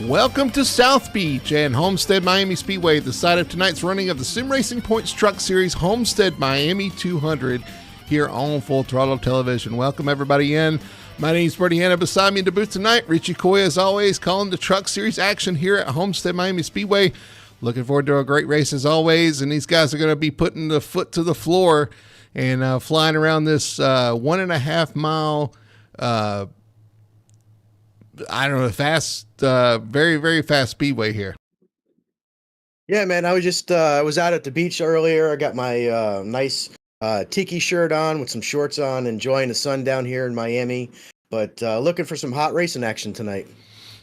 Welcome to South Beach and Homestead-Miami Speedway, the site of tonight's running of the Sim Racing Points Truck Series Homestead-Miami 200 here on Full Throttle Television. Welcome everybody in. My name's Bertie Hanna. Beside me in the booth tonight, Richie Coy, as always, calling the Truck Series action here at Homestead-Miami Speedway. Looking forward to a great race as always, and these guys are going to be putting the foot to the floor and flying around this 1.5 mile fast, very, very fast speedway here. Yeah, man, I was just I was out at the beach earlier. I got my nice tiki shirt on with some shorts on, enjoying the sun down here in Miami, but looking for some hot racing action tonight.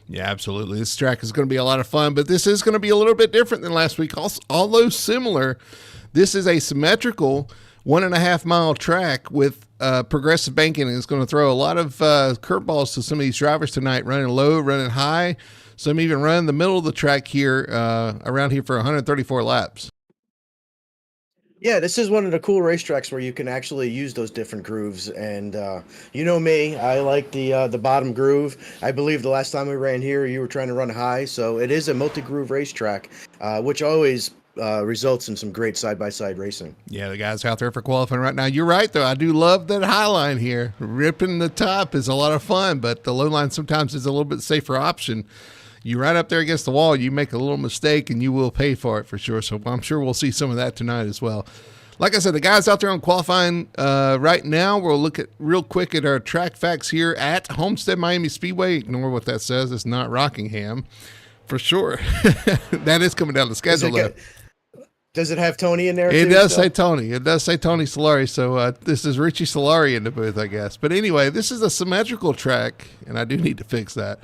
Yeah, absolutely. This track is going to be a lot of fun, but this is going to be a little bit different than last week. Also, although similar, this is a symmetrical 1.5 mile track with progressive banking, and it's going to throw a lot of curveballs to some of these drivers tonight, running low, running high. Some even run the middle of the track here, around here for 134 laps. Yeah, this is one of the cool racetracks where you can actually use those different grooves. And you know me, I like the bottom groove. I believe the last time we ran here, you were trying to run high. So it is a multi-groove racetrack, which always results in some great side-by-side racing. Yeah, the guys out there for qualifying right now. You're right, though. I do love that high line here. Ripping the top is a lot of fun, but the low line sometimes is a little bit safer option. You right up there against the wall, you make a little mistake, and you will pay for it for sure. So I'm sure we'll see some of that tonight as well. Like I said, the guys out there on qualifying right now, we'll look at real quick at our track facts here at Homestead-Miami Speedway. Ignore what that says. It's not Rockingham, for sure. That is coming down the schedule, though. Does it have Tony in there? It does say Tony. It does say Tony Solari. So this is Richie Solari in the booth, I guess. But anyway, this is a symmetrical track, and I do need to fix that.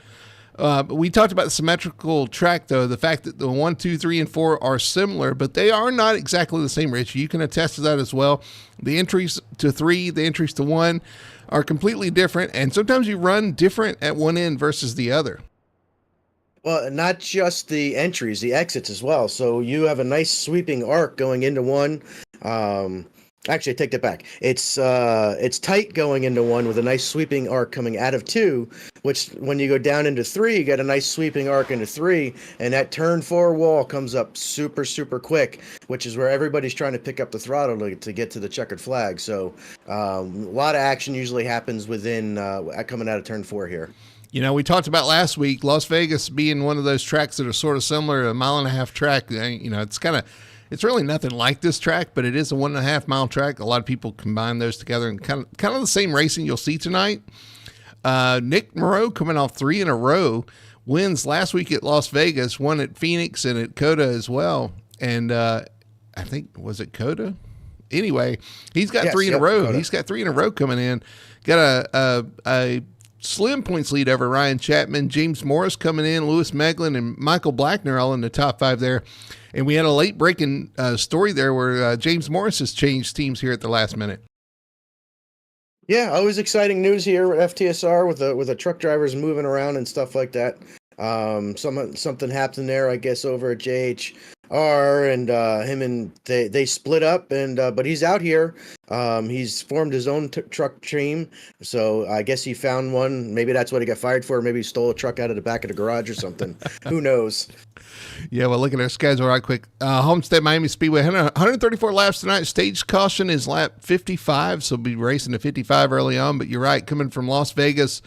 We talked about the symmetrical track, though, the fact that the 1, 2, 3, and 4 are similar, but they are not exactly the same, Rich. You can attest to that as well. The entries to 3, the entries to 1 are completely different, and sometimes you run different at one end versus the other. Well, not just the entries, the exits as well. So you have a nice sweeping arc going into one. Actually, I take that back. It's tight going into one with a nice sweeping arc coming out of 2, which when you go down into 3, you get a nice sweeping arc into 3, and that turn 4 wall comes up super, super quick, which is where everybody's trying to pick up the throttle to get to the checkered flag. So a lot of action usually happens within coming out of turn 4 here. You know, we talked about last week, Las Vegas being one of those tracks that are sort of similar, a 1.5 mile track. You know, it's really nothing like this track, but it is a 1.5 mile track. A lot of people combine those together, and kind of the same racing you'll see tonight. Nick Moreau coming off 3 in a row, wins last week at Las Vegas, won at Phoenix and at COTA as well. And I think, was it COTA? Anyway, he's got 3 in a row. COTA. He's got 3 in a row coming in. Got a slim points lead over Ryan Chapman, James Morris coming in, Lewis Meglin, and Michael Blackner all in the top 5 there. And we had a late breaking story there where James Morris has changed teams here at the last minute. Yeah, always exciting news here at FTSR with the truck drivers moving around and stuff like that. Something happened there, I guess, over at JHR, and him and they split up, and but he's out here. He's formed his own truck team, so I guess he found one. Maybe that's what he got fired for. Maybe he stole a truck out of the back of the garage or something. Who knows? Yeah, well, look at our schedule right quick. Homestead-Miami Speedway, 134 laps tonight. Stage caution is lap 55, so we'll be racing to 55 early on. But you're right, coming from Las Vegas.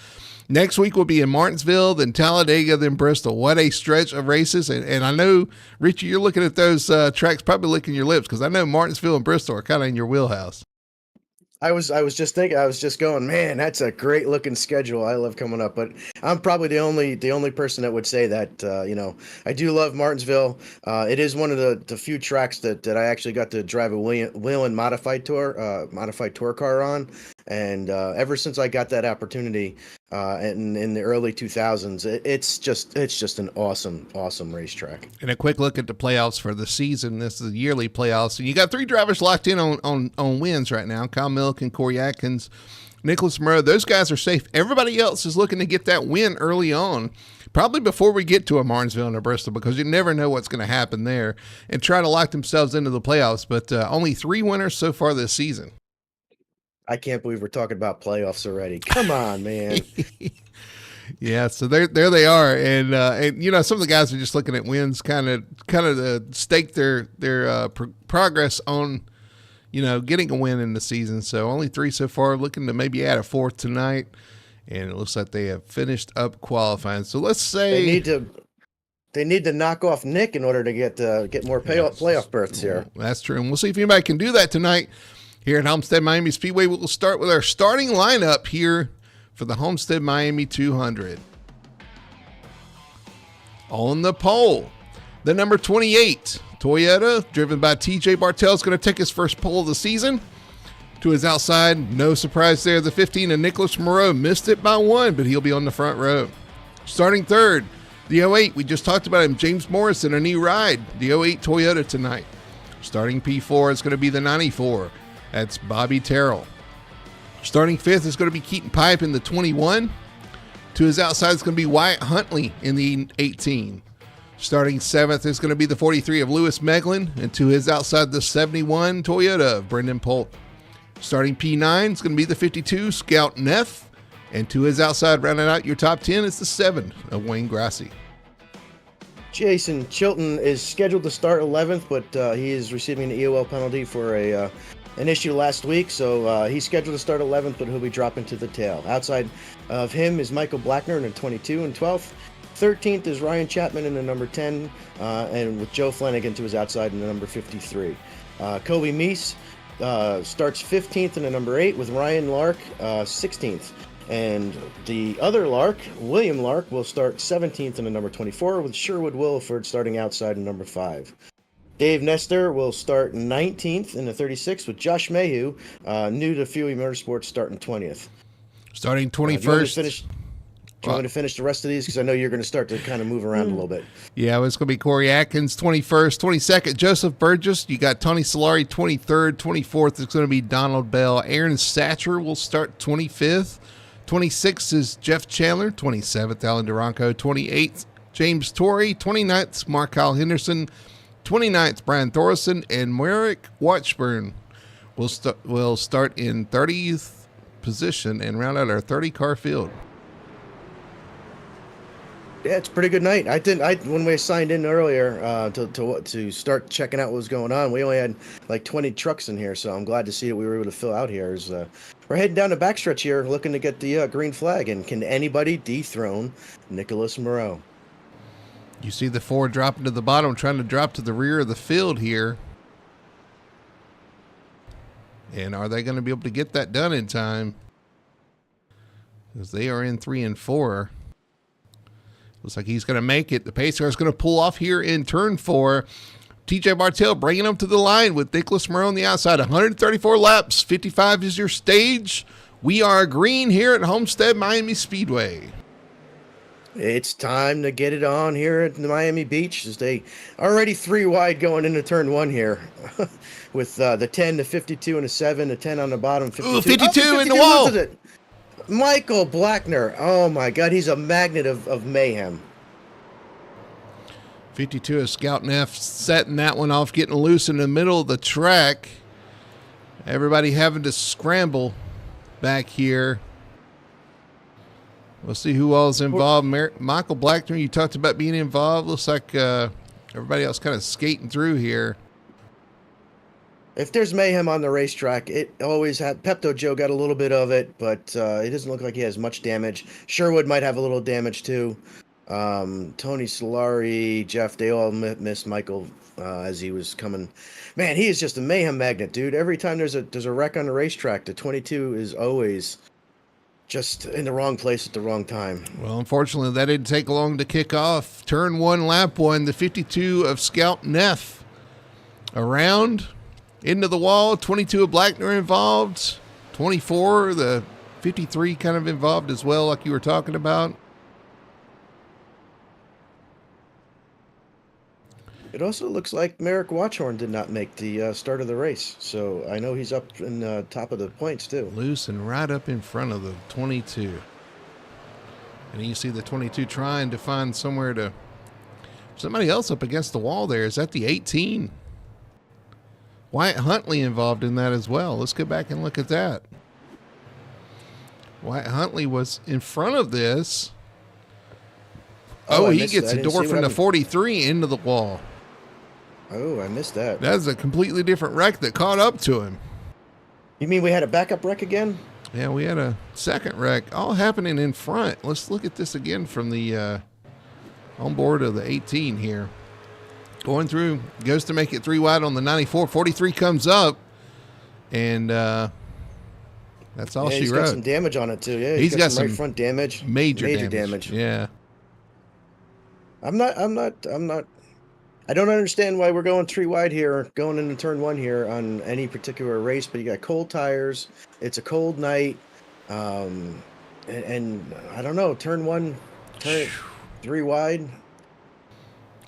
Next week we'll be in Martinsville, then Talladega, then Bristol. What a stretch of races. And I know, Richie, you're looking at those tracks, probably licking your lips, because I know Martinsville and Bristol are kind of in your wheelhouse. I was just thinking, I was just going, man, that's a great looking schedule. I love coming up, but I'm probably the only person that would say that. You know, I do love Martinsville. It is one of the few tracks that I actually got to drive a Whelen modified tour car on, and ever since I got that opportunity in the early 2000s, it's just an awesome racetrack. And a quick look at the playoffs for the season. This is the yearly playoffs, and you got 3 drivers locked in on wins right now: Kyle Milk and Corey Atkins, Nicholas Moreau. Those guys are safe. Everybody else is looking to get that win early on, probably before we get to a Martinsville and a Bristol, because you never know what's going to happen there, and try to lock themselves into the playoffs. But only 3 winners so far this season. I can't believe we're talking about playoffs already. Come on, man. Yeah, so there they are, and you know, some of the guys are just looking at wins, kind of to stake their progress on, you know, getting a win in the season. So only 3 so far, looking to maybe add a 4th tonight, and it looks like they have finished up qualifying. So let's say they need to knock off Nick in order to get more playoff berths here. That's true, and we'll see if anybody can do that tonight here at Homestead-Miami Speedway. We'll start with our starting lineup here for the Homestead-Miami 200. On the pole, the number 28 Toyota, driven by TJ Bartell, is going to take his first pole of the season. To his outside, no surprise there, the 15 of Nicholas Moreau missed it by 1, but he'll be on the front row. Starting third, the 08, we just talked about him, James Morrison, a new ride, the 08 Toyota tonight. Starting P4 is going to be the 94. That's Bobby Terrell. Starting 5th is going to be Keaton Pipe in the 21. To his outside is going to be Wyatt Huntley in the 18. Starting 7th is going to be the 43 of Lewis Meglin, and to his outside the 71 Toyota of Brendan Polk. Starting P9 is going to be the 52 Scout Neff, and to his outside, rounding out your top 10, is the 7 of Wayne Grassi. Jason Chilton is scheduled to start 11th, but he is receiving an EOL penalty for an issue last week, so he's scheduled to start 11th, but he'll be dropping to the tail. Outside of him is Michael Blackner in the 22 and 12th. 13th is Ryan Chapman in the number 10, and with Joe Flanagan to his outside in the number 53. Kobe Meese starts 15th in the number 8 with Ryan Lark 16th. And the other Lark, William Lark, will start 17th in the number 24 with Sherwood Williford starting outside in number 5. Dave Nestor will start 19th in the 36 with Josh Mayhew, new to Fuey Motorsports, starting 20th. Starting 21st. Do you want me to finish the rest of these? Because I know you're going to start to kind of move around a little bit. Yeah, it's going to be Corey Atkins, 21st. 22nd, Joseph Burgess. You got Tony Solari, 23rd. 24th is going to be Donald Bell. Aaron Satcher will start 25th. 26th is Jeff Chandler. 27th, Alan Duranco. 28th, James Torrey. 29th, Mark Kyle Henderson. 29th, Brian Thorson. And Merrick Watchburn will start in 30th position and round out our 30-car field. Yeah, it's a pretty good night. When we signed in earlier to start checking out what was going on, we only had like 20 trucks in here, so I'm glad to see that we were able to fill out here. We're heading down the backstretch here, looking to get the green flag, and can anybody dethrone Nicholas Moreau? You see the 4 dropping to the bottom, trying to drop to the rear of the field here. And are they going to be able to get that done in time? Because they are in 3 and 4. Looks like he's going to make it. The pace car is going to pull off here in turn 4. TJ Bartell bringing him to the line with Nicholas Moreau on the outside. 134 laps. 55 is your stage. We are green here at Homestead-Miami Speedway. It's time to get it on here at the Miami Beach. As they already 3 wide going into turn 1 here. With the 10, the 52, and the 7, the 10 on the bottom. 52, Ooh, 52 in the wall. Michael Blackner. Oh, my God. He's a magnet of mayhem. 52 is Scout Neff setting that one off, getting loose in the middle of the track. Everybody having to scramble back here. We'll see who all is involved. Michael Blackner, you talked about being involved. Looks like everybody else kind of skating through here. If there's mayhem on the racetrack, it always had. Pepto Joe got a little bit of it, but it doesn't look like he has much damage. Sherwood might have a little damage too. Tony Solari, Jeff, they all missed Michael as he was coming. Man, he is just a mayhem magnet, dude. Every time there's a wreck on the racetrack, the 22 is always just in the wrong place at the wrong time. Well, unfortunately, that didn't take long to kick off. Turn 1, lap 1, the 52 of Scout Neff. Around, into the wall, 22 of Blackner involved. 24, the 53 kind of involved as well, like you were talking about. It also looks like Merrick Watchhorn did not make the start of the race, so I know he's up in the top of the points too. Loose and right up in front of the 22. And you see the 22 trying to find somewhere to... Somebody else up against the wall there. Is that the 18? Wyatt Huntley involved in that as well. Let's go back and look at that. Wyatt Huntley was in front of this. Oh, I he missed gets it. I a didn't door see what from the happened. 43 into the wall. Oh, I missed that. That's a completely different wreck that caught up to him. You mean we had a backup wreck again? Yeah, we had a second wreck, all happening in front. Let's look at this again from the on board of the 18 here. Going through, goes to make it 3 wide on the 94. 43 comes up, and that's all she he's wrote. got some damage on it too. Yeah, He's got some right some front damage. Major damage. Yeah. I'm not. I don't understand why we're going 3 wide here, going into turn 1 here on any particular race. But you got cold tires. It's a cold night, and I don't know. Turn 1, turn 3 wide.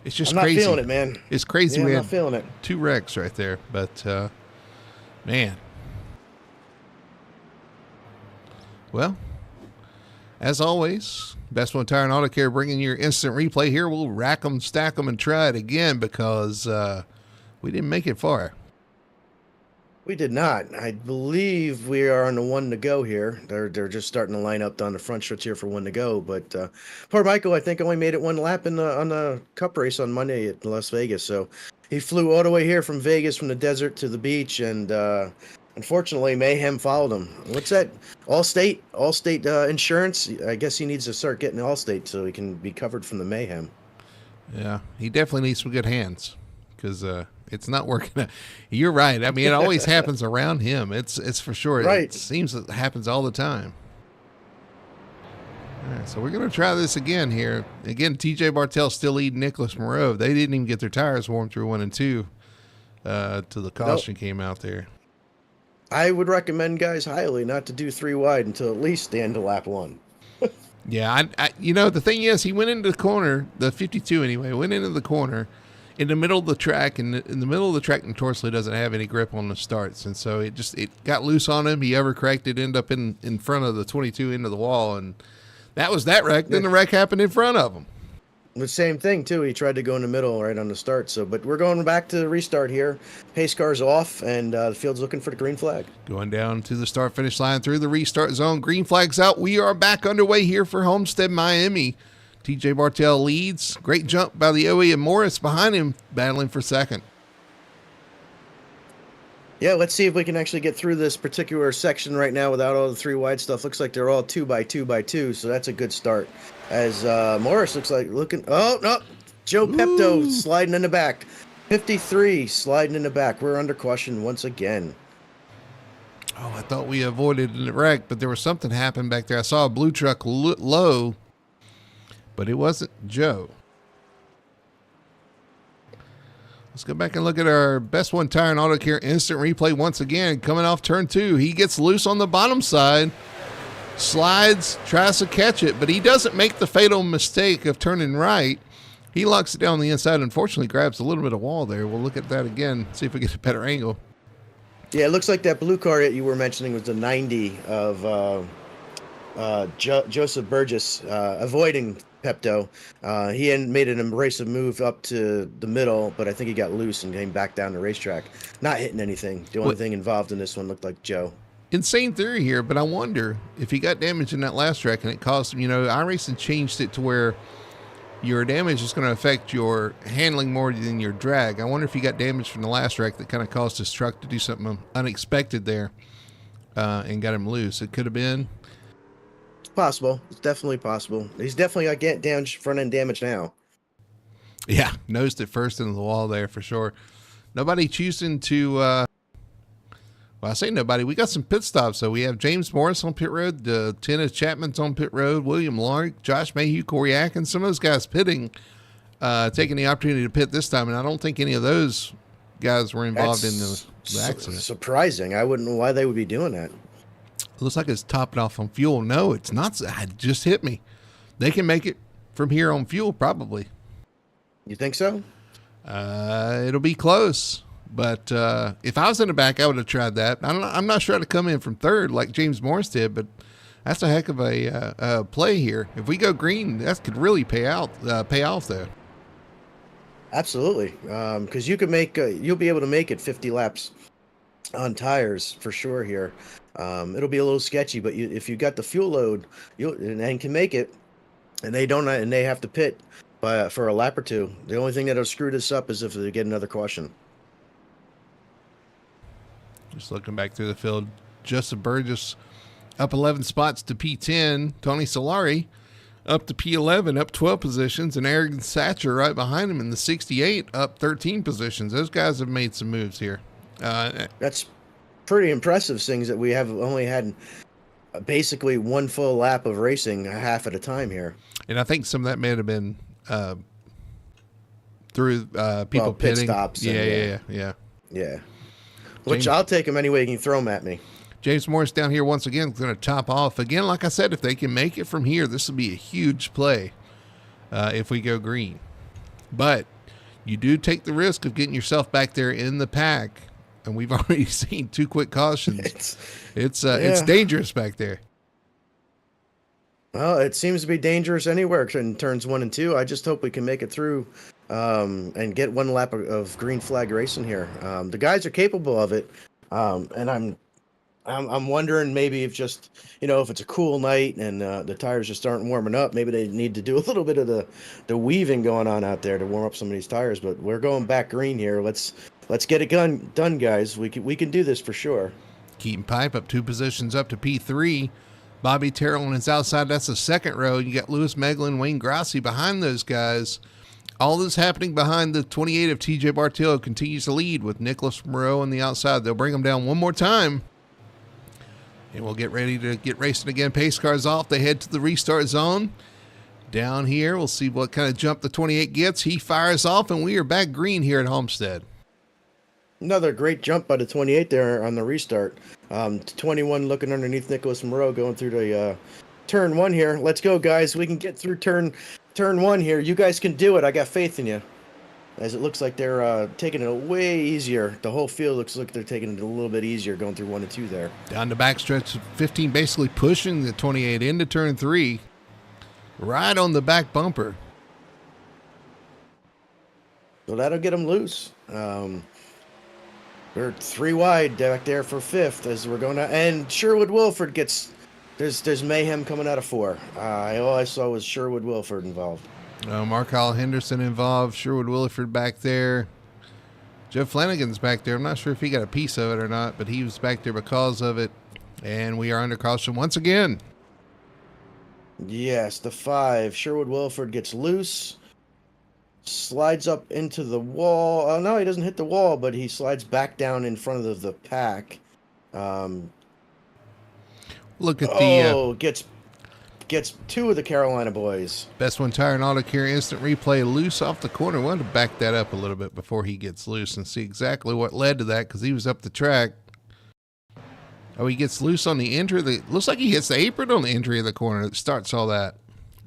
It's just I'm not crazy. feeling it, man. It's crazy. Yeah, We I'm had not feeling it. 2 wrecks right there, but man. Well, as always, Best One Tire and Auto Care bringing your instant replay here. We'll rack them, stack them, and try it again because we didn't make it far. We did not. I believe we are on the 1 to go here. They're just starting to line up down the front stretch here for 1 to go. But poor Michael, I think only made it 1 lap on the Cup race on Monday at Las Vegas. So he flew all the way here from Vegas, from the desert to the beach, and unfortunately, Mayhem followed him. What's that? Allstate insurance. I guess he needs to start getting Allstate so he can be covered from the Mayhem. Yeah, he definitely needs some good hands because it's not working. You're right. I mean, it always happens around him. It's for sure. Right. It seems it happens all the time. All right, so we're going to try this again here. Again, TJ Bartell still leading Nicholas Moreau. They didn't even get their tires warmed through 1 and 2 till the caution came out there. I would recommend guys highly not to do 3 wide until at least the end of lap 1. Yeah, I the thing is, he went into the corner, the 52 anyway, went into the corner in the middle of the track, and in the middle of the track notoriously doesn't have any grip on the starts, and so it got loose on him. He overcorrected, ended up in front of the 22 into the wall, and that was that wreck. Then the wreck happened in front of him. The same thing too. He tried to go in the middle right on the start. So, but we're going back to the restart here. Pace car's off, and the field's looking for the green flag. Going down to the start-finish line through the restart zone. Green flag's out. We are back underway here for Homestead-Miami. TJ Bartell leads. Great jump by the OE, and Morris behind him battling for second. Yeah, let's see if we can actually get through this particular section right now without all the 3 wide stuff. Looks like they're all 2 by 2 by 2, so that's a good start. As Morris looks like looking. Oh no, Joe Pepto sliding in the back. 53 sliding in the back. We're under caution once again. Oh, I thought we avoided the wreck, but there was something happened back there. I saw a blue truck low, but it wasn't Joe. Let's go back and look at our Best One Tire and Auto Care instant replay once again. Coming off turn 2, he gets loose on the bottom side, slides, tries to catch it, but he doesn't make the fatal mistake of turning right. He locks it down the inside. Unfortunately, grabs a little bit of wall there. We'll look at that again, see if we get a better angle. Yeah, it looks like that blue car that you were mentioning was the 90 of Joseph Burgess avoiding Pepto. He had made an abrasive move up to the middle, but I think he got loose and came back down the racetrack. Not hitting anything. The only thing involved in this one looked like Joe. Insane theory here, but I wonder if he got damaged in that last track and it caused him, iRacing changed it to where your damage is going to affect your handling more than your drag. I wonder if he got damaged from the last wreck that kind of caused his truck to do something unexpected there and got him loose. It could have been. It's possible. It's definitely possible. He's definitely got get down front end damage now. Yeah, nosed it first into the wall there for sure. Nobody choosing to, well, I say nobody. We got some pit stops. So we have James Morris on pit road, Tina Chapman's on pit road, William Lark, Josh Mayhew, Corey Atkins, some of those guys pitting, taking the opportunity to pit this time. And I don't think any of those guys were involved in the accident. Surprising. I wouldn't know why they would be doing that. It looks like it's topping off on fuel. No, it's not. It just hit me. They can make it from here on fuel, probably. You think so? It'll be close. But if I was in the back, I would have tried that. I'm not sure how to come in from third like James Morris did, but that's a heck of a play here. If we go green, that could really pay off though. Absolutely, because you could make you'll be able to make it 50 laps on tires for sure here. It'll be a little sketchy, but if you got the fuel load, and can make it. and they have to pit for a lap or two. The only thing that'll screw this up is if they get another caution. Just looking back through the field, Joseph Burgess up 11 spots to P10. Tony Solari up to P11, up 12 positions, and Eric Satcher right behind him in the 68, up 13 positions. Those guys have made some moves here. That's pretty impressive, things that we have only had basically one full lap of racing half at a time here. And I think some of that may have been through people pit pitting. stops. Yeah. Which I'll take them any way you can throw them at me. James Morris down here once again going to top off. Again, like I said, if they can make it from here, this will be a huge play if we go green. But you do take the risk of getting yourself back there in the pack, and we've already seen 2 quick cautions. It's dangerous back there. Well, it seems to be dangerous anywhere in turns 1 and 2. I just hope we can make it through and get one lap of green flag racing here. The guys are capable of it, and I'm wondering maybe if just, if it's a cool night and the tires just aren't warming up, maybe they need to do a little bit of the weaving going on out there to warm up some of these tires. But we're going back green here. Let's get it done, guys. We can do this for sure. Keaton Pipe up 2 positions up to P3. Bobby Terrell on his outside. That's the second row. You got Lewis Meglin, Wayne Grassi behind those guys. All this happening behind the 28 of TJ Bartillo continues to lead with Nicholas Moreau on the outside. They'll bring him down one more time. And we'll get ready to get racing again. Pace cars off. They head to the restart zone. Down here, we'll see what kind of jump the 28 gets. He fires off, and we are back green here at Homestead. Another great jump by the 28 there on the restart. 21 looking underneath Nicholas Moreau going through the turn 1 here. Let's go, guys. We can get through turn 1 here. You guys can do it. I got faith in you. As it looks like they're taking it way easier. The whole field looks like they're taking it a little bit easier going through 1 and 2 there. Down the backstretch, 15 basically pushing the 28 into turn 3. Right on the back bumper. So that'll get them loose. We're 3 wide back there for 5th as we're going to, and Sherwood Wilford gets, there's mayhem coming out of 4. All I saw was Sherwood Wilford involved. Mark Hall Henderson involved, Sherwood Wilford back there. Joe Flanagan's back there. I'm not sure if he got a piece of it or not, but he was back there because of it. And we are under caution once again. Yes, the 5. Sherwood Wilford gets loose. Slides up into the wall. Oh, no, he doesn't hit the wall, but he slides back down in front of the pack. Look at the... Gets 2 of the Carolina boys. Best One Tire and Auto Care instant replay loose off the corner. I wanted to back that up a little bit before he gets loose and see exactly what led to that because he was up the track. Oh, he gets loose on the entry. Looks like he hits the apron on the entry of the corner that starts all that.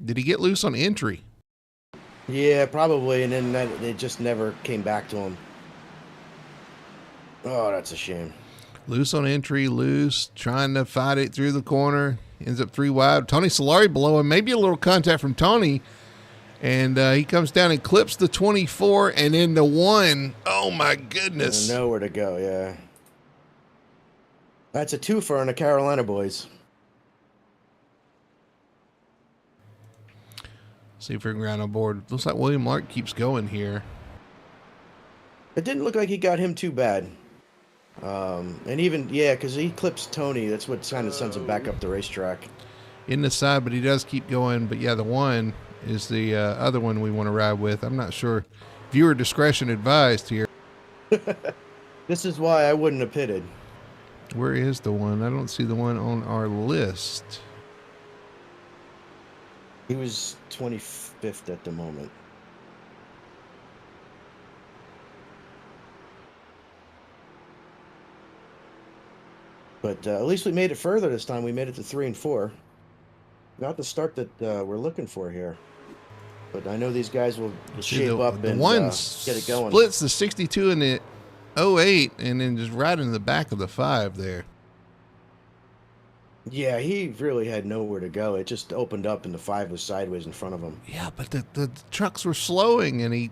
Did he get loose on entry? Yeah, probably, and then it just never came back to him. Oh, that's a shame. Loose on entry, loose, trying to fight it through the corner. Ends up 3 wide. Tony Solari below him. Maybe a little contact from Tony. And he comes down and clips the 24 and then the 1. Oh, my goodness. Nowhere to go, yeah. That's a 2-fer on the Carolina boys. See if we can ground on board. Looks like William Lark keeps going here. It didn't look like he got him too bad. And even, because he clips Tony. That's what kind of sends him back up the racetrack. In the side, but he does keep going. But, yeah, the 1 is the other one we want to ride with. I'm not sure. Viewer discretion advised here. This is why I wouldn't have pitted. Where is the 1? I don't see the 1 on our list. He was 25th at the moment. But at least we made it further this time. We made it to 3 and 4. Got the start that we're looking for here. But I know these guys will shape up and get it going. Splits the 62 and the 08 and then just right into the back of the 5 there. Yeah, he really had nowhere to go. It just opened up and the 5 was sideways in front of him. Yeah, but the trucks were slowing and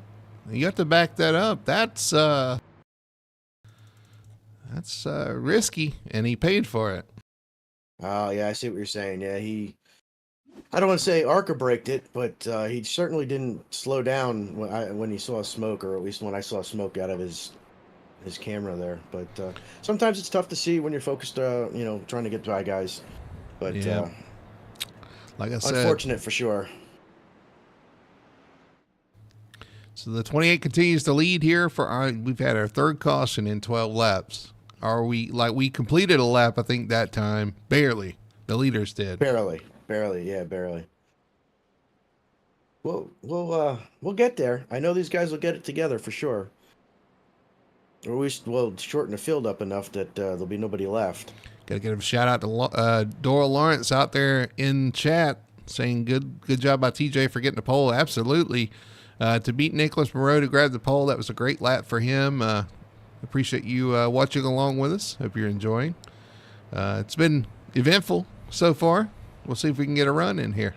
you have to back that up. That's risky, and he paid for it. Oh, yeah, I see what you're saying. Yeah, I don't want to say Arca braked it, but he certainly didn't slow down when he saw smoke, or at least when I saw smoke out of his camera there. But sometimes it's tough to see when you're focused, trying to get by guys. But Yeah. Like I said, unfortunate for sure. so the 28 continues to lead here we've had our third caution in 12 laps. We completed a lap, I think that time, barely. The leaders did. Barely, yeah, barely. We'll get there. I know these guys will get it together for sure. Or we'll shorten the field up enough that there'll be nobody left. Got to give a shout out to Dora Lawrence out there in chat saying good job by TJ for getting the pole. Absolutely. To beat Nicholas Moreau to grab the pole, that was a great lap for him. Appreciate you watching along with us. Hope you're enjoying. It's been eventful so far. We'll see if we can get a run in here.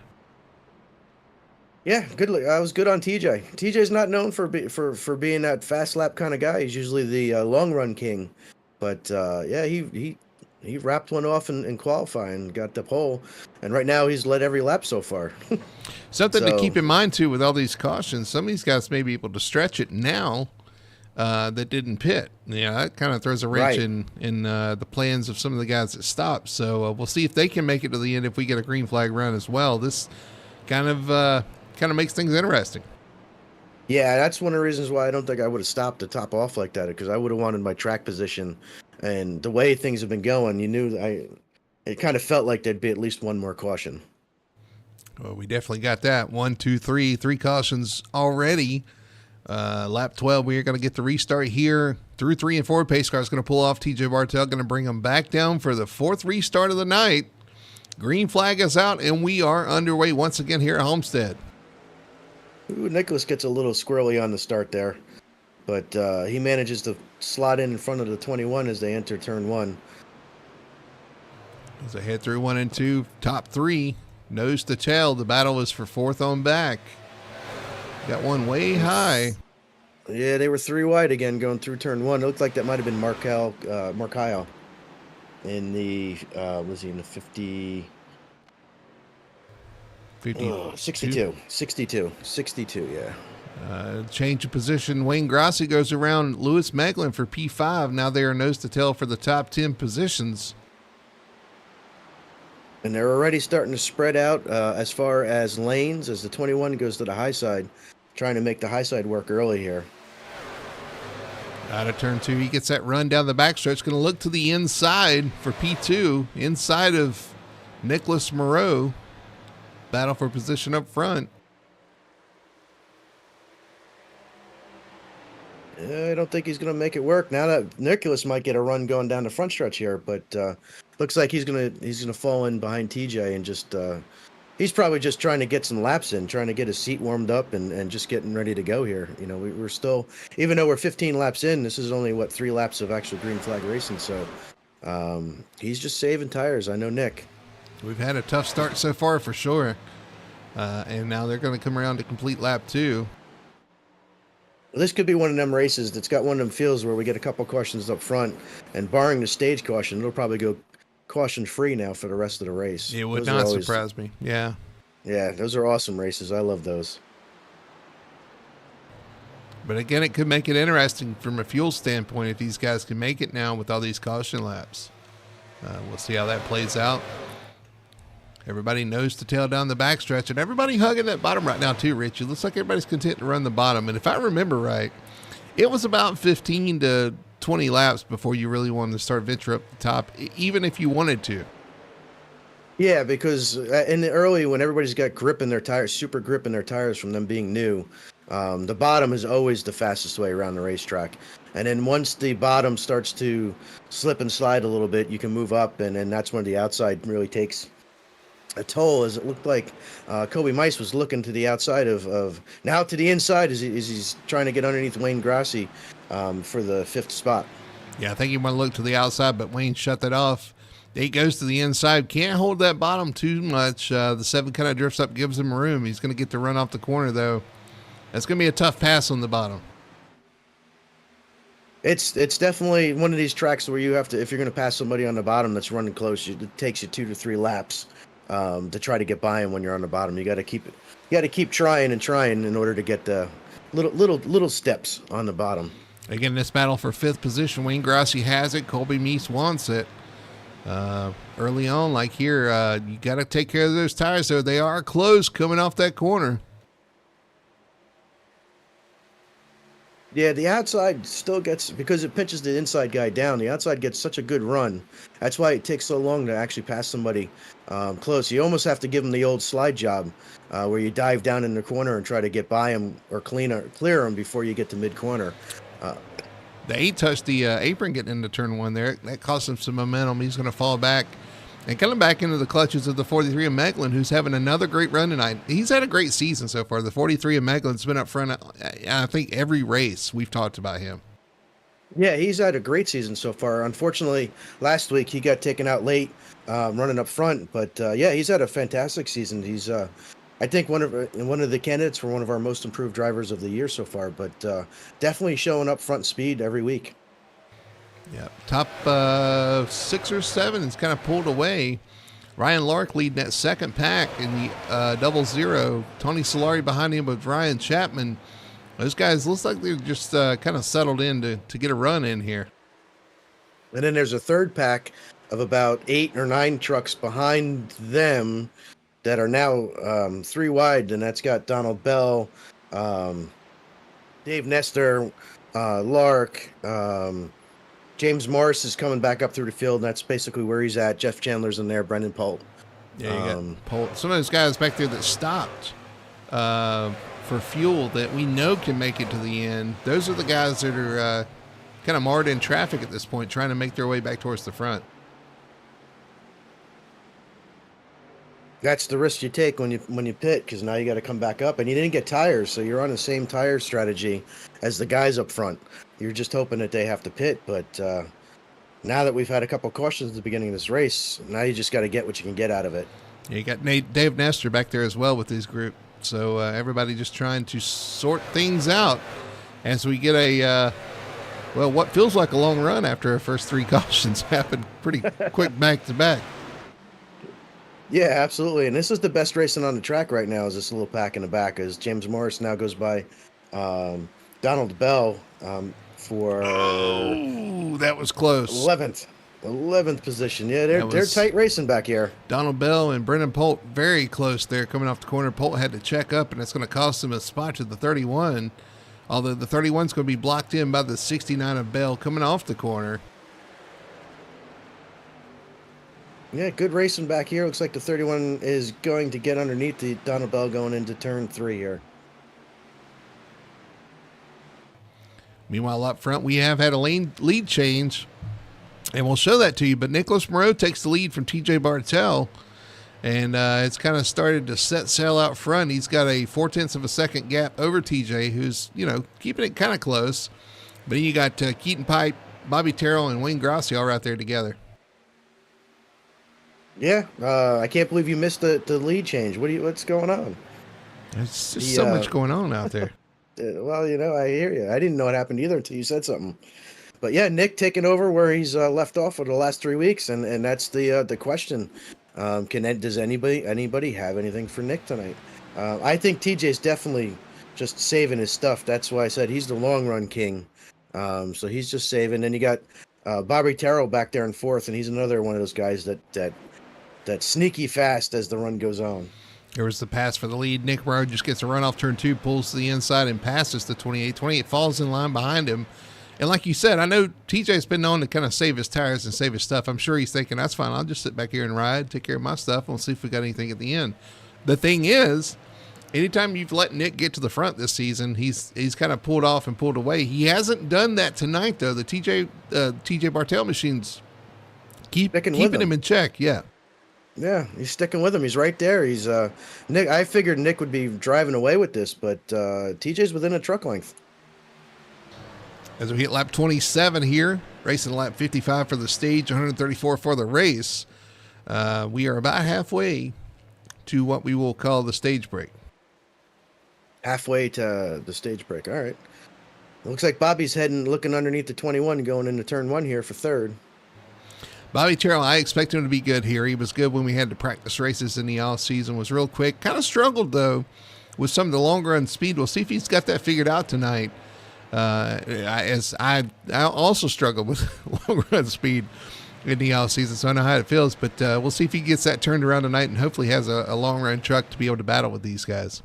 Yeah, good. I was good on TJ. TJ's not known for being that fast lap kind of guy. He's usually the long run king. But yeah, he wrapped one off in qualifying, got the pole, and right now he's led every lap so far. Something to keep in mind too with all these cautions. Some of these guys may be able to stretch it now that didn't pit. Yeah, that kind of throws a wrench in the plans of some of the guys that stopped. So we'll see if they can make it to the end if we get a green flag run as well. This kind of makes things interesting. Yeah, that's one of the reasons why I don't think I would have stopped to top off like that, because I would have wanted my track position. And the way things have been going, it kind of felt like there'd be at least one more caution. Well, we definitely got that. 1, 2, 3, 3 cautions already. Lap 12, we are going to get the restart here. Through 3 and 4, pace car is going to pull off. TJ Bartel going to bring them back down for the 4th restart of the night. Green flag is out, and we are underway once again here at Homestead. Ooh, Nicholas gets a little squirrely on the start there, but he manages to slot in front of the 21 as they enter turn 1. As they head through 1 and 2, top 3, nose to tail. The battle is for 4th on back. Got one way high. Yeah, they were 3 wide again going through turn 1. It looked like that might have been Markyle in the was he in the 50? 62, yeah. Change of position. Wayne Grassi goes around Lewis Meglin for P5. Now they are nose to tail for the top 10 positions. And they're already starting to spread out as far as lanes as the 21 goes to the high side, trying to make the high side work early here. Out of turn 2, he gets that run down the backstretch. Going to look to the inside for P2, inside of Nicholas Moreau. Battle for position up front. I don't think he's going to make it work. Now that Nicholas might get a run going down the front stretch here, but looks like he's gonna fall in behind TJ and just he's probably just trying to get some laps in, trying to get his seat warmed up and just getting ready to go here. You know, we're still, even though we're 15 laps in, this is only 3 laps of actual green flag racing. So he's just saving tires. I know Nick. We've had a tough start so far for sure. And now they're going to come around to complete lap 2. This could be one of them races that's got one of them fields where we get a couple cautions up front, and barring the stage caution, it'll probably go caution free now for the rest of the race. It would not surprise me. Yeah. Yeah, those are awesome races. I love those. But again, it could make it interesting from a fuel standpoint if these guys can make it now with all these caution laps. We'll see how that plays out. Everybody nose to tail down the backstretch, and everybody hugging that bottom right now too, Rich. It looks like everybody's content to run the bottom. And if I remember right, it was about 15 to 20 laps before you really wanted to start venture up the top, even if you wanted to. Yeah, because in the early, when everybody's got grip in their tires, super grip in their tires from them being new, the bottom is always the fastest way around the racetrack. And then once the bottom starts to slip and slide a little bit, you can move up, and then that's when the outside really takes a toll, as it looked like Kobe Mice was looking to the outside of now to the inside as he's trying to get underneath Wayne Grassi for the 5th spot. Yeah, I think he want to look to the outside, but Wayne shut that off. He goes to the inside. Can't hold that bottom too much. The 7 kind of drifts up, gives him room. He's going to get the run off the corner, though. That's going to be a tough pass on the bottom. It's definitely one of these tracks where you have to, if you're going to pass somebody on the bottom that's running close, it takes you 2 to 3 laps to try to get by him when you're on the bottom. You got to keep trying and trying in order to get the little steps on the bottom. Again, this battle for 5th position, Wayne Grassi has it. Colby Meese wants it. Early on, like here, you got to take care of those tires, though. They are close coming off that corner. Yeah, the outside still gets, because it pitches the inside guy down, the outside gets such a good run. That's why it takes so long to actually pass somebody close. You almost have to give them the old slide job where you dive down in the corner and try to get by them or clear them before you get to mid-corner. He touched the apron getting into turn 1 there. That cost him some momentum. He's going to fall back and coming back into the clutches of the 43 of Meglin, who's having another great run tonight. He's had a great season so far. The 43 of Meglin's been up front, I think, every race we've talked about him. Yeah, he's had a great season so far. Unfortunately, last week he got taken out late running up front. But, yeah, he's had a fantastic season. He's, I think, one of the candidates for one of our most improved drivers of the year so far. But definitely showing up front speed every week. Yeah, top 6 or 7 is kind of pulled away. Ryan Lark leading that second pack in the 00. Tony Solari behind him with Ryan Chapman. Those guys looks like they're just kind of settled in to get a run in here. And then there's a third pack of about 8 or 9 trucks behind them that are now 3 wide, and that's got Donald Bell, Dave Nestor, Lark, James Morris is coming back up through the field, and that's basically where he's at. Jeff Chandler's in there, Brendan Polt. Yeah, you got Polt. Some of those guys back there that stopped for fuel that we know can make it to the end. Those are the guys that are kind of marred in traffic at this point, trying to make their way back towards the front. That's the risk you take when you pit, because now you got to come back up, and you didn't get tires, so you're on the same tire strategy as the guys up front. You're just hoping that they have to pit, but now that we've had a couple cautions at the beginning of this race, now you just got to get what you can get out of it. Yeah, you got Dave Nestor back there as well with his group, so everybody just trying to sort things out as we get a what feels like a long run after our first 3 cautions happened pretty quick back to back. Yeah, absolutely. And this is the best racing on the track right now, is this little pack in the back, as James Morris now goes by Donald Bell for... Oh, that was close. 11th position. Yeah, they're tight racing back here. Donald Bell and Brendan Polt very close there coming off the corner. Polt had to check up, and it's going to cost him a spot to the 31, although the 31's going to be blocked in by the 69 of Bell coming off the corner. Yeah, good racing back here. Looks like the 31 is going to get underneath the Donald Bell going into turn 3 here. Meanwhile, up front, we have had a lead change, and we'll show that to you. But Nicholas Moreau takes the lead from TJ Bartell, and it's kind of started to set sail out front. He's got a 0.4 of a second gap over TJ, who's, keeping it kind of close. But then you got Keaton Pipe, Bobby Terrell, and Wayne Grassi all right there together. Yeah, I can't believe you missed the lead change. What's going on? There's just so much going on out there. Well, I hear you. I didn't know what happened either until you said something. But yeah, Nick taking over where he's left off for the last 3 weeks, and that's the question. Does anybody have anything for Nick tonight? I think TJ's definitely just saving his stuff. That's why I said he's the long run king. So he's just saving. Then you got Bobby Terrell back there in 4th, and he's another one of those guys that's sneaky fast as the run goes on. There was the pass for the lead. Nick Moreau just gets a run off turn 2, pulls to the inside, and passes the 28. 28 falls in line behind him. And like you said, I know TJ's been known to kind of save his tires and save his stuff. I'm sure he's thinking, that's fine. I'll just sit back here and ride, take care of my stuff, and we'll see if we got anything at the end. The thing is, anytime you've let Nick get to the front this season, he's kind of pulled off and pulled away. He hasn't done that tonight, though. The TJ Bartell machines keeping him in check. Yeah. Yeah, he's sticking with him. He's right there. He's Nick. I figured Nick would be driving away with this, but TJ's within a truck length. As we hit lap 27 here, racing lap 55 for the stage, 134 for the race, we are about halfway to what we will call the stage break. Halfway to the stage break. All right. It looks like Bobby's looking underneath the 21, going into turn 1 here for 3rd. Bobby Terrell, I expect him to be good here. He was good when we had to practice races in the off season. Was real quick. Kind of struggled though with some of the longer run speed. We'll see if he's got that figured out tonight. As I also struggled with long run speed in the off season, so I know how it feels. But we'll see if he gets that turned around tonight, and hopefully has a long run truck to be able to battle with these guys.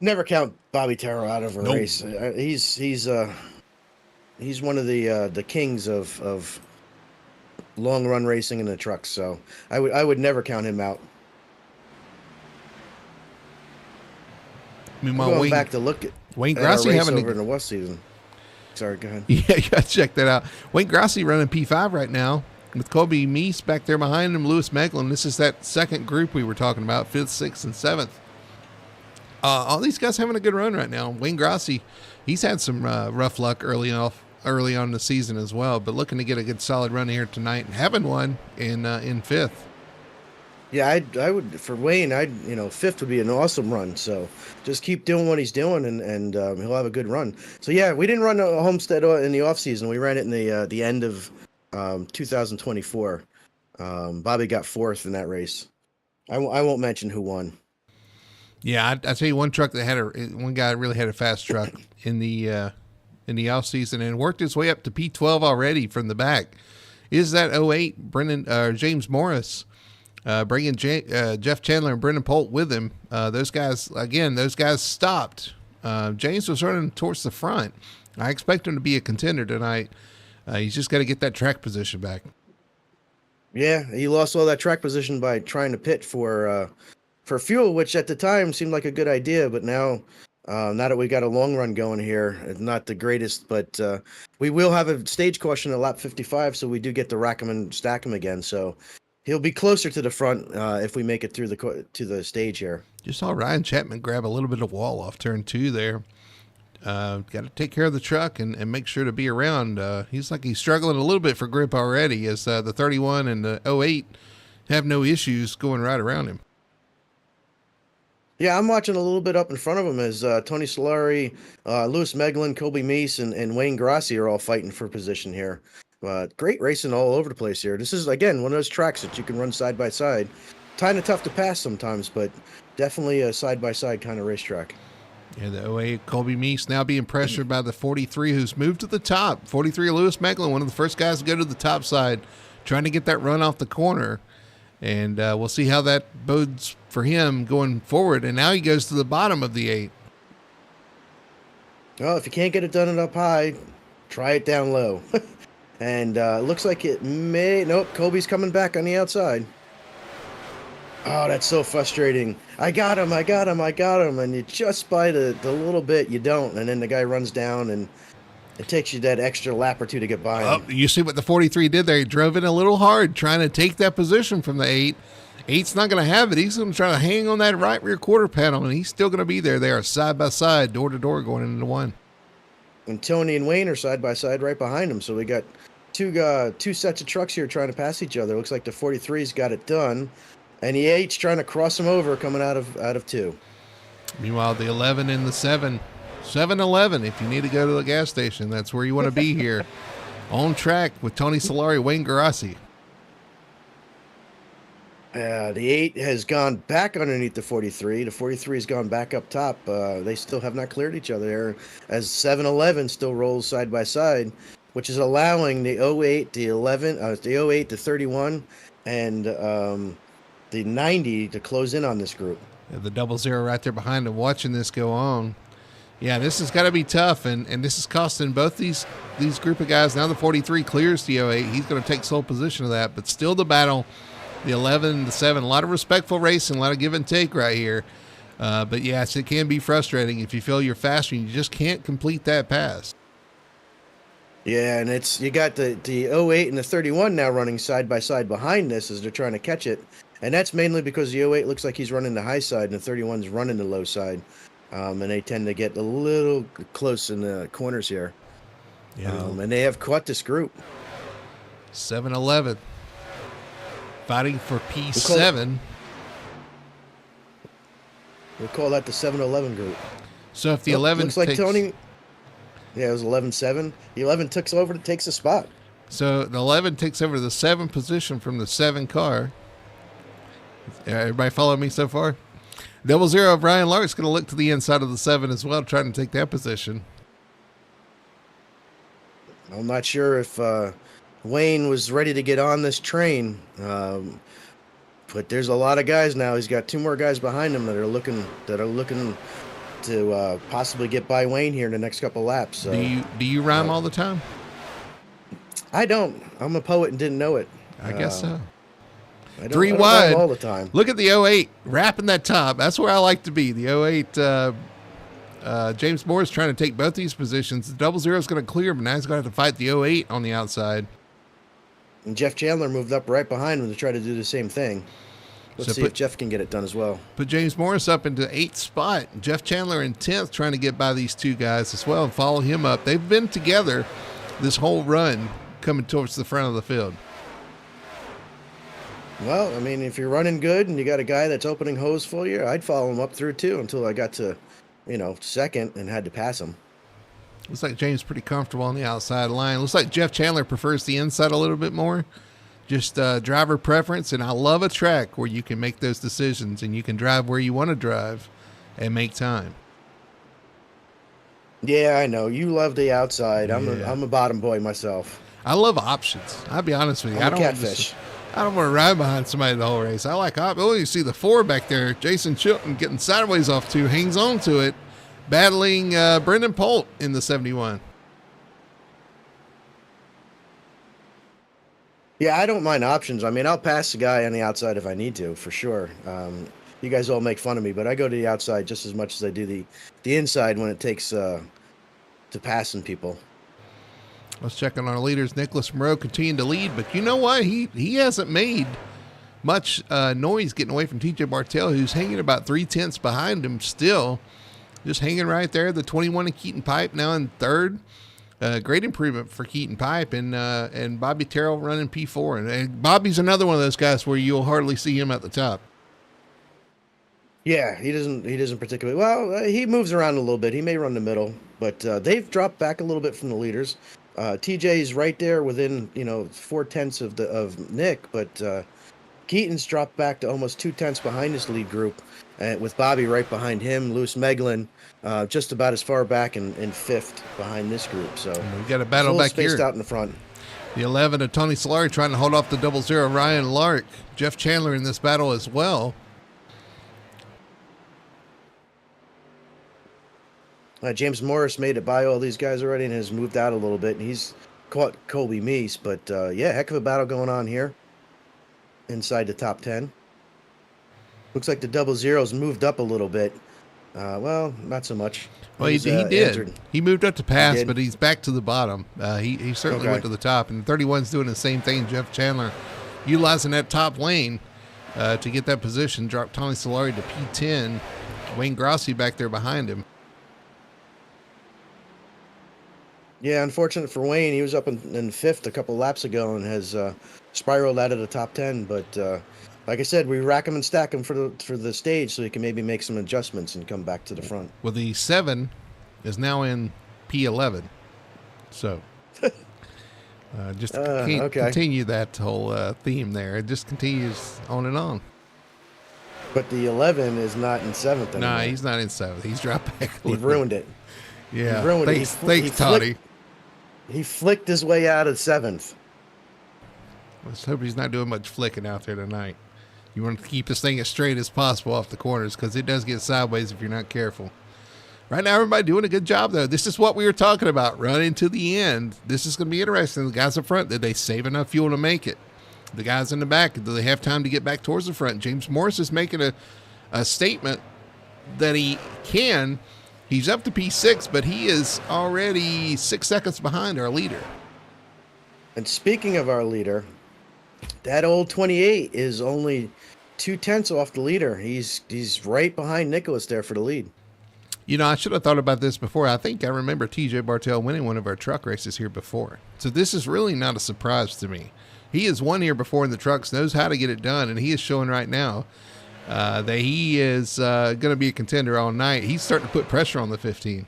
Never count Bobby Terrell out of a race. He's one of the kings of long run racing in the trucks. So I would never count him out. Meanwhile, going back to look at Wayne Grassi having over in the West season. Sorry, go ahead. Yeah, you got to check that out. Wayne Grassi running P5 right now with Kobe Meese back there behind him, Lewis Meglin. This is that second group we were talking about, 5th, 6th, and 7th. All these guys having a good run right now. Wayne Grassi, he's had some rough luck early on in the season as well, but looking to get a good solid run here tonight and having one in 5th. Yeah, I would for Wayne. 5th would be an awesome run. So just keep doing what he's doing, and he'll have a good run. So yeah, we didn't run a Homestead in the off season. We ran it in the end of 2024. Bobby got 4th in that race. I won't mention who won. Yeah, I tell you, one truck that one guy really had a fast truck in the off season and worked his way up to P12 already from the back. Is that 08 James Morris? Bringing Jeff Chandler and Brendan Polt with him. Those guys stopped. James was running towards the front. I expect him to be a contender tonight. He's just got to get that track position back. Yeah, he lost all that track position by trying to pit for fuel, which at the time seemed like a good idea. But now that we got a long run going here, it's not the greatest. But we will have a stage caution at lap 55, so we do get to rack him and stack him again. So he'll be closer to the front if we make it through to the stage here. Just saw Ryan Chapman grab a little bit of wall off turn 2 there. Got to take care of the truck and make sure to be around. He's struggling a little bit for grip already, as the 31 and the 08 have no issues going right around him. Yeah, I'm watching a little bit up in front of him as Tony Solari, Lewis Meglin, Kobe Meese, and Wayne Grassi are all fighting for position here. Great racing all over the place here. This is, again, one of those tracks that you can run side by side. Kind of tough to pass sometimes, but definitely a side-by-side kind of racetrack. Yeah, the 08 Colby Meese now being pressured by the 43 who's moved to the top. 43 Lewis Meglin, one of the first guys to go to the top side, trying to get that run off the corner. And we'll see how that bodes for him going forward. And now he goes to the bottom of the 8. Well, if you can't get it done up high, try it down low. And looks like it may... Nope, Kobe's coming back on the outside. Oh, that's so frustrating. I got him. And you just by the little bit, you don't. And then the guy runs down, and it takes you that extra lap or two to get by him. You see what the 43 did there? He drove in a little hard, trying to take that position from the 8. 8's not going to have it. He's going to try to hang on that right rear quarter panel, and he's still going to be there. They are side by side, door to door, going into 1. And Tony and Wayne are side by side right behind him. So we got two sets of trucks here trying to pass each other. Looks like the 43's got it done, and the 8's trying to cross him over coming out of 2. Meanwhile, the 11 and the 7-Eleven, if you need to go to the gas station, that's where you want to be here. On track with Tony Solari, Wayne Grassi. The 8 has gone back underneath the 43. The 43 has gone back up top. They still have not cleared each other there, as 7-Eleven still rolls side by side, which is allowing the 08, the 11, the 08, the 31, and the 90 to close in on this group. Yeah, the 00 right there behind them, watching this go on. Yeah, this has got to be tough, and this is costing both these group of guys. Now the 43 clears the 08. He's going to take sole position of that, but still the battle. The 11 and the 7, a lot of respectful racing, a lot of give and take right here. But yes, it can be frustrating if you feel you're faster and you just can't complete that pass. Yeah, and you got the 08 and the 31 now running side by side behind this as they're trying to catch it. And that's mainly because the 08 looks like he's running the high side and the 31's running the low side. And they tend to get a little close in the corners here. Yeah. And they have caught this group. 7-Eleven. Fighting for P7. We'll call that the 7-Eleven group. So if the 11 looks like Tony... Yeah, it was 11-7. The 11 takes the spot. So the 11 takes over the 7 position from the 7 car. Everybody follow me so far? 00 Brian Lark's going to look to the inside of the 7 as well, trying to take that position. I'm not sure if Wayne was ready to get on this train, but there's a lot of guys now. He's got 2 more guys behind him that are looking to possibly get by Wayne here in the next couple laps. So, do you rhyme all the time? I don't. I'm a poet and didn't know it. I guess so. I don't, 3 I don't wide rhyme all the time. Look at the 08 wrapping that top. That's where I like to be. The 08 James Moore is trying to take both these positions. The 00 is going to clear, but now he's going to have to fight the 08 on the outside. And Jeff Chandler moved up right behind him to try to do the same thing. Let's see if Jeff can get it done as well. Put James Morris up into 8th spot. Jeff Chandler in 10th, trying to get by these 2 guys as well and follow him up. They've been together this whole run coming towards the front of the field. Well, I mean, if you're running good and you got a guy that's opening hose for you, I'd follow him up through too until I got to, 2nd and had to pass him. Looks like James pretty comfortable on the outside line. Looks like Jeff Chandler prefers the inside a little bit more. Just driver preference, and I love a track where you can make those decisions and you can drive where you want to drive and make time. Yeah, I know. You love the outside. I'm a bottom boy myself. I love options. I'll be honest with you. I'm a catfish. I don't want to ride behind somebody the whole race. I like options. Oh, you see the 4 back there. Jason Chilton getting sideways off 2, hangs on to it, battling Brendan Polt in the 71. Yeah, I don't mind options. I mean, I'll pass the guy on the outside if I need to, for sure. You guys all make fun of me, but I go to the outside just as much as I do the inside when it takes to passing people. Let's check on our leaders. Nicholas Moreau continuing to lead, but you know what? He hasn't made much noise getting away from TJ Bartell, who's hanging about 3/10 behind him still. Just hanging right there. The 21 of Keaton Pipe now in 3rd. Great improvement for Keaton Pipe and Bobby Terrell running P4. And Bobby's another one of those guys where you'll hardly see him at the top. Yeah, he doesn't particularly well. He moves around a little bit. He may run the middle, but they've dropped back a little bit from the leaders. TJ's right there within 4/10 of Nick, but Keaton's dropped back to almost 2/10 behind this lead group, with Bobby right behind him. Lewis Meglin just about as far back in 5th behind this group. So we've got a battle back spaced here. Out in the front. The 11 of Tony Solari trying to hold off the 00 Ryan Lark. Jeff Chandler in this battle as well. James Morris made it by all these guys already and has moved out a little bit. And he's caught Colby Meese, but heck of a battle going on here inside the top 10. Looks like the 00's moved up a little bit. Well, not so much. Well, he did. Injured. He moved up to pass, but he's back to the bottom. He certainly went to the top. And the 31's doing the same thing. Jeff Chandler utilizing that top lane to get that position. Dropped Tony Solari to P10. Wayne Grossi back there behind him. Yeah, unfortunate for Wayne. He was up in 5th a couple laps ago and has spiraled out of the top 10. But like I said, we rack him and stack him for the stage so he can maybe make some adjustments and come back to the front. Well, the 7 is now in P11. So just continue that whole theme there. It just continues on and on. But the 11 is not in 7th anymore. No, he's not in 7th. He's dropped back. He ruined it. Yeah, he ruined it. Thanks, Toddy. He flicked his way out of 7th. Let's hope he's not doing much flicking out there tonight. You want to keep this thing as straight as possible off the corners because it does get sideways if you're not careful. Right now, everybody doing a good job, though. This is what we were talking about, running to the end. This is going to be interesting. The guys up front, did they save enough fuel to make it? The guys in the back, do they have time to get back towards the front? James Morris is making a statement that he can. He's up to P6, but he is already 6 seconds behind our leader. And speaking of our leader, that old 28 is only 2/10 off the leader. He's right behind Nicholas there for the lead. You know, I should have thought about this before. I think I remember TJ Bartell winning one of our truck races here before. So this is really not a surprise to me. He has won here before in the trucks, knows how to get it done, and he is showing right now that he is going to be a contender all night. He's starting to put pressure on the 15.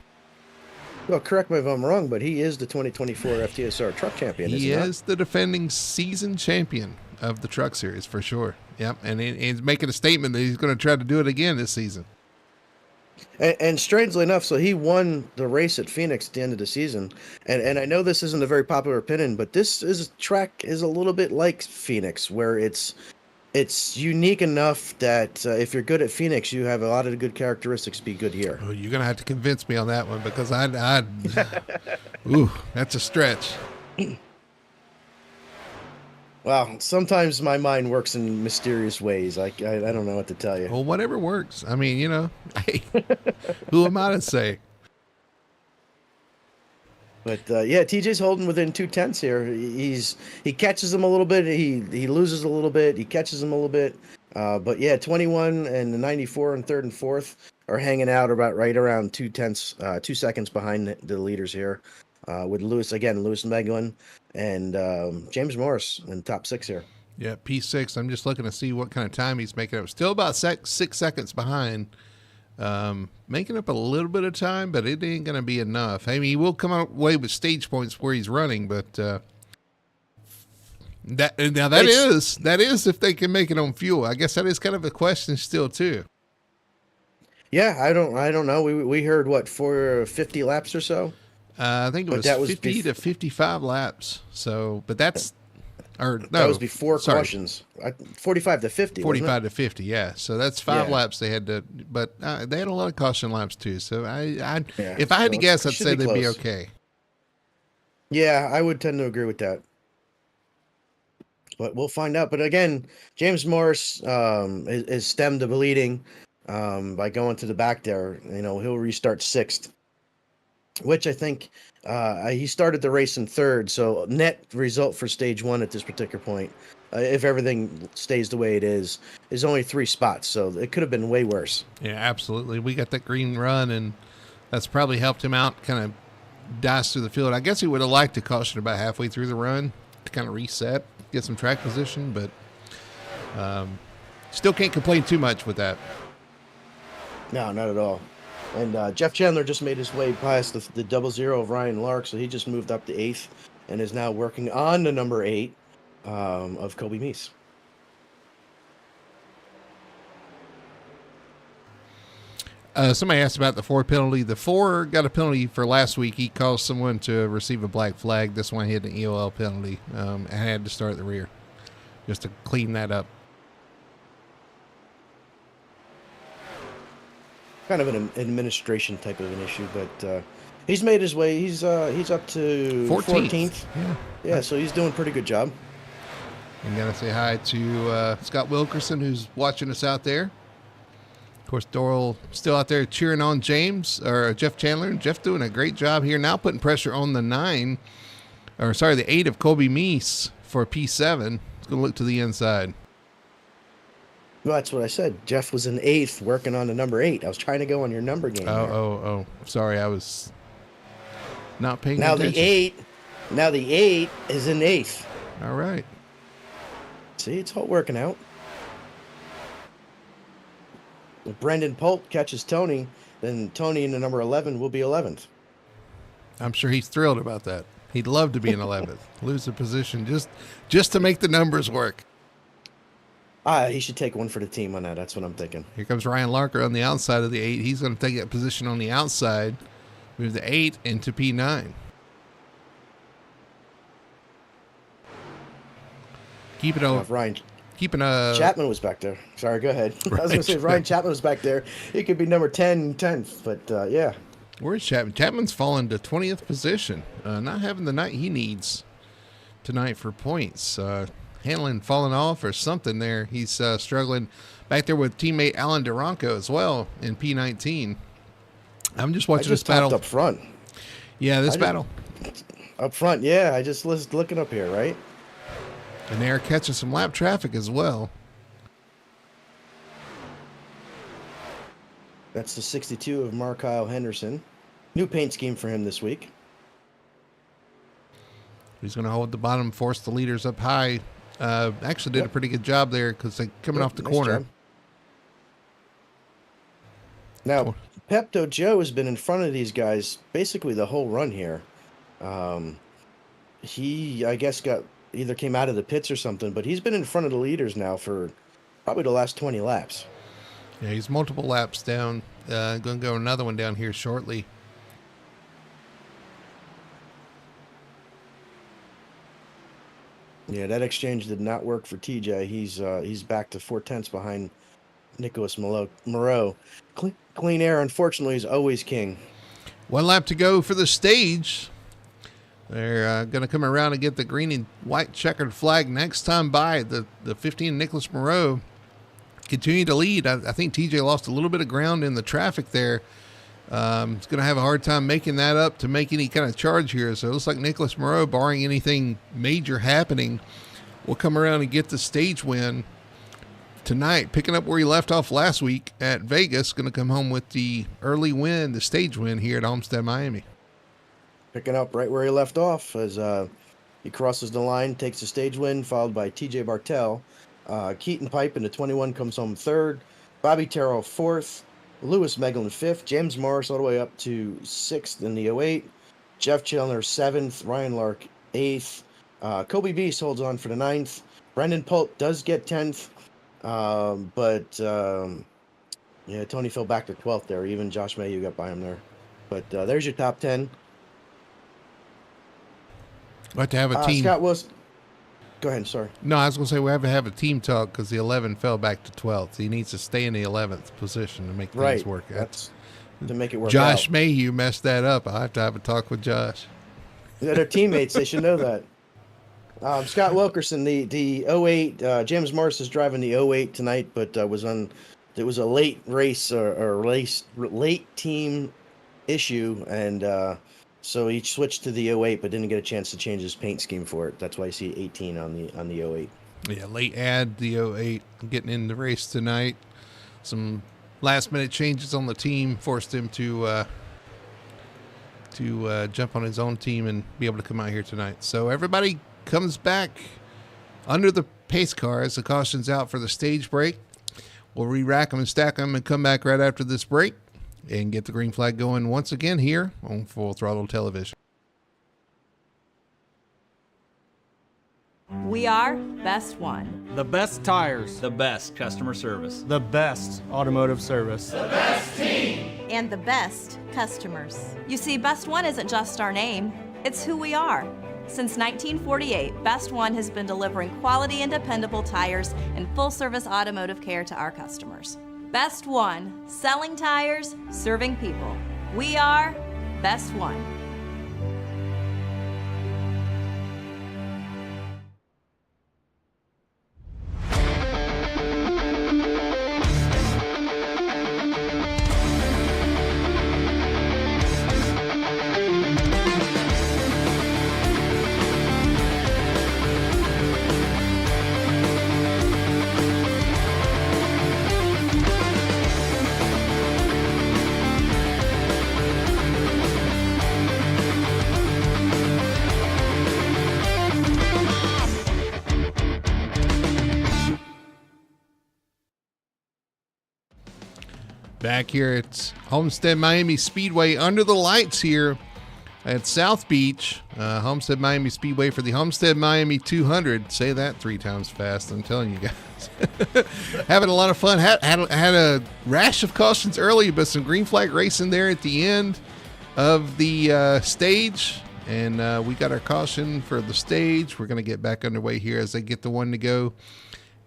Well, correct me if I'm wrong, but he is the 2024 FTSR truck champion, is he He not? is the defending season champion of the Truck Series for sure. Yep, and he's making a statement that he's going to try to do it again this season. And strangely enough, so he won the race at Phoenix at the end of the season. And I know this isn't a very popular opinion, but this is track is a little bit like Phoenix, where it's unique enough that if you're good at Phoenix, you have a lot of good characteristics to be good here. Oh, you're going to have to convince me on that one because ooh, that's a stretch. Well, sometimes my mind works in mysterious ways. I don't know what to tell you. Well, whatever works. I mean, hey, who am I to say? But yeah, TJ's holding within 2/10 here. He catches him a little bit. He loses a little bit. He catches him a little bit. But yeah, 21 and the 94 and third and fourth are hanging out about right around 2/10, 2 seconds behind the leaders here. With Lewis Meglin and James Morris in top 6 here. Yeah, P6. I'm just looking to see what kind of time he's making up. Still about 6 seconds behind. Making up a little bit of time, but it ain't going to be enough. I mean, he will come away with stage points where he's running, but that is if they can make it on fuel. I guess that is kind of a question still too. Yeah, I don't know. We heard what, for 50 laps or so. I think it was 50 to 55 laps. So, but that's that was before cautions. 45 to 50. 45 to 50, yeah. So that's 5 laps they had to, but they had a lot of caution laps too. So if I had to guess, I'd say they'd be okay. Yeah, I would tend to agree with that. But we'll find out. But again, James Morris is stemmed the bleeding by going to the back there. He'll restart 6th. Which I think he started the race in 3rd, so net result for stage 1 at this particular point, if everything stays the way it is only 3 spots, so it could have been way worse. Yeah, absolutely. We got that green run, and that's probably helped him out, kind of dice through the field. I guess he would have liked to caution about halfway through the run to kind of reset, get some track position, but still can't complain too much with that. No, not at all. And Jeff Chandler just made his way past the 00 of Ryan Lark, so he just moved up to 8th and is now working on the number 8 of Kobe Meese. Somebody asked about the 4 penalty. The 4 got a penalty for last week. He caused someone to receive a black flag. This one hit an EOL penalty and had to start at the rear just to clean that up. Kind of an administration type of an issue, but he's made his way. He's up to 14th. Yeah, so he's doing a pretty good job. I'm going to say hi to Scott Wilkerson, who's watching us out there. Of course, Doral still out there cheering on Jeff Chandler. Jeff doing a great job here, now putting pressure on the 8 of Kobe Meese for P7. It's going to look to the inside. Well, that's what I said. Jeff was in 8th working on the number 8. I was trying to go on your number game. Oh. Sorry, I was not paying attention. Now the 8 is in 8th. All right. See, it's all working out. If Brendan Polt catches Tony, then Tony in the number 11 will be 11th. I'm sure he's thrilled about that. He'd love to be in 11th. Lose a position just to make the numbers work. He should take one for the team on that. That's what I'm thinking. Here comes Ryan Larker on the outside of the 8. He's going to take that position on the outside. Move the 8 into P9. Keep it over. Chapman was back there. Sorry, go ahead. I was going to say if Ryan Chapman was back there, he could be number 10th. But yeah. Where's Chapman? Chapman's fallen to 20th position. Not having the night he needs tonight for points. Hanlon falling off or something there. He's struggling back there with teammate Alan Duranco as well in P19. I'm just watching this battle up front. Yeah, this battle up front. Yeah, I just was looking up here, right? And they're catching some lap traffic as well. That's the 62 of Markyle Henderson. New paint scheme for him this week. He's going to hold the bottom, force the leaders up high. Actually did a pretty good job there because they coming off the corner. Now, Pepto Joe has been in front of these guys basically the whole run here. Um, he, I guess, got either came out of the pits or something, but he's been in front of the leaders now for probably the last 20 laps. Yeah, he's multiple laps down. Going to go another one down here shortly. Yeah, that exchange did not work for TJ. He's back to 4/10 behind Nicholas Moreau. Clean air, unfortunately, is always king. One lap to go for the stage. They're going to come around and get the green and white checkered flag next time by. The 15 Nicholas Moreau continue to lead. I think TJ lost a little bit of ground in the traffic there. He's going to have a hard time making that up to make any kind of charge here. So it looks like Nicholas Moreau, barring anything major happening, will come around and get the stage win tonight, picking up where he left off last week at Vegas. Going to come home with the early win, the stage win here at Homestead-Miami. Picking up right where he left off as he crosses the line, takes the stage win, followed by TJ Bartel. Keaton Pipe in the 21 comes home third. Bobby Terrell fourth. Lewis Meglin fifth. James Morris all the way up to sixth in the 08. Jeff Chandler seventh. Ryan Lark eighth. Kobe Beast holds on for the ninth. Brendan Polt does get 10th. Yeah, Tony fell back to 12th there. Even Josh Mayhew got by him there. But there's your top 10. Like to have a team. Scott Wilson. Go ahead. Sorry. No, I was going to say we have to have a team talk because the 11 fell back to 12th. He needs to stay in the 11th position to make things work. That's to make it work. Josh out. Mayhew messed that up. I have to have a talk with Josh. Yeah, they're teammates. They should know that. Scott Wilkerson, the 08. James Morris is driving the 08 tonight, but it was a late race or late team issue, and so he switched to the 08, but didn't get a chance to change his paint scheme for it. That's why you see 18 on the 08. Yeah, late add the 08 getting in the race tonight. Some last minute changes on the team forced him to jump on his own team and be able to come out here tonight. So everybody comes back under the pace car as the caution's out for the stage break. We'll re-rack them and stack them and come back right after this break and get the green flag going once again here on Full Throttle Television. We are Best One. The best tires. The best customer service. The best automotive service. The best team. And the best customers. You see, Best One isn't just our name, it's who we are. Since 1948, Best One has been delivering quality and dependable tires and full-service automotive care to our customers. Best One, selling tires, serving people. We are Best One. Back here at Homestead-Miami Speedway under the lights here at South Beach. Homestead-Miami Speedway for the Homestead-Miami 200. Say that 3 times fast, I'm telling you guys. Having a lot of fun. Had a rash of cautions early, but some green flag racing there at the end of the stage. And we got our caution for the stage. We're going to get back underway here as they get the one to go.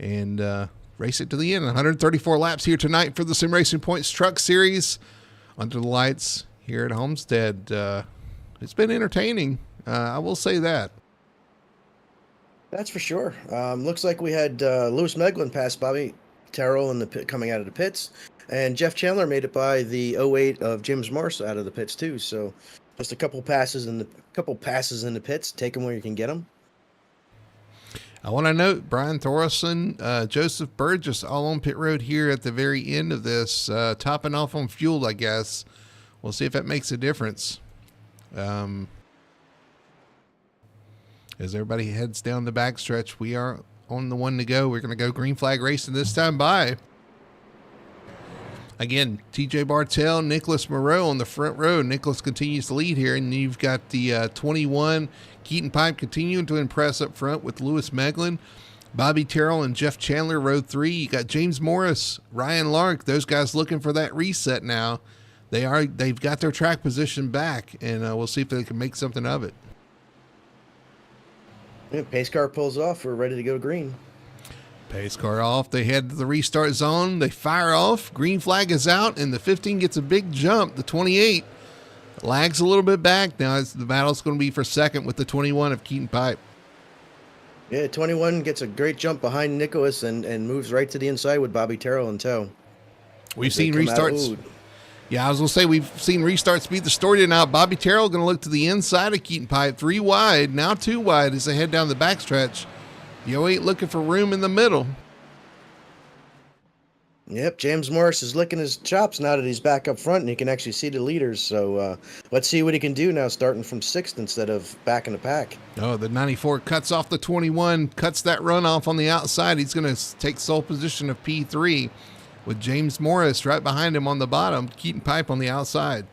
And race it to the end. 134 laps here tonight for the Sim Racing Points Truck Series under the lights here at Homestead. It's been entertaining. I will say that. That's for sure. Looks like we had Lewis Meglin pass Bobby Terrell in the pit, coming out of the pits, and Jeff Chandler made it by the 08 of James Morris out of the pits too. So just a couple passes in the pits. Take them where you can get them. I want to note Brian Thorson, Joseph Burgess, all on pit road here at the very end of this, topping off on fuel, I guess. We'll see if that makes a difference. As everybody heads down the backstretch, we are on the one to go. We're going to go green flag racing this time by. Again, TJ Bartell, Nicholas Moreau on the front row. Nicholas continues to lead here, and you've got the 21 Keaton Pipe continuing to impress up front with Lewis Meglin, Bobby Terrell, and Jeff Chandler, row 3. You got James Morris, Ryan Lark. Those guys looking for that reset now. They've got their track position back, and we'll see if they can make something of it. Yeah, pace car pulls off. We're ready to go green. Pace car off. They head to the restart zone. They fire off. Green flag is out, and the 15 gets a big jump. The 28 lags a little bit back. Now the battle's going to be for second with the 21 of Keaton Pipe. Yeah, 21 gets a great jump behind Nicholas and moves right to the inside with Bobby Terrell in tow. We've seen restarts. Yeah, I was going to say we've seen restarts beat the story now. Bobby Terrell going to look to the inside of Keaton Pipe. 3 wide, now 2 wide as they head down the backstretch. The 08 looking for room in the middle. Yep, James Morris is licking his chops now that he's back up front and he can actually see the leaders. So let's see what he can do now, starting from 6th instead of back in the pack. Oh, the 94 cuts off the 21, cuts that run off on the outside. He's going to take sole position of P3 with James Morris right behind him on the bottom, Keaton Pipe on the outside.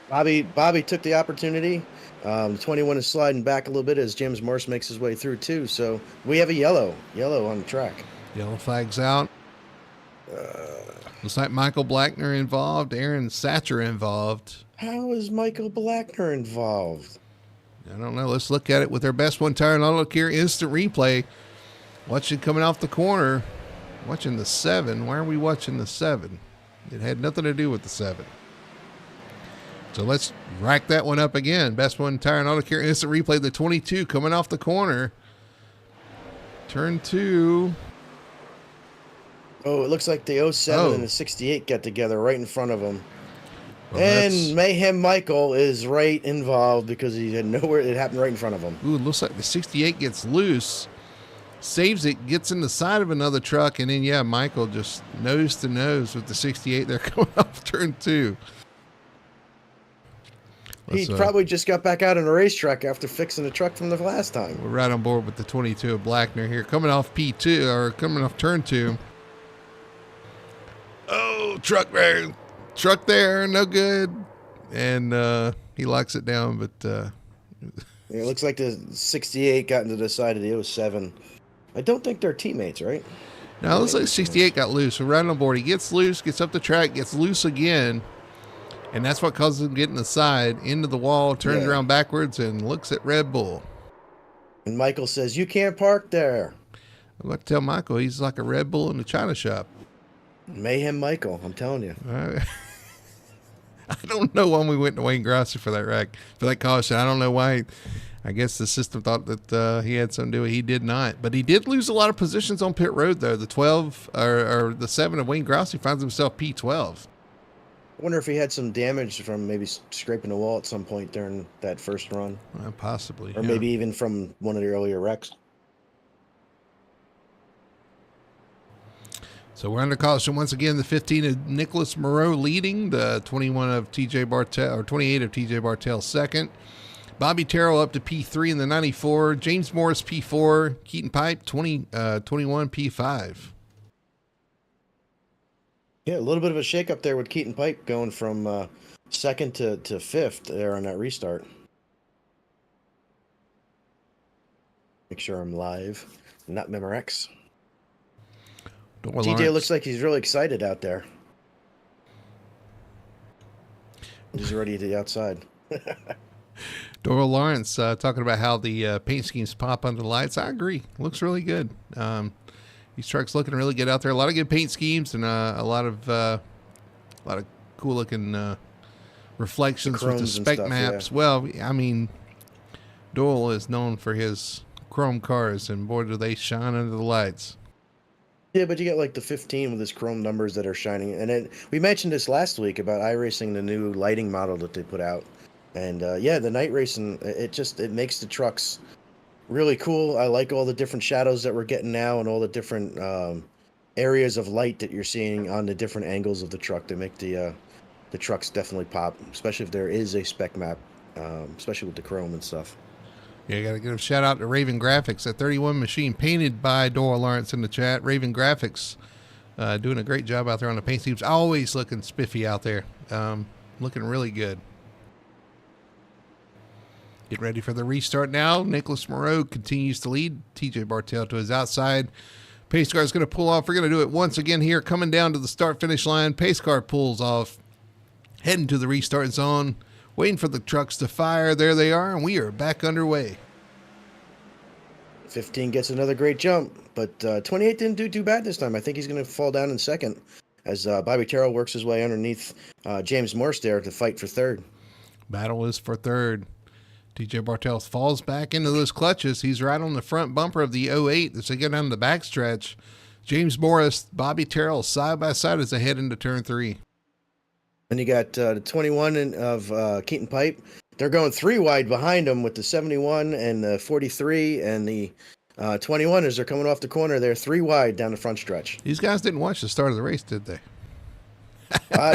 Bobby took the opportunity. The 21 is sliding back a little bit as James Morris makes his way through too. So we have a yellow on the track. Yellow flags out. Looks like Michael Blackner involved, Aaron Satcher involved. How is Michael Blackner involved? I don't know. Let's look at it with our best one tire. And I'll look here, instant replay. Watching coming off the corner. Watching the 7. Why are we watching the 7? It had nothing to do with the 7. So let's rack that one up again. Best one tire and auto care instant replay. The 22 coming off the corner. Turn 2. Oh, it looks like the 07 and the 68 got together right in front of him. Well, and Mayhem Michael is right involved because he had nowhere. It happened right in front of him. Ooh, it looks like the 68 gets loose. Saves it, gets in the side of another truck, and then, yeah, Michael just nose to nose with the 68 there coming off turn 2. He probably just got back out on a racetrack after fixing the truck from the last time. We're right on board with the 22 of Blackner here. Coming off P2, or coming off turn 2. Oh, truck there, no good. And he locks it down, but... It looks like the 68 got into the side of the 07. I don't think they're teammates, right? No, it looks like 68 got loose. We're right on board. He gets loose, gets up the track, gets loose again. And that's what causes him to get in the side, into the wall, turns around backwards, and looks at Red Bull. And Michael says, "You can't park there." I'm going to tell Michael he's like a Red Bull in the China shop. Mayhem Michael, I'm telling you. I don't know why we went to Wayne Grossi for that caution. I don't know why. I guess the system thought that he had something to do with it. He did not. But he did lose a lot of positions on pit road, though. The 12 or the 7 of Wayne Grossi finds himself P12. I wonder if he had some damage from maybe scraping the wall at some point during that first run. Possibly. Or maybe even from one of the earlier wrecks. So we're under caution once again. The 15 of Nicholas Moreau leading, the 21 of TJ Bartell, or 28 of TJ Bartell second. Bobby Terrell up to P3 in the 94. James Morris P4. Keaton Pipe 21 P5. Yeah, a little bit of a shakeup there with Keaton Pipe going from second to 5th there on that restart. Make sure I'm live, not Memorex. DJ looks like he's really excited out there. He's ready to the outside. Doral Lawrence talking about how the paint schemes pop under the lights. I agree. Looks really good. These trucks looking really good out there. A lot of good paint schemes and a lot of cool looking reflections with the spec stuff, maps. Yeah. Well, I mean, Doral is known for his chrome cars, and boy, do they shine under the lights. Yeah, but you get like the 15 with his chrome numbers that are shining. And then we mentioned this last week about iRacing, the new lighting model that they put out. And yeah, the night racing, it makes the trucks really cool. I like all the different shadows that we're getting now and all the different areas of light that you're seeing on the different angles of the truck to make the trucks definitely pop, especially if there is a spec map, especially with the chrome and stuff. Yeah, got to give a shout out to Raven Graphics, a 31 machine painted by Doral Lawrence in the chat. Raven Graphics Doing a great job out there on the paint seams. Always looking spiffy out there. Looking really good. Get ready for the restart now. Nicholas Moreau continues to lead. TJ Bartell to his outside. Pace car is going to pull off. We're going to do it once again here. Coming down to the start-finish line. Pace car pulls off. Heading to the restart zone. Waiting for the trucks to fire. There they are, and we are back underway. 15 gets another great jump, but 28 didn't do too bad this time. I think he's going to fall down in second as Bobby Terrell works his way underneath James Morse there to fight for third. Battle is for third. TJ Bartell falls back into those clutches. He's right on the front bumper of the 08 as they go down the backstretch. James Morris, Bobby Terrell side by side as they head into turn 3. And you got the 21 of Keaton Pipe. They're going 3 wide behind them with the 71 and the 43 and the 21 as they're coming off the corner. They're 3 wide down the front stretch. These guys didn't watch the start of the race, did they?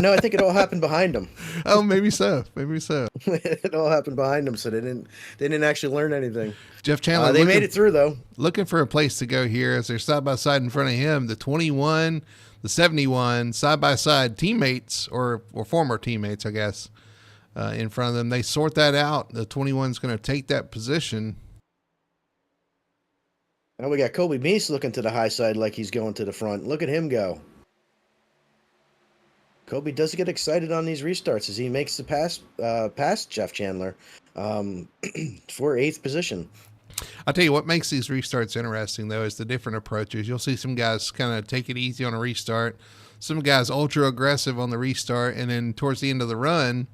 No, I think it all happened behind them. Oh, maybe so. Maybe so. It all happened behind them, so they didn't actually learn anything. Jeff Chandler, they made it through though. Looking for a place to go here as they're side by side in front of him. The 21, the 71, side by side teammates or former teammates, I guess, in front of them. They sort that out. The 21's going to take that position. Now we got Kobe Meese looking to the high side like he's going to the front. Look at him go. Kobe does get excited on these restarts as he makes the pass past Jeff Chandler for 8th position. I'll tell you what makes these restarts interesting, though, is the different approaches. You'll see some guys kind of take it easy on a restart, some guys ultra aggressive on the restart, and then towards the end of the run,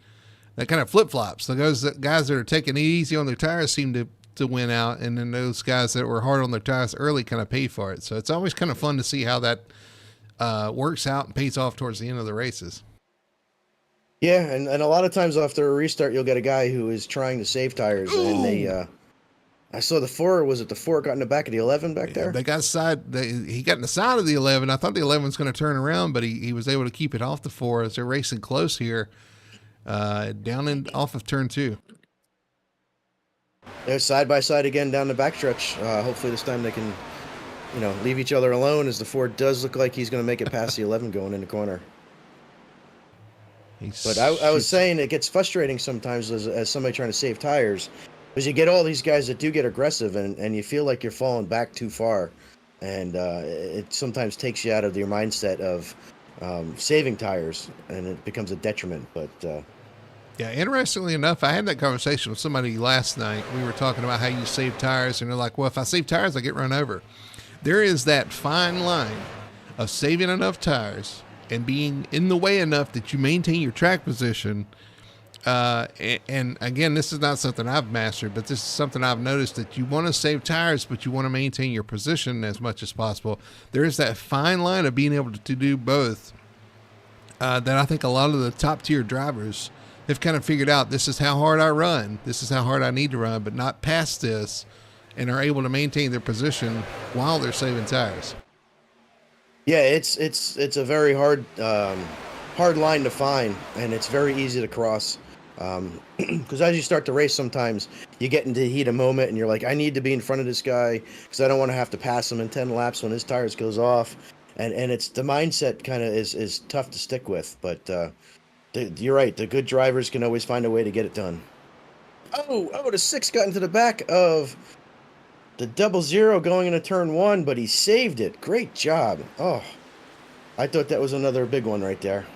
that kind of flip-flops. The guys that are taking it easy on their tires seem to win out, and then those guys that were hard on their tires early kind of pay for it. So it's always kind of fun to see how that works out and pays off towards the end of the races. Yeah, and a lot of times after a restart, you'll get a guy who is trying to save tires, and they I saw the 4, was it the 4 got in the back of the 11 back there? They got he got in the side of the 11. I thought the 11 was going to turn around, but he was able to keep it off the 4 as they're racing close here, down and off of turn 2. They're side by side again down the backstretch. Hopefully this time they can, leave each other alone as the 4 does look like he's going to make it past the 11 going in the corner. But I was saying it gets frustrating sometimes as somebody trying to save tires because you get all these guys that do get aggressive and you feel like you're falling back too far. And it sometimes takes you out of your mindset of saving tires and it becomes a detriment. But yeah, interestingly enough, I had that conversation with somebody last night. We were talking about how you save tires, and they're like, well, if I save tires, I get run over. There is that fine line of saving enough tires and being in the way enough that you maintain your track position. And again, this is not something I've mastered, but this is something I've noticed that you want to save tires, but you want to maintain your position as much as possible. There is that fine line of being able to do both that I think a lot of the top tier drivers have kind of figured out. This is how hard I run. This is how hard I need to run, but not past this, and are able to maintain their position while they're saving tires. Yeah, it's a very hard line to find, and it's very easy to cross. Because as you start to race, sometimes you get into the heat of moment, and you're like, I need to be in front of this guy because I don't want to have to pass him in 10 laps when his tires goes off. And it's the mindset kind of is tough to stick with, but you're right. The good drivers can always find a way to get it done. Oh, the 6 got into the back of the 00 going into turn 1, but he saved it. Great job. Oh, I thought that was another big one right there.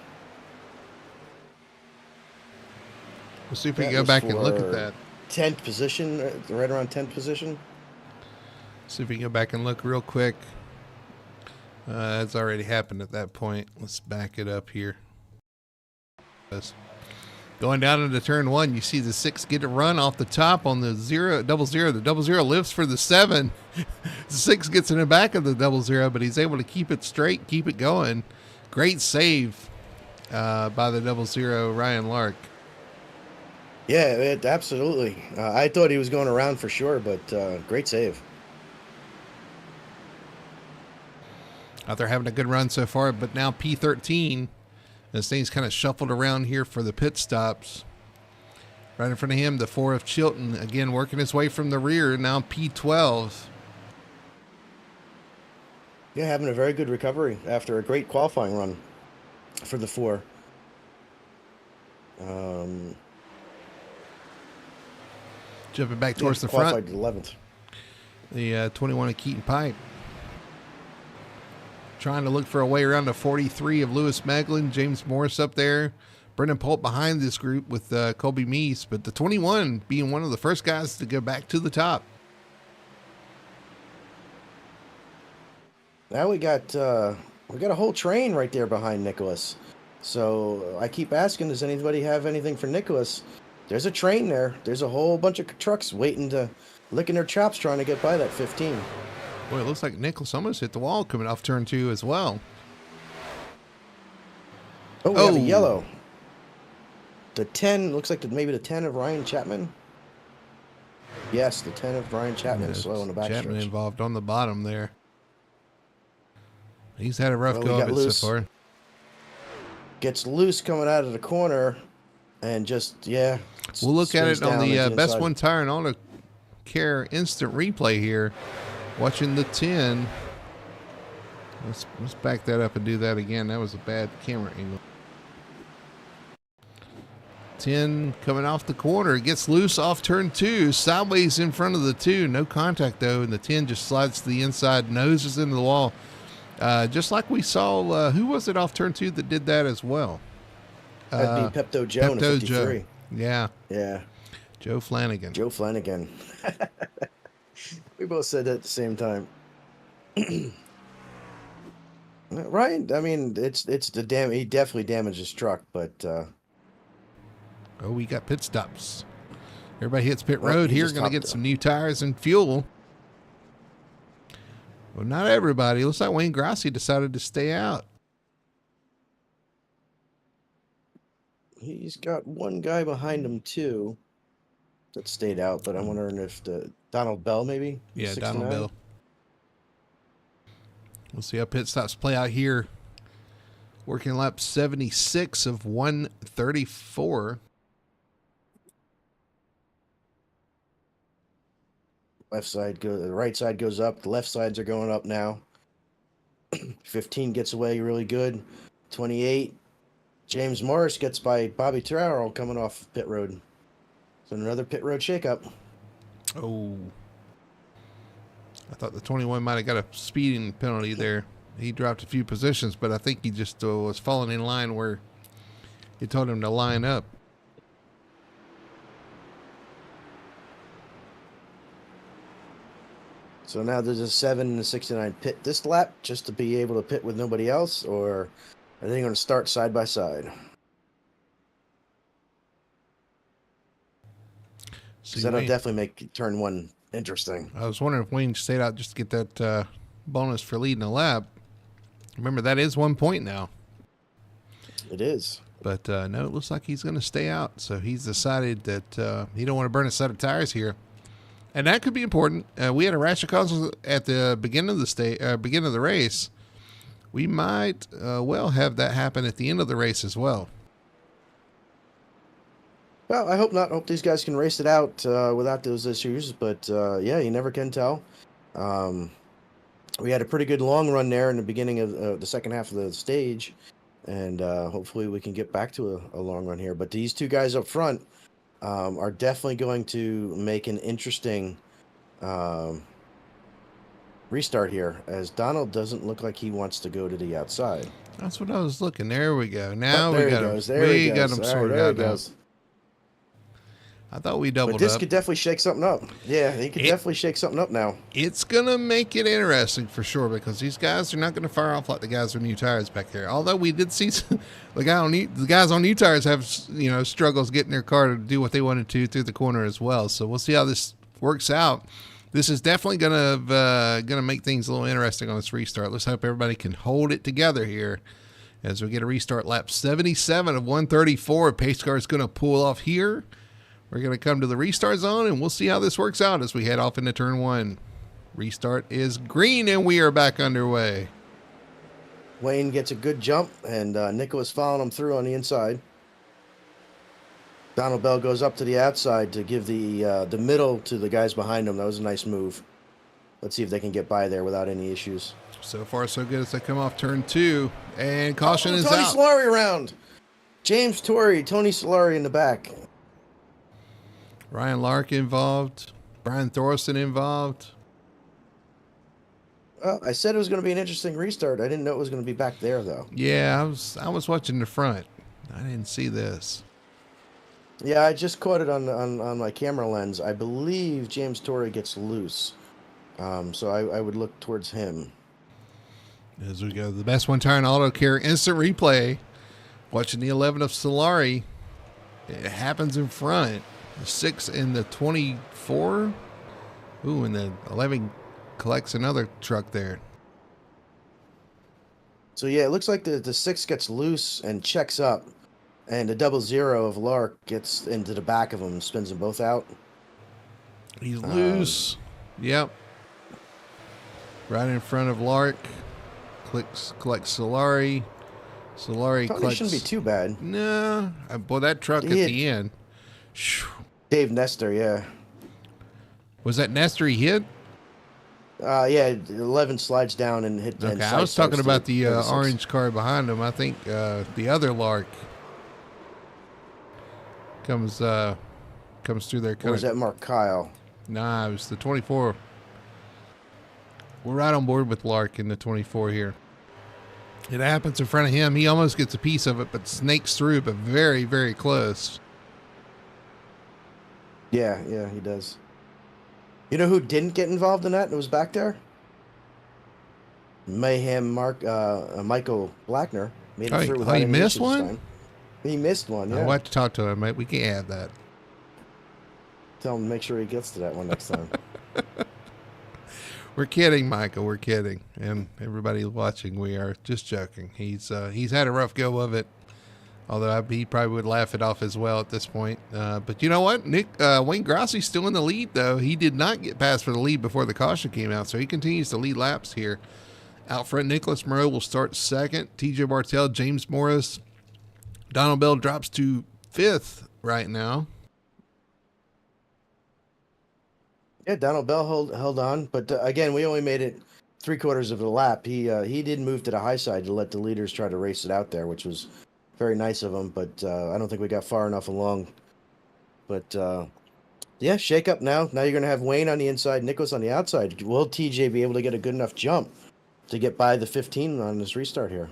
We'll see if we can go back and look at that. 10th position, right around 10th position. See if we can go back and look real quick. It's already happened at that point. Let's back it up here. Going down into turn 1, you see the 6 get a run off the top on the 00. The 00 lives for the 7. The 6 gets in the back of the 00, but he's able to keep it straight, keep it going. Great save by the 00, Ryan Lark. Yeah, absolutely. I thought he was going around for sure, but great save. Out there having a good run so far, but now P13. This thing's kind of shuffled around here for the pit stops. Right in front of him, the 4 of Chilton, again working his way from the rear, now P12. Yeah, having a very good recovery after a great qualifying run for the 4. Jumping back towards the qualified front. 11th. The 21 of Keaton Pipe. Trying to look for a way around the 43 of Lewis Meglin. James Morris up there. Brendan Polt behind this group with Colby Meese. But the 21 being one of the first guys to go back to the top. Now we got a whole train right there behind Nicholas. So I keep asking, does anybody have anything for Nicholas? There's a train there. There's a whole bunch of trucks waiting to licking their chops trying to get by that 15. Boy, it looks like Nicholas almost hit the wall coming off turn 2 as well. Oh, we have a yellow. The 10 looks like maybe the 10 of Ryan Chapman. Yes, the 10 of Ryan Chapman slow in the back Chapman stretch. involved on the bottom there. He's had a rough go of it so far. Gets loose coming out of the corner, and just we'll look at it on the Best One Tire and Auto Care instant replay here. Watching the 10. Let's back that up and do that again. That was a bad camera angle. 10 coming off the corner. Gets loose off turn 2. Sideways in front of the 2. No contact though. And the 10 just slides to the inside. Noses into the wall. Just like we saw. Who was it off turn 2 that did that as well? That'd be Pepto Joe in a 53. Joe. Yeah. Yeah. Joe Flanagan. Joe Flanagan. We both said that at the same time. Ryan, I mean, it's the he definitely damaged his truck, but oh, we got pit stops. Everybody hits pit road here. Going to get some new tires and fuel. Well, not everybody. Looks like Wayne Grassi decided to stay out. He's got one guy behind him too that stayed out, but I'm wondering if the Donald Bell maybe. Yeah, 69? Donald Bell. We'll see how pit stops play out here. Working lap 76 of 134. Left side goes, the right side goes up. The left sides are going up now. 15 gets away really good. 28. James Morris gets by Bobby Terrell coming off pit road. So another pit road shakeup. Oh. I thought the 21 might have got a speeding penalty there. He dropped a few positions, but I think he just was falling in line where he told him to line up. So now there's a 7 and a 69 pit this lap just to be able to pit with nobody else, or are they going to start side by side? So that'll definitely make turn 1 interesting. I was wondering if Wayne stayed out just to get that bonus for leading a lap. Remember, that is 1 point now. It is. But no, it looks like he's going to stay out. So he's decided that he don't want to burn a set of tires here. And that could be important. We had a rash of causes at the beginning of the beginning of the race. We might well have that happen at the end of the race as well. Well, I hope not. I hope these guys can race it out without those issues. But yeah, you never can tell. We had a pretty good long run there in the beginning of the second half of the stage. And hopefully we can get back to a long run here. But these two guys up front are definitely going to make an interesting restart here, as Donald doesn't look like he wants to go to the outside. That's what I was looking. There we go. Now we got him. We got him sorted out now. I thought we doubled up. But this could definitely shake something up. Yeah, he could definitely shake something up now. It's going to make it interesting for sure, because these guys are not going to fire off like the guys with new tires back there. Although we did see the guys on new tires have, struggles getting their car to do what they wanted to through the corner as well. So we'll see how this works out. This is definitely going to make things a little interesting on this restart. Let's hope everybody can hold it together here as we get a restart. Lap 77 of 134. Pace car is going to pull off here. We're going to come to the restart zone, and we'll see how this works out as we head off into turn 1. Restart is green, and we are back underway. Wayne gets a good jump, and Nicholas following him through on the inside. Donald Bell goes up to the outside to give the middle to the guys behind him. That was a nice move. let's see if they can get by there without any issues. So far, so good as they come off turn 2. And caution is Tony out. Solari around. James Torrey, Tony Solari in the back. Ryan Lark involved. Brian Thorson involved. Well, I said it was going to be an interesting restart. I didn't know it was going to be back there, though. Yeah, I was watching the front. I didn't see this. Yeah, I just caught it on my camera lens. I believe James Torrey gets loose. So I would look towards him. As we go, the best one tire and auto care instant replay. Watching the 11 of Solari. It happens in front. The 6 in the 24. Ooh, and the 11 collects another truck there. So yeah, it looks like the 6 gets loose and checks up, and the 00 of Lark gets into the back of him and spins them both out. He's loose. Yep. Right in front of Lark. Collects Solari. Solari Probably collects. shouldn't be too bad. No. Boy, that truck at the end. Dave Nestor, yeah. Was that Nestor he hit? Yeah, 11 slides down and hit. Okay, I was talking about the orange car behind him. I think the other Lark comes through there. Or was that Mark Kyle? Nah, it was the 24. We're right on board with Lark in the 24 here. It happens in front of him. He almost gets a piece of it, but snakes through, but very, very close. Yeah, he does. You know who didn't get involved in that and was back there? Mayhem Michael Blackner made it through without he any missed issues one? this time. He missed one, yeah. I'll have to talk to him, mate. We can add that. Tell him to make sure he gets to that one next time. We're kidding, Michael. We're kidding. And everybody watching, we are just joking. He's had a rough go of it. Although he probably would laugh it off as well at this point. But you know what? Wayne Grossi's still in the lead, though. He did not get past for the lead before the caution came out, so he continues to lead laps here. Out front, Nicholas Moreau will start second. TJ Bartell, James Morris. Donald Bell drops to 5th right now. Yeah, Donald Bell held on. But again, we only made it 3/4 of the lap. He did move to the high side to let the leaders try to race it out there, which was very nice of him, but I don't think we got far enough along. But yeah, shake up now. Now you're going to have Wayne on the inside, Nicholas on the outside. Will TJ be able to get a good enough jump to get by the 15 on this restart here?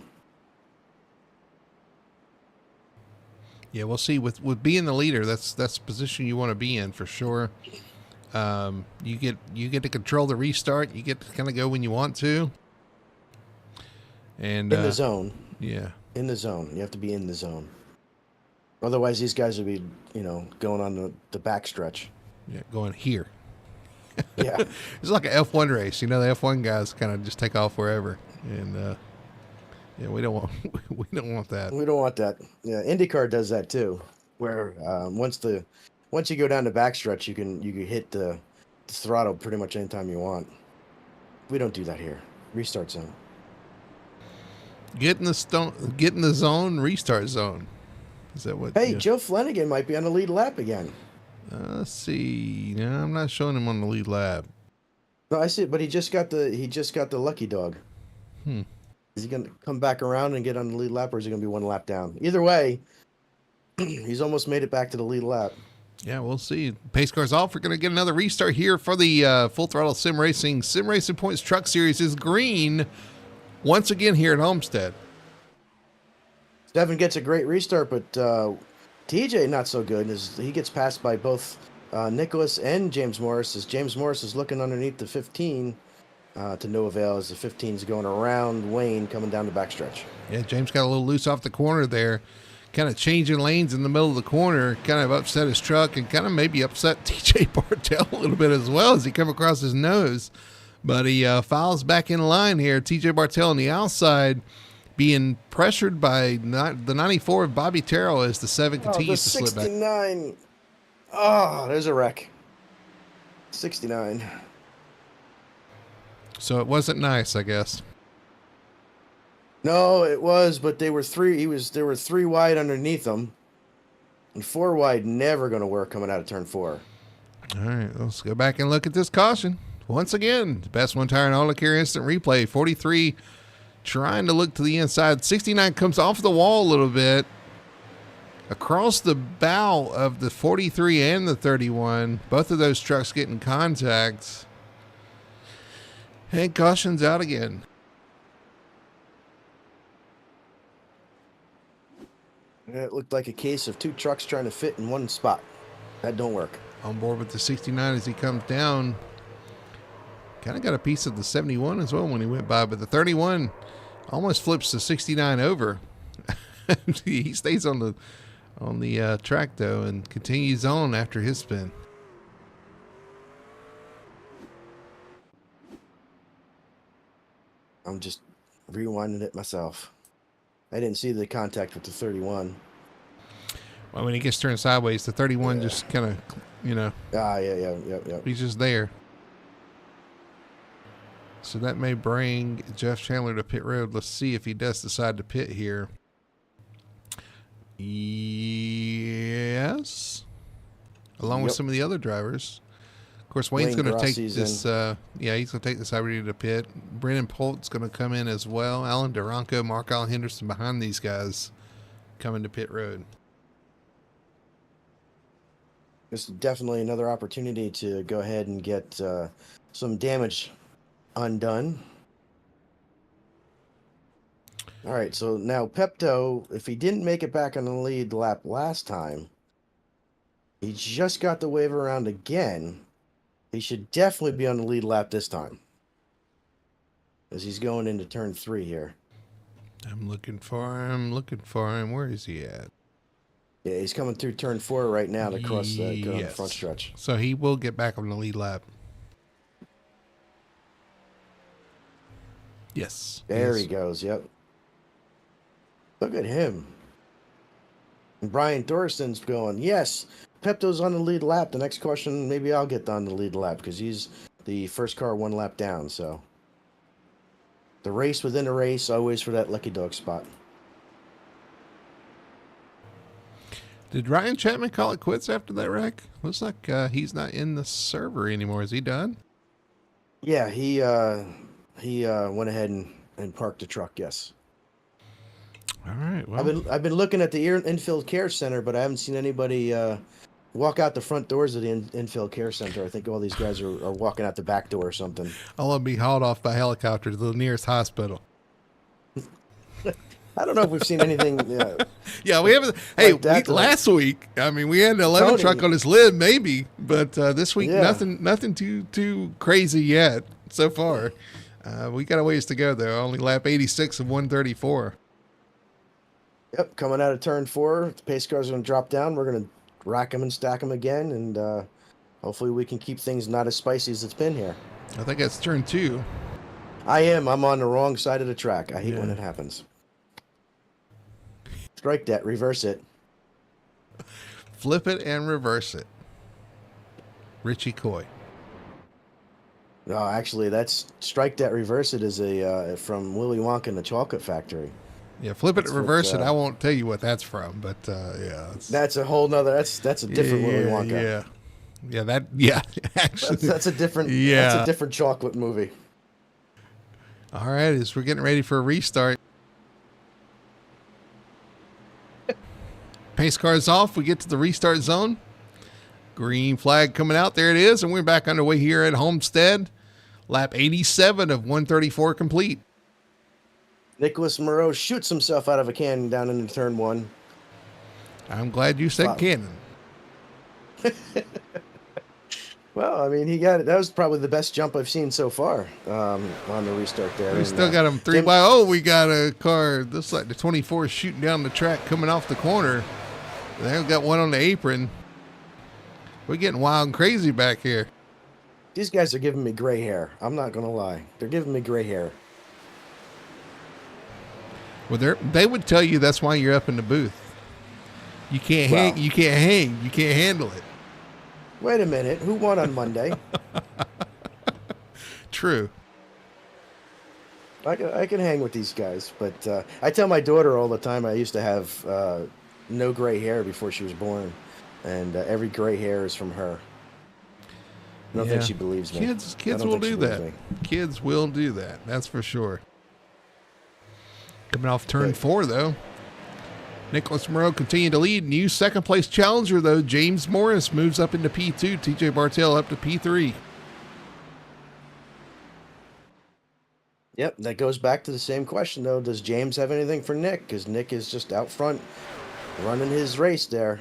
Yeah, we'll see. With being the leader, that's the position you want to be in for sure. You get to control the restart. You get to kind of go when you want to. And in the zone. Yeah. In the zone. You have to be in the zone. Otherwise, these guys would be, going on the back stretch. Yeah, going here. Yeah. It's like an F1 race. The F1 guys kind of just take off wherever. And yeah, we don't want that. We don't want that. Yeah, IndyCar does that too, where once you go down the back stretch, you can hit the throttle pretty much anytime you want. We don't do that here. Restart zone. Get in the zone, restart zone. Is that what? Hey, Joe Flanagan might be on the lead lap again. Let's see. No, I'm not showing him on the lead lap. No, I see it, but he just got the lucky dog. Is he gonna come back around and get on the lead lap, or is he gonna be one lap down? Either way, he's almost made it back to the lead lap. Yeah, we'll see. Pace car's off. We're gonna get another restart here for the Full Throttle Sim Racing Points Truck Series is green once again here at Homestead. Devin gets a great restart, but TJ not so good. He gets passed by both Nicholas and James Morris, as James Morris is looking underneath the 15 to no avail, as the 15 is going around Wayne coming down the backstretch. Yeah, James got a little loose off the corner there, kind of changing lanes in the middle of the corner, kind of upset his truck and kind of maybe upset TJ Bartell a little bit as well as he come across his nose. But he files back in line here. TJ Bartell on the outside, being pressured by the 94 of Bobby Terrell as the 7 continues to slip back. 69. Oh, there's a wreck. 69. So it wasn't nice, I guess. No, it was, but they were three. There were 3 wide underneath them, and 4 wide never going to work coming out of turn 4. All right, let's go back and look at this caution. Once again, the best one tire and auto care instant replay. 43 trying to look to the inside. 69 comes off the wall a little bit. Across the bow of the 43 and the 31. Both of those trucks get in contact. And caution's out again. It looked like a case of two trucks trying to fit in one spot. That don't work. On board with the 69 as he comes down. Kind of got a piece of the 71 as well when he went by, but the 31 almost flips the 69 over. He stays on the track though and continues on after his spin. I'm just rewinding it myself. I didn't see the contact with the 31. Well, when he gets turned sideways, the 31 just kind of, Yeah. he's just there. So that may bring Jeff Chandler to pit road. Let's see if he does decide to pit here. Yes. Along with some of the other drivers. Of course, Wayne's going to take this. He's going to take this opportunity to pit. Brennan Polt's going to come in as well. Alan Duranco, Mark Allen Henderson behind these guys coming to pit road. This is definitely another opportunity to go ahead and get some damage undone. All right, so now Pepto, if he didn't make it back on the lead lap last time, he just got the wave around again. He should definitely be on the lead lap this time, as he's going into turn 3 here. I'm looking for him. Where is he at? Yeah, he's coming through turn 4 right now to cross the front stretch. So he will get back on the lead lap. Yes. There he goes. Yep. Look at him. And Brian Thorson's going, yes, Pepto's on the lead lap. The next question, maybe I'll get on the lead lap because he's the first car 1 lap down. So the race within a race, always for that lucky dog spot. Did Ryan Chapman call it quits after that wreck? Looks like he's not in the server anymore. Is he done? Yeah, he went ahead and parked the truck. Yes. All right. Well, I've been looking at the infield care center, but I haven't seen anybody walk out the front doors of the infield care center. I think all these guys are walking out the back door or something. I'll let them be hauled off by helicopter to the nearest hospital. I don't know if we've seen anything. Yeah, we haven't. Hey, Like last week, I mean, we had an 11 truck on his lid, maybe, but this week, nothing too crazy yet so far. We got a ways to go, though. Only lap 86 of 134. Yep, coming out of turn 4, the pace cars are going to drop down. We're going to rack them and stack them again, and hopefully we can keep things not as spicy as it's been here. I think that's turn 2. I'm on the wrong side of the track. I hate when it happens. Strike that, reverse it. Flip it and reverse it. Richie Coy. No, actually, that's strike that, reverse it is a from Willy Wonka and the Chocolate Factory. Yeah, flip it and reverse it. I won't tell you what that's from, but that's a whole nother. That's a different Willy Wonka. Actually, that's a different. Yeah, that's a different chocolate movie. All right, as we're getting ready for a restart. Pace car's off. We get to the restart zone. Green flag coming out. There it is. And we're back underway here at Homestead. Lap 87 of 134 complete. Nicholas Moreau shoots himself out of a cannon down into turn 1. I'm glad you said cannon. Well, I mean, that was probably the best jump I've seen so far on the restart there. We still got him 3 by. Oh, we got a car. Looks like the 24 shooting down the track coming off the corner. They've got one on the apron. We're getting wild and crazy back here. These guys are giving me gray hair. I'm not going to lie. They're giving me gray hair. Well, they would tell you that's why you're up in the booth. You can't hang. You can't hang. You can't handle it. Wait a minute. Who won on Monday? True. I can hang with these guys, but I tell my daughter all the time I used to have no gray hair before she was born, and every gray hair is from her. I don't think she believes me. Kids I don't will think she do believes that. me. Kids will do that. That's for sure. Coming off turn 4, though. Nicholas Moreau continued to lead. New second-place challenger, though. James Morris moves up into P2. TJ Bartell up to P3. Yep, that goes back to the same question, though. Does James have anything for Nick? Because Nick is just out front running his race there.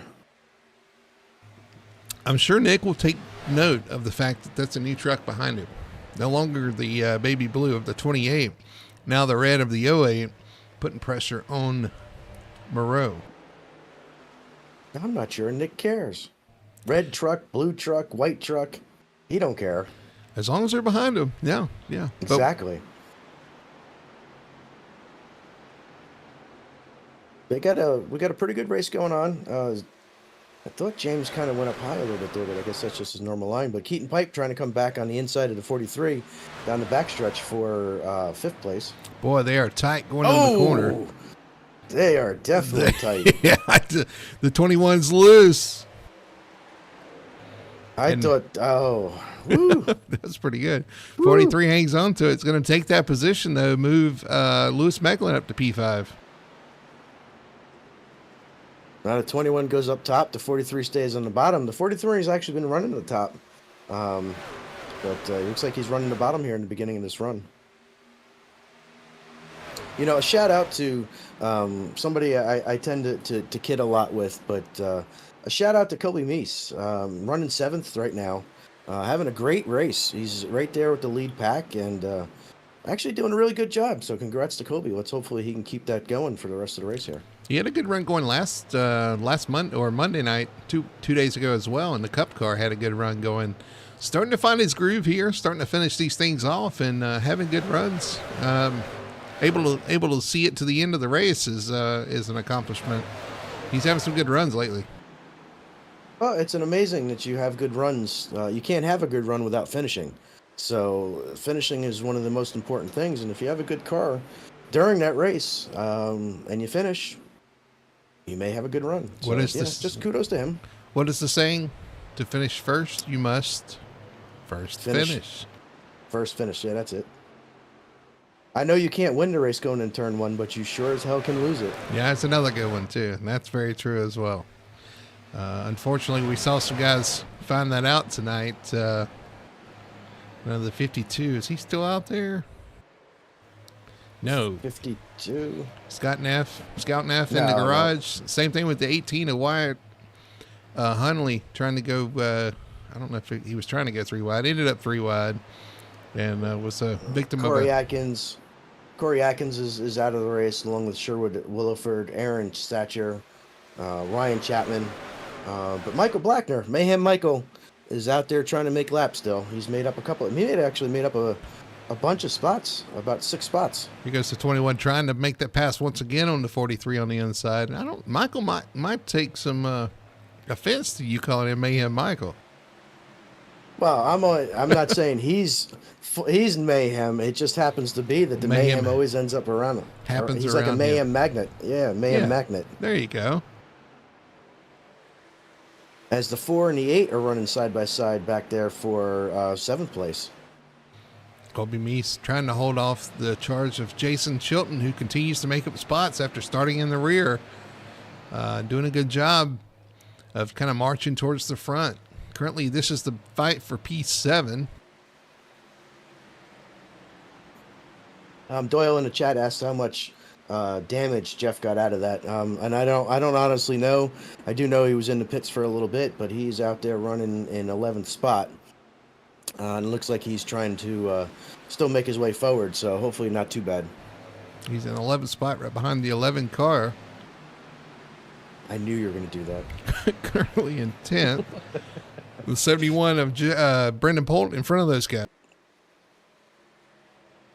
I'm sure Nick will take note of the fact that that's a new truck behind him. No longer the baby blue of the 28. Now the red of the 08, putting pressure on Moreau. I'm not sure Nick cares. Red truck, blue truck, white truck. He don't care. As long as they're behind him. Yeah. Exactly. We got a pretty good race going on. I thought James kind of went up high a little bit there, but I guess that's just his normal line. But Keaton Pipe trying to come back on the inside of the 43 down the backstretch for 5th place. Boy, they are tight going on the corner. They are definitely tight. Yeah, the 21's loose. I thought, woo. That's pretty good. 43 hangs on to it. It's going to take that position, though, move Lewis Macklin up to P5. Now the 21 goes up top. The 43 stays on the bottom. The 43 has actually been running to the top. But it looks like he's running the bottom here in the beginning of this run. You know, a shout out to somebody I tend to kid a lot with, but a shout out to Kobe Meese, running 7th right now, having a great race. He's right there with the lead pack and actually doing a really good job. So congrats to Kobe. Let's hopefully he can keep that going for the rest of the race here. He had a good run going last Monday night, two days ago as well, and the Cup car had a good run going. Starting to find his groove here, starting to finish these things off, and having good runs. Able to see it to the end of the race is an accomplishment. He's having some good runs lately. Well, it's an amazing that you have good runs. You can't have a good run without finishing. So finishing is one of the most important things, and if you have a good car during that race and you finish, you may have a good run. So, what is this? Just kudos to him. What is the saying? To finish first, you must first finish. First finish. Yeah, that's it. I know you can't win the race going in turn 1, but you sure as hell can lose it. Yeah, that's another good one, too. And that's very true as well. Unfortunately, we saw some guys find that out tonight. The 52, is he still out there? No. 52. Scout Neff in the garage. No. Same thing with the 18 of Wyatt Hunley trying to go, I don't know if he was trying to go 3 wide. Ended up 3 wide and was a victim Corey Atkins. Corey Atkins is out of the race along with Sherwood Williford, Aaron Stature, Ryan Chapman. But Michael Blackner, Mayhem Michael, is out there trying to make laps still. He's made up actually made up a bunch of spots, about 6 spots. He goes to 21 trying to make that pass once again on the 43 on the inside. Michael might take some offense to you calling him Mayhem Michael. Well, I'm not saying he's mayhem. It just happens to be that the mayhem always ends up around him. He's like a mayhem magnet. Yeah, mayhem magnet. There you go. As the 4 and the 8 are running side by side back there for 7th place. Colby Meese trying to hold off the charge of Jason Chilton, who continues to make up spots after starting in the rear. Doing a good job of kind of marching towards the front. Currently, this is the fight for P7. Doyle in the chat asked how much damage Jeff got out of that, and I don't honestly know. I do know he was in the pits for a little bit, but he's out there running in 11th spot, and it looks like he's trying to still make his way forward. So hopefully not too bad. He's in 11th spot, right behind the 11 car. I knew you were going to do that. Currently in 10th. The 71 of Brendan Polt in front of those guys.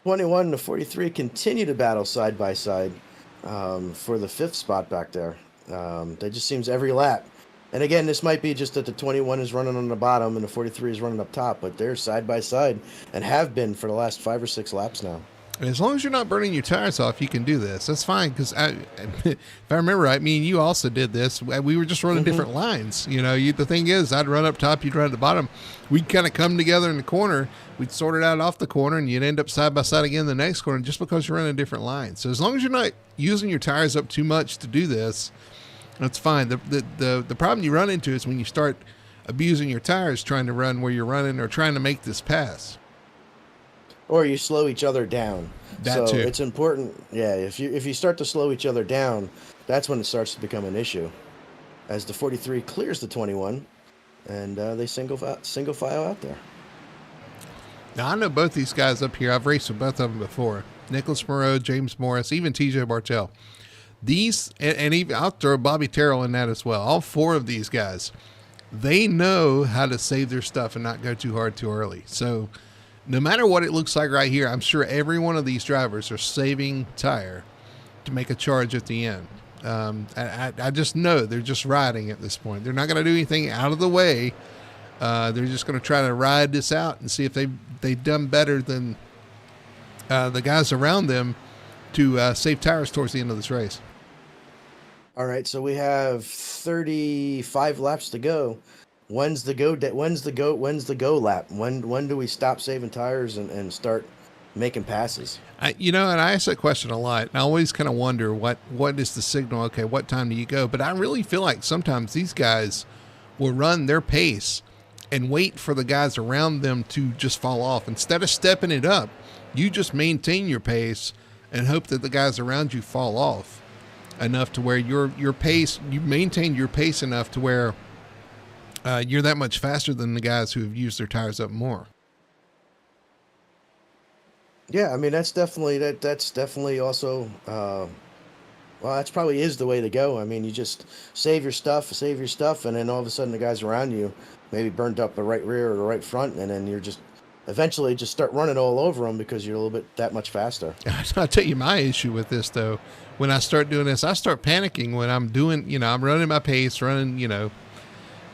21 and the 43 continue to battle side by side for the 5th spot back there. That just seems every lap. And again, this might be just that the 21 is running on the bottom and the 43 is running up top, but they're side by side and have been for the last 5 or 6 laps now. As long as you're not burning your tires off, you can do this. That's fine. Because if I remember right, me and you also did this. We were just running different lines. You know, the thing is, I'd run up top, you'd run at the bottom. We'd kind of come together in the corner. We'd sort it out off the corner, and you'd end up side by side again in the next corner just because you're running different lines. So as long as you're not using your tires up too much to do this, that's fine. The problem you run into is when you start abusing your tires trying to run where you're running or trying to make this pass. Or you slow each other down. That so too. It's important. Yeah, if you start to slow each other down, that's when it starts to become an issue. As the 43 clears the 21, and they single file out there. Now, I know both these guys up here. I've raced with both of them before. Nicholas Moreau, James Morris, even TJ Bartell. These, and even I'll throw Bobby Terrell in that as well. All four of these guys, they know how to save their stuff and not go too hard too early. So no matter what it looks like right here, I'm sure every one of these drivers are saving tire to make a charge at the end. I just know they're just riding at this point. They're not going to do anything out of the way. They're just going to try to ride this out and see if they've done better than the guys around them to save tires towards the end of this race. All right, so we have 35 laps to go. When's the go lap? When do we stop saving tires and start making passes? And I ask that question a lot. And I always kind of wonder what is the signal? Okay, what time do you go? But I really feel like sometimes these guys will run their pace and wait for the guys around them to just fall off. Instead of stepping it up, you just maintain your pace and hope that the guys around you fall off enough to where your pace, you maintain your pace enough to where you're that much faster than the guys who have used their tires up more. Yeah, I mean that's definitely also that's probably is the way to go. I mean, you just save your stuff, and then all of a sudden the guys around you maybe burned up the right rear or the right front, and then you're just eventually just start running all over them because you're a little bit that much faster. I'll tell you my issue with this though. When I start doing this, I start panicking when I'm doing, I'm running my pace,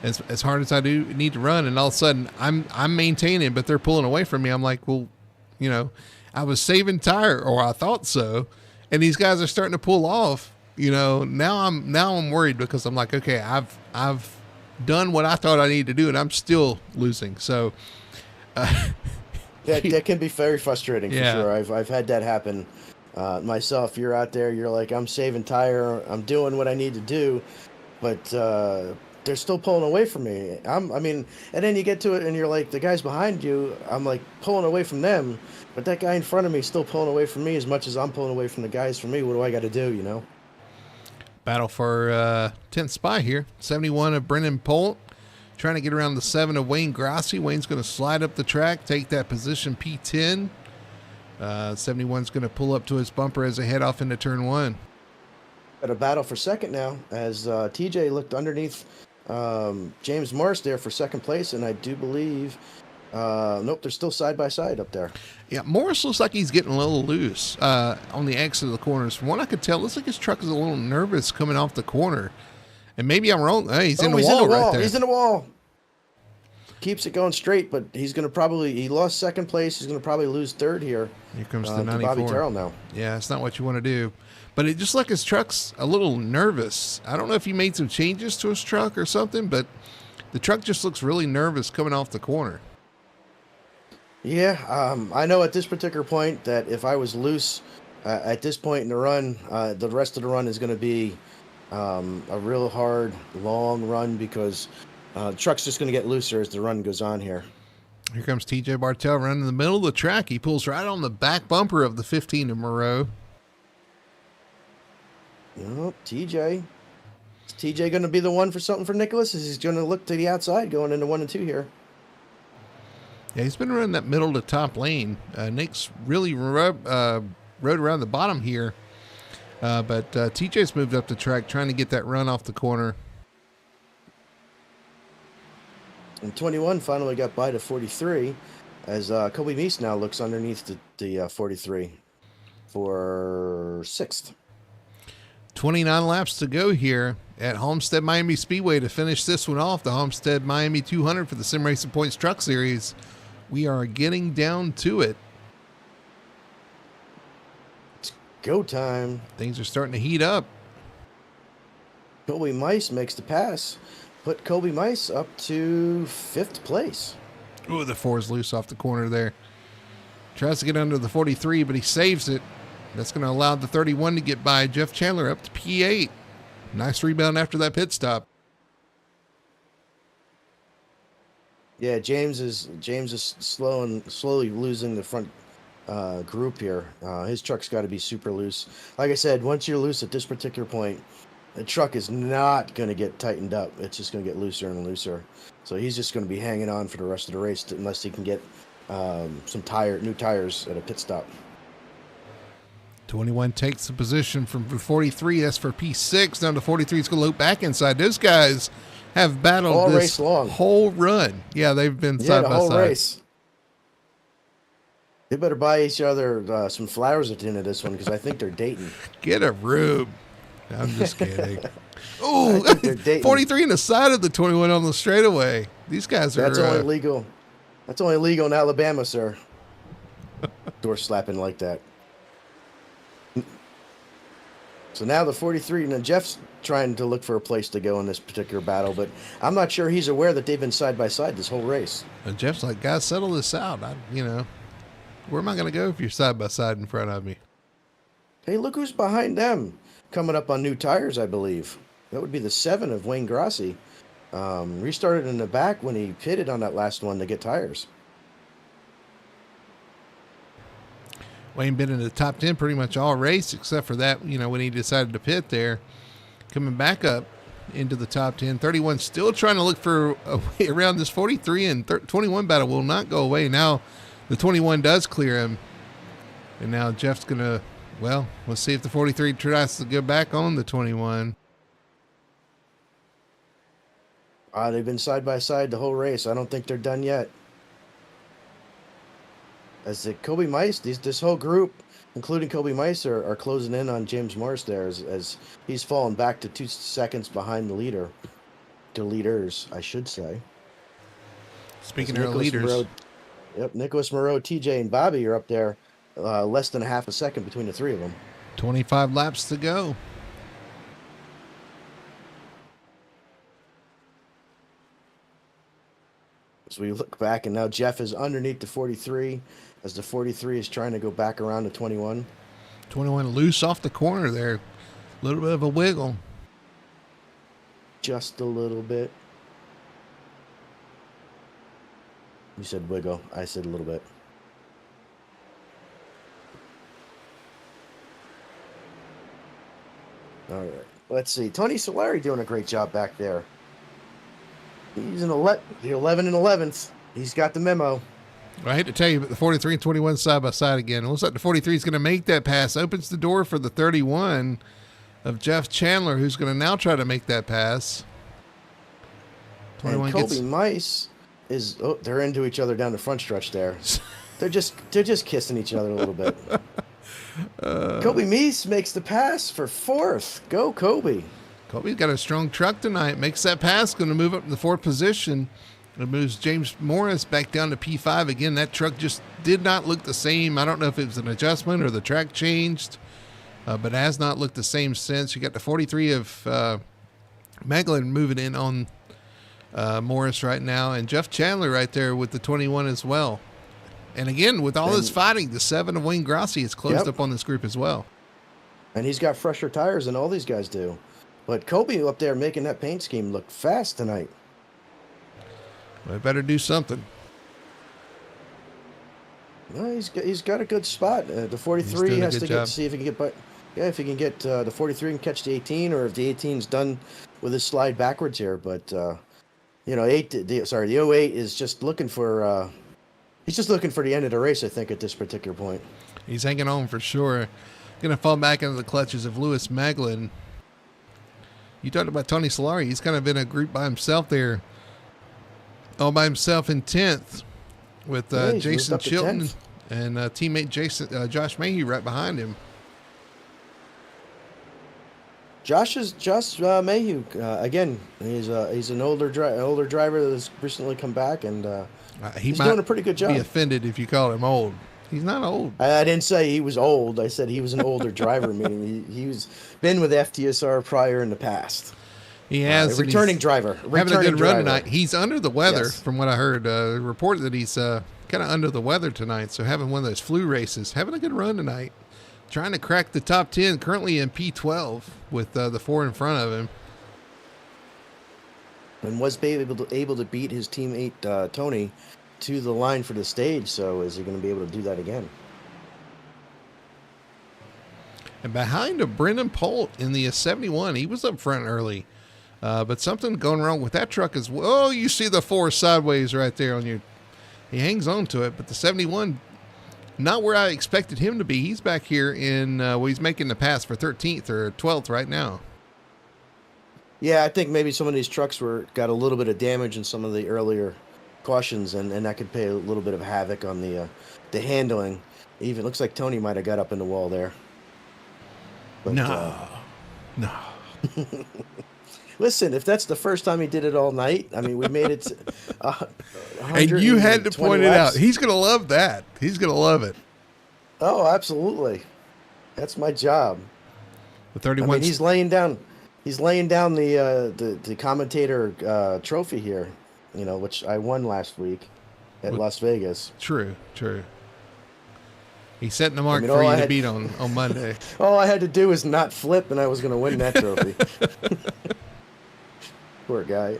as hard as I do need to run, and all of a sudden I'm maintaining, but they're pulling away from me. I'm like, well, I was saving tire, or I thought so, and these guys are starting to pull off. Now I'm worried because I'm like, okay, I've done what I thought I needed to do, and I'm still losing. So that can be very frustrating for Yeah. sure. I've had that happen myself. You're out there, you're like, I'm saving tire, I'm doing what I need to do, but they're still pulling away from me. And then you get to it and you're like, the guys behind you, I'm like pulling away from them, but that guy in front of me is still pulling away from me as much as I'm pulling away from the guys from me. What do I got to do, Battle for 10th spot here. 71 of Brennan Polt, trying to get around the 7 of Wayne Grassi. Wayne's going to slide up the track, take that position P10. 71's going to pull up to his bumper as they head off into turn 1. Got a battle for second now as TJ looked underneath James Morris there for second place, and I do believe nope, they're still side by side up there. Yeah, Morris looks like he's getting a little loose on the exit of the corners. From what I could tell, looks like his truck is a little nervous coming off the corner. And maybe I'm wrong. Hey, he's in the wall right there. He's in the wall. Keeps it going straight, but he lost second place. He's going to probably lose third here. Here comes the to 94. Bobby Terrell now. Yeah, it's not what you want to do. But it just like his truck's a little nervous. I don't know if he made some changes to his truck or something, but the truck just looks really nervous coming off the corner. Yeah, I know at this particular point that if I was loose at this point in the run, the rest of the run is going to be a real hard, long run because the truck's just going to get looser as the run goes on here. Here comes TJ Bartell running in the middle of the track. He pulls right on the back bumper of the 15 of Moreau. TJ. Is TJ going to be the one for something for Nicholas? Is he going to look to the outside going into 1 and 2 here? Yeah, he's been running that middle to top lane. Nick's really rode around the bottom here. But TJ's moved up the track trying to get that run off the corner. And 21 finally got by to 43 as Kobe Meese now looks underneath the 43 for 6th. 29 laps to go here at Homestead-Miami Speedway to finish this one off, the Homestead-Miami 200 for the Sim Racing Points Truck Series. We are getting down to it. Go time. Things are starting to heat up. Colby Mice makes the pass. Put Colby Mice up to 5th place. Ooh, the 4 is loose off the corner there. Tries to get under the 43, but he saves it. That's going to allow the 31 to get by. Jeff Chandler up to P8. Nice rebound after that pit stop. Yeah, James is slowly losing the front group here. His truck's got to be super loose. Like I said, once you're loose at this particular point, the truck is not going to get tightened up. It's just going to get looser and looser. So he's just going to be hanging on for the rest of the race unless he can get some new tires at a pit stop. 21 takes the position from 43. That's for P6. Down to 43. It's going to loop back inside. Those guys have battled all this race long. Whole run. Yeah, they've been side by side. The whole race. They better buy each other some flowers at the end of this one because I think they're dating. Get a room. I'm just kidding. Oh, 43 in the side of the 21 on the straightaway. These guys are... That's only legal. That's only legal in Alabama, sir. Door slapping like that. So now the 43, and Jeff's trying to look for a place to go in this particular battle, but I'm not sure he's aware that they've been side by side this whole race. And Jeff's like, guys, settle this out. Where am I going to go if you're side by side in front of me? Hey, look who's behind them. Coming up on new tires, I believe. That would be the 7 of Wayne Grassi. Restarted in the back when he pitted on that last one to get tires. Wayne been in the top 10 pretty much all race, except for that, when he decided to pit there. Coming back up into the top 10. 31 still trying to look for a way around this 43 and 21 battle will not go away. Now the 21 does clear him. And now Jeff's going to, let's see if the 43 tries to go back on the 21. They've been side by side the whole race. I don't think they're done yet. As the Colby Mice, this whole group, including Colby Mice, are closing in on James Morris there as he's fallen back to 2 seconds behind the leader. The leaders, I should say. Speaking of leaders. Nicholas Moreau, TJ, and Bobby are up there less than a half a second between the 3 of them. 25 laps to go. As we look back, and now Jeff is underneath the 43 as the 43 is trying to go back around to 21. 21 loose off the corner there. A little bit of a wiggle. Just a little bit. You said wiggle. I said a little bit. All right. Let's see. Tony Solari doing a great job back there. He's in the 11 and 11th. He's got the memo. Well, I hate to tell you, but the 43 and 21 side by side again. It looks like the 43 is going to make that pass. Opens the door for the 31 of Jeff Chandler, who's going to now try to make that pass. 21 and Colby Mice is. Oh, they're into each other down the front stretch there. They're just kissing each other a little bit. Colby Mice makes the pass for 4th. Go, Colby. Colby's got a strong truck tonight. Makes that pass. Going to move up to the 4th position. It moves James Morris back down to P5. Again, that truck just did not look the same. I don't know if it was an adjustment or the track changed, but it has not looked the same since. You got the 43 of Meglin moving in on Morris right now, and Jeff Chandler right there with the 21 as well. And again, with all this fighting, the 7 of Wayne Grassi is closed up on this group as well. And he's got fresher tires than all these guys do. But Colby up there making that paint scheme look fast tonight. Well, I better do something. Well, he's got a good spot. The 43 has to see if he can get, if he can get the 43 and catch the 18, or if the 18's done with his slide backwards here. But the 08 is just looking for. He's just looking for the end of the race, I think, at this particular point. He's hanging on for sure. Going to fall back into the clutches of Lewis Meglin. You talked about Tony Solari. He's kind of in a group by himself there. All by himself in 10th with Jason Chilton and teammate Josh Mayhew right behind him. Josh Mayhew again. He's an older driver that's recently come back, and he's doing a pretty good job. Be offended if you call him old. He's not old. I didn't say he was old. I said he was an older driver, meaning he was been with FTSR prior in the past. He has. A returning driver. Having a good run tonight. He's under the weather, Yes. from what I heard. Reported that he's kind of under the weather tonight, so having one of those flu races. Having a good run tonight. Trying to crack the top 10, currently in P12 with the 4 in front of him. And was able to beat his teammate Tony to the line for the stage, so is he going to be able to do that again? And behind a Brendan Polt in the 71, he was up front early. But something going wrong with that truck as well. Oh, you see the 4 sideways right there on you. He hangs on to it, but the 71, not where I expected him to be. He's back here in, he's making the pass for 13th or 12th right now. Yeah, I think maybe some of these trucks got a little bit of damage in some of the earlier cautions, and that could pay a little bit of havoc on the handling. Even looks like Tony might have got up in the wall there. But, no. Listen, if that's the first time he did it all night, I mean, we made it. And you had to point it laps. out. He's going to love that. He's going to love it. Oh, absolutely. That's my job. The 31. I mean, he's laying down the commentator trophy here, which I won last week at Las Vegas. True. He's setting the mark for you to beat on Monday. All I had to do was not flip, and I was going to win that trophy. Poor guy.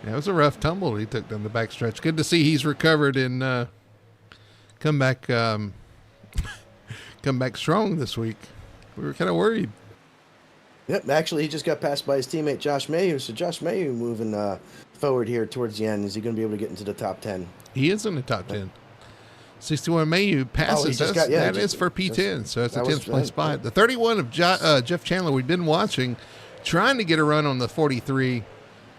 Yeah, it was a rough tumble he took down the backstretch. Good to see he's recovered and come back strong this week. We were kind of worried. Yep, actually, he just got passed by his teammate Josh Mayhew. So Josh Mayhew moving forward here towards the end. Is he going to be able to get into the top 10? He is in the top 10. 61 Mayhew passes. That is for P10, so it's a 10th place spot. The 31 of Jeff Chandler, we've been watching, trying to get a run on the 43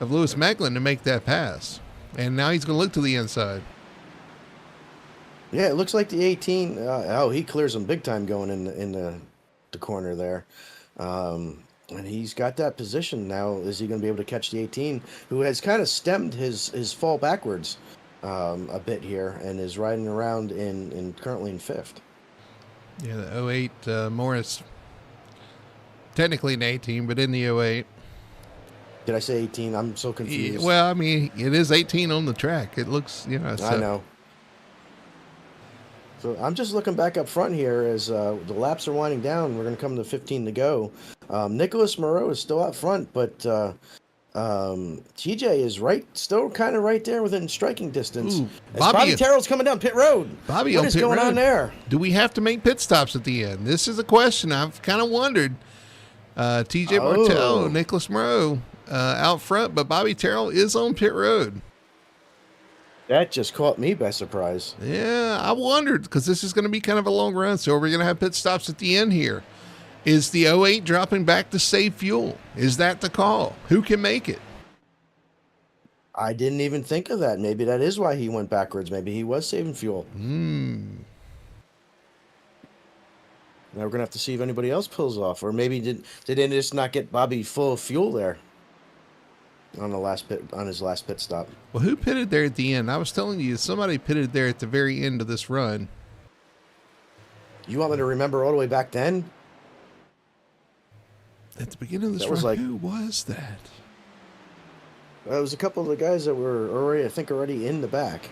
of Lewis Macklin to make that pass. And now he's going to look to the inside. Yeah, it looks like the 18. He clears him big time going in the corner there. And he's got that position now. Is he going to be able to catch the 18, who has kind of stemmed his fall backwards a bit here and is riding around currently in 5th? Yeah, the 08 Morris, technically an 18, but in the 08. Did I say 18? I'm so confused. Yeah, well, I mean, it is 18 on the track. It looks, I know. So I'm just looking back up front here as the laps are winding down. We're going to come to 15 to go. Nicholas Moreau is still out front, but TJ is still kind of right there within striking distance. Ooh, Bobby Terrell's coming down pit road. What is going on there? Do we have to make pit stops at the end? This is a question I've kind of wondered. TJ Bartel, Nicholas Moreau out front, but Bobby Terrell is on pit road. That just caught me by surprise. Yeah, I wondered because this is going to be kind of a long run. So we're going to have pit stops at the end here. Is the 08 dropping back to save fuel? Is that the call? Who can make it? I didn't even think of that. Maybe that is why he went backwards. Maybe he was saving fuel. Now we're going to have to see if anybody else pulls off. Or maybe did they just not get Bobby full of fuel there on his last pit stop? Well, who pitted there at the end? I was telling you, somebody pitted there at the very end of this run. You want me to remember all the way back then? At the beginning of this run, who was that? It was a couple of the guys that were already in the back.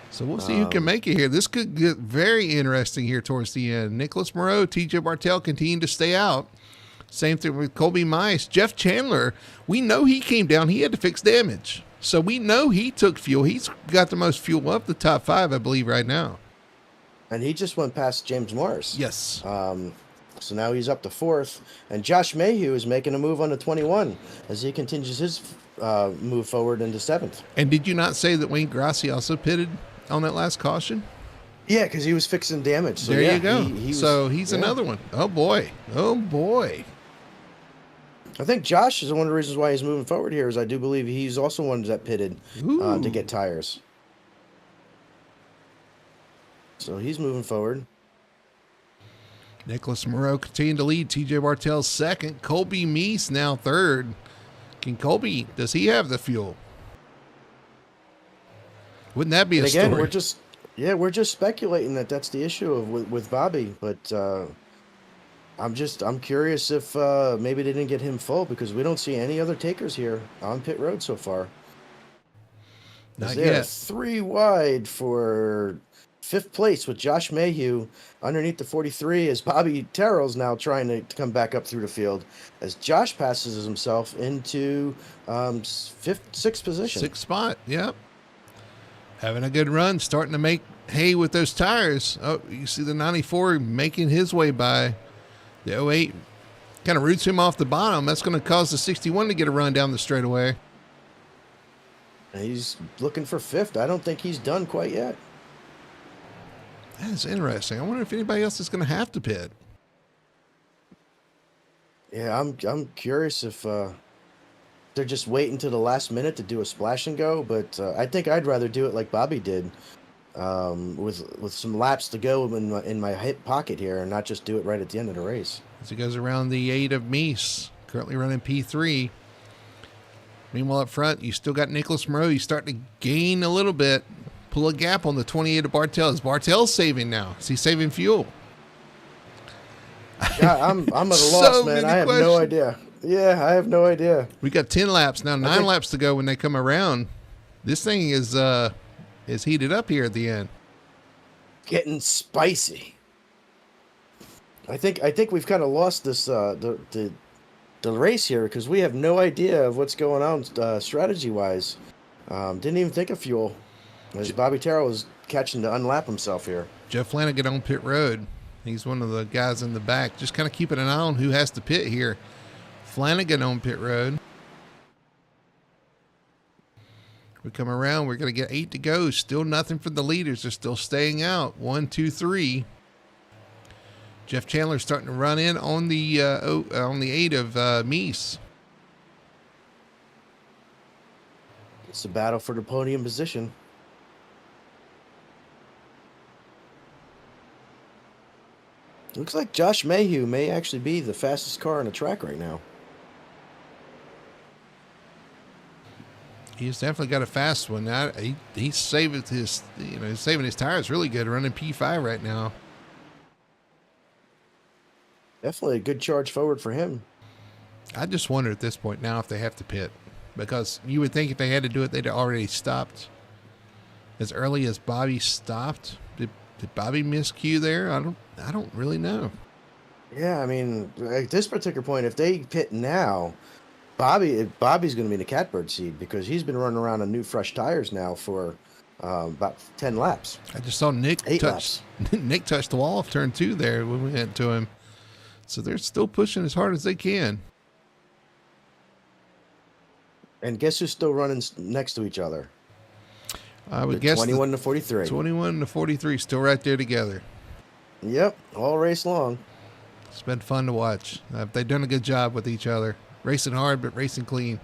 So we'll see who can make it here. This could get very interesting here towards the end. Nicholas Moreau, TJ Bartel continue to stay out. Same thing with Colby Mice. Jeff Chandler, we know he came down. He had to fix damage. So we know he took fuel. He's got the most fuel up the top 5, I believe, right now. And he just went past James Morris. Yes. So now he's up to 4th. And Josh Mayhew is making a move on the 21 as he continues his move forward into 7th. And did you not say that Wayne Grassi also pitted on that last caution? Yeah, because he was fixing damage. So there you go. He's another one. Oh, boy. I think Josh is one of the reasons why he's moving forward here is I do believe he's also one that pitted to get tires. So he's moving forward. Nicholas Moreau continuing to lead. TJ Bartel 2nd. Colby Meese now 3rd. Does he have the fuel? Wouldn't that be a story? Yeah, we're just speculating that that's the issue with Bobby, but I'm curious if maybe they didn't get him full because we don't see any other takers here on pit road so far. Not They're yet. 3 wide for 5th place with Josh Mayhew underneath the 43 as Bobby Terrell's now trying to come back up through the field as Josh passes himself into 6th position. 6th spot. Yep. Having a good run, starting to make hay with those tires. Oh, you see the 94 making his way by the 08. Kind of roots him off the bottom. That's going to cause the 61 to get a run down the straightaway. He's looking for 5th. I don't think he's done quite yet. That's interesting. I wonder if anybody else is going to have to pit. Yeah, I'm curious if they're just waiting to the last minute to do a splash and go, but I think I'd rather do it like Bobby did, with some laps to go in my hip pocket here, and not just do it right at the end of the race. As he goes around the 8 of Meese, currently running P3. Meanwhile, up front, you still got Nicholas Moreau. He's starting to gain a little bit, pull a gap on the 28 of Bartel. Is Bartel saving now? Is he saving fuel? Yeah, I'm at a loss, So man. many I have no questions. idea. Yeah, I have no idea. We got 10 laps now, 9 laps to go when they come around. This thing is heated up here at the end. Getting spicy. I think we've kind of lost this the race here because we have no idea of what's going on strategy wise. Didn't even think of fuel as Bobby Terrell was catching to unlap himself here. Jeff Flanagan on pit road. He's one of the guys in the back. Just kind of keeping an eye on who has to pit here. Flanagan on pit road. We come around. We're going to get 8 to go. Still nothing from the leaders. They're still staying out. 1, 2, 3. Jeff Chandler starting to run in on the 8 of Meese. It's a battle for the podium position. Looks like Josh Mayhew may actually be the fastest car on the track right now. He's definitely got a fast one. Now he's saving his tires really good, running P5 right now. Definitely a good charge forward for him. I just wonder at this point now if they have to pit, because you would think if they had to do it, they'd already stopped as early as Bobby stopped. Did Bobby miscue there? I don't really know. Yeah, I mean, at this particular point, if they pit now, Bobby's going to be in the catbird seat because he's been running around on new fresh tires now for about 10 laps. I just saw Nick 8 touch Nick touched the wall of turn 2 there when we went to him. So they're still pushing as hard as they can. And guess who's still running next to each other? I would guess 21 to 43. 21 to 43 still right there together. Yep, all race long. It's been fun to watch. They've done a good job with each other. Racing hard, but racing clean.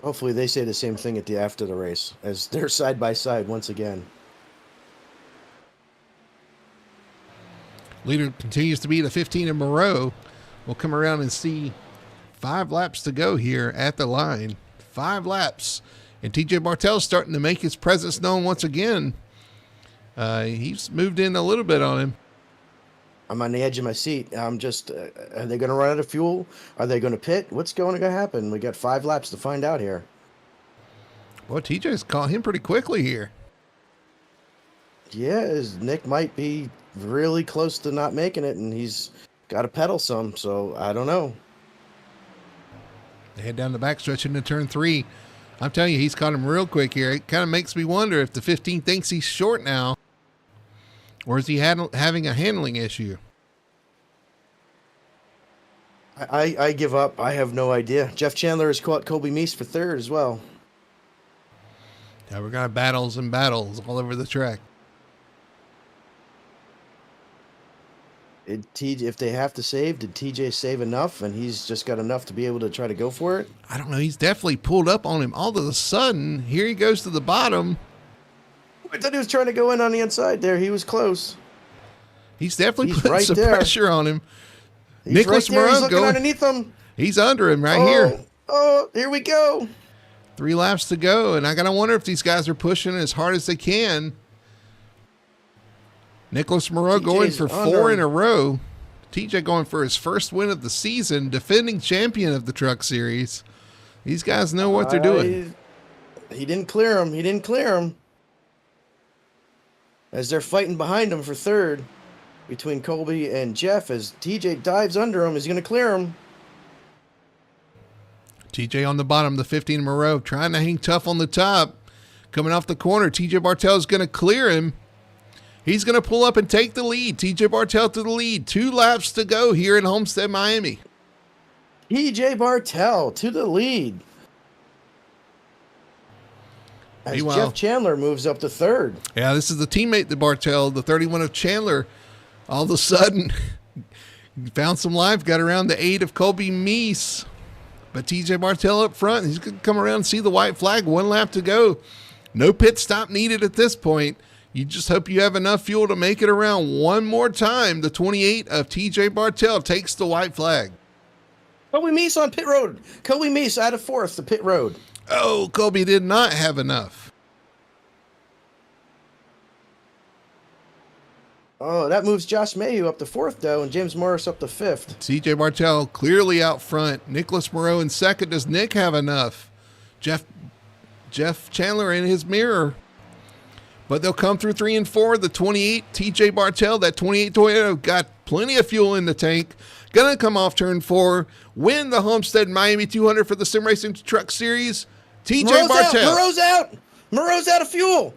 Hopefully they say the same thing after the race as they're side by side once again. Leader continues to be the 15 of Moreau. We'll come around and see 5 laps to go here at the line. 5 laps. And TJ Bartel's starting to make his presence known once again. He's moved in a little bit on him. I'm on the edge of my seat. I'm just, are they going to run out of fuel? Are they going to pit? What's going to happen? We got 5 laps to find out here. Well, TJ's caught him pretty quickly here. Yeah, Nick might be really close to not making it, and he's got to pedal some, so I don't know. They head down the backstretch into turn 3. I'm telling you, he's caught him real quick here. It kind of makes me wonder if the 15 thinks he's short now, or is he having a handling issue? I give up. I have no idea. Jeff Chandler has caught Kobe Meese for 3rd as well. Yeah, we're going to battles and battles all over the track. If they have to save, did TJ save enough and he's just got enough to be able to try to go for it? I don't know. He's definitely pulled up on him. All of a sudden, here he goes to the bottom. I thought he was trying to go in on the inside there. He was close. He's definitely He's putting right some there. pressure on him. He's Nicholas right there. He's Moreau looking going. underneath him. He's under him right here. Oh, here we go. 3 laps to go, and I got to wonder if these guys are pushing as hard as they can. Nicholas Moreau going for 4 in a row. TJ going for his first win of the season, defending champion of the Truck Series. These guys know what they're doing. He didn't clear him. As they're fighting behind him for third between Colby and Jeff, as TJ dives under him. Is he going to clear him? TJ on the bottom, the 15 in a row, trying to hang tough on the top. Coming off the corner, TJ Bartell is going to clear him. He's going to pull up and take the lead. TJ Bartell to the lead. 2 laps to go here in Homestead-Miami. TJ Bartell to the lead. As Meanwhile, Jeff Chandler moves up to third. Yeah, this is the teammate to Bartell, the 31 of Chandler. All of a sudden, found some life, got around the 8 of Colby Meese. But TJ Bartell up front, he's going to come around and see the white flag. 1 lap to go. No pit stop needed at this point. You just hope you have enough fuel to make it around one more time. The 28 of TJ Bartell takes the white flag. Colby Meese on pit road. Colby Meese out of 4th, the pit road. Oh, Colby did not have enough. Oh, that moves Josh Mayhew up to 4th, though, and James Morris up to 5th. TJ Bartell clearly out front. Nicholas Moreau in second. Does Nick have enough? Jeff Chandler in his mirror. But they'll come through 3 and 4. The 28, TJ Bartell, that 28 Toyota got plenty of fuel in the tank. Gonna come off turn 4, win the Homestead-Miami 200 for the Sim Racing Truck Series. TJ Bartell. Moreau's out of fuel.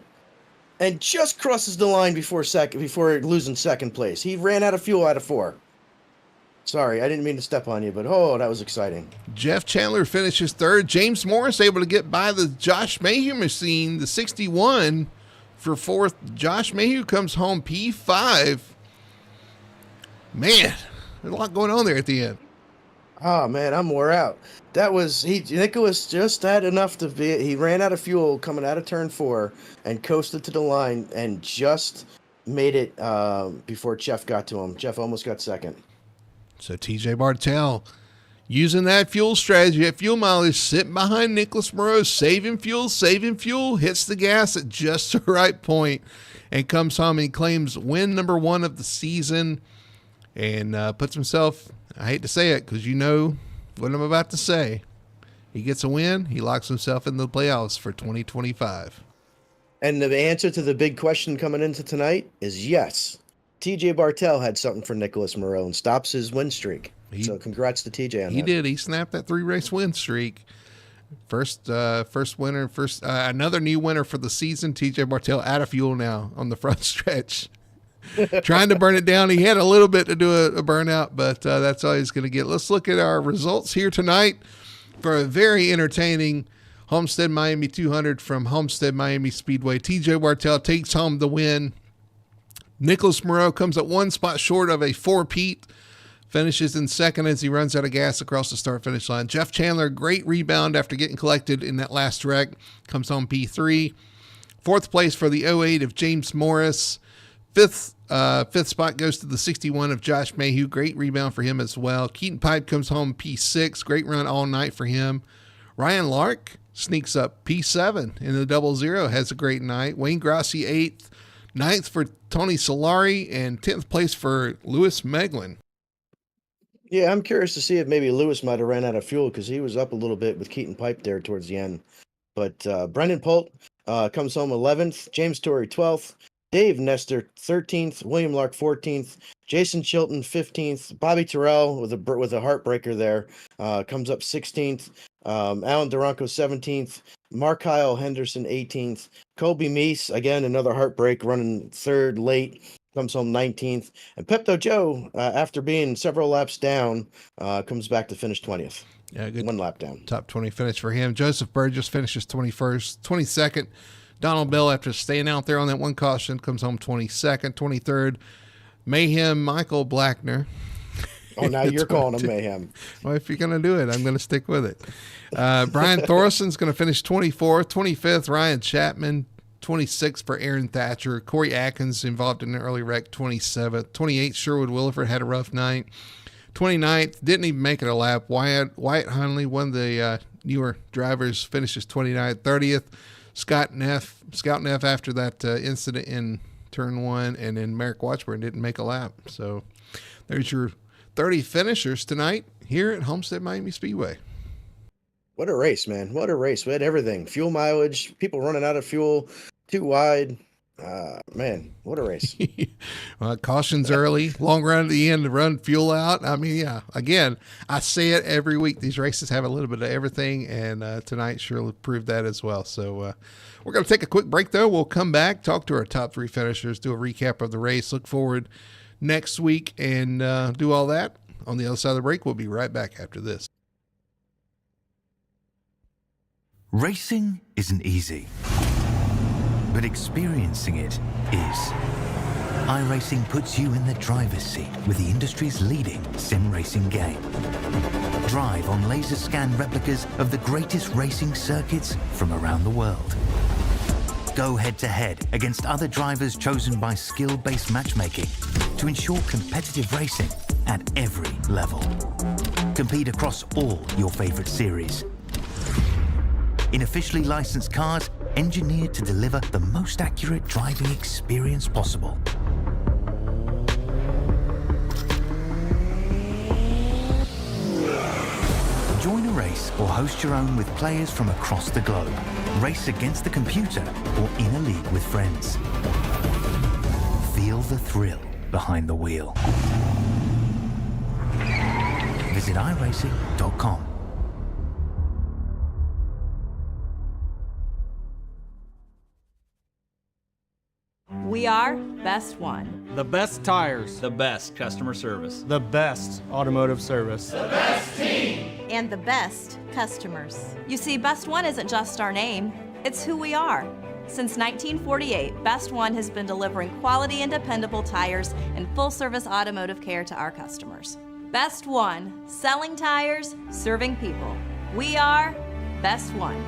And just crosses the line before losing second place. He ran out of fuel out of 4. Sorry, I didn't mean to step on you, but that was exciting. Jeff Chandler finishes third. James Morris able to get by the Josh Mayhew machine, the 61 for 4th. Josh Mayhew comes home P5. Man, there's a lot going on there at the end. Oh man, I'm wore out. Nicholas just had enough he ran out of fuel coming out of turn 4 and coasted to the line and just made it before Jeff got to him. Jeff almost got second. So TJ Bartell using that fuel strategy at fuel mileage, sitting behind Nicholas Moreau, saving fuel, hits the gas at just the right point and comes home and claims win number 1 of the season and puts himself, I hate to say it because you know what I'm about to say. He gets a win. He locks himself in the playoffs for 2025. And the answer to the big question coming into tonight is yes. TJ Bartell had something for Nicholas Moreau and stops his win streak. So congrats to TJ on that. He did. He snapped that 3-race win streak. First winner, another new winner for the season. TJ Bartell out of fuel now on the front stretch. Trying to burn it down. He had a little bit to do a burnout, but that's all he's going to get. Let's look at our results here tonight for a very entertaining Homestead-Miami 200 from Homestead-Miami Speedway. TJ Bartell takes home the win. Nicholas Moreau comes at 1 spot short of a 4-peat. Finishes in second as he runs out of gas across the start-finish line. Jeff Chandler, great rebound after getting collected in that last wreck. Comes home P3. 4th place for the 08 of James Morris. Fifth spot goes to the 61 of Josh Mayhew. Great rebound for him as well. Keaton Pipe comes home P6. Great run all night for him. Ryan Lark sneaks up P7 in the 00. Has a great night. Wayne Grassi 8th. 9th for Tony Solari. And 10th place for Lewis Meglin. Yeah, I'm curious to see if maybe Lewis might have ran out of fuel because he was up a little bit with Keaton Pipe there towards the end. But Brendan Polt comes home 11th. James Torrey 12th. Dave Nestor 13th, William Lark 14th, Jason Chilton 15th, Bobby Terrell with a heartbreaker there comes up 16th, Alan Duranko 17th, Mark Kyle Henderson 18th, Colby Meese again another heartbreak running 3rd late comes home 19th, and Pepto Joe after being several laps down comes back to finish 20th. Yeah, good. 1 lap down. Top 20 finish for him. Joseph Burgess finishes 21st, 22nd. Donald Bell, after staying out there on that 1 caution, comes home 22nd, 23rd. Mayhem Michael Blackner. Oh, now you're calling him Mayhem. Well, if you're going to do it, I'm going to stick with it. Brian Thorison's going to finish 24th, 25th. Ryan Chapman, 26th for Aaron Thatcher. Corey Atkins involved in an early wreck, 27th. 28th, Sherwood Williford had a rough night. 29th, didn't even make it a lap. Wyatt Hunley won the newer drivers finishes 29th, 30th. Scout Neff after that incident in turn 1, and then Merrick Watchburn didn't make a lap. So there's your 30 finishers tonight here at Homestead-Miami Speedway. What a race, man. What a race. We had everything. Fuel mileage, people running out of fuel, too wide. Man, what a race. Cautions early, long run at the end to run fuel out. I mean, yeah, again, I say it every week. These races have a little bit of everything, and tonight surely proved that as well. So we're going to take a quick break, though. We'll come back, talk to our top 3 finishers, do a recap of the race, look forward next week, and do all that. On the other side of the break, we'll be right back after this. Racing isn't easy, but experiencing it is. iRacing puts you in the driver's seat with the industry's leading sim racing game. Drive on laser scan replicas of the greatest racing circuits from around the world. Go head-to-head against other drivers chosen by skill-based matchmaking to ensure competitive racing at every level. Compete across all your favorite series. In officially licensed cars, engineered to deliver the most accurate driving experience possible. Join a race or host your own with players from across the globe. Race against the computer or in a league with friends. Feel the thrill behind the wheel. Visit iRacing.com. We are Best One. The best tires. The best customer service. The best automotive service. And the best customers. You see, Best One isn't just our name, it's who we are. Since 1948, Best One has been delivering quality and dependable tires and full-service automotive care to our customers. Best One, selling tires, serving people. We are Best One.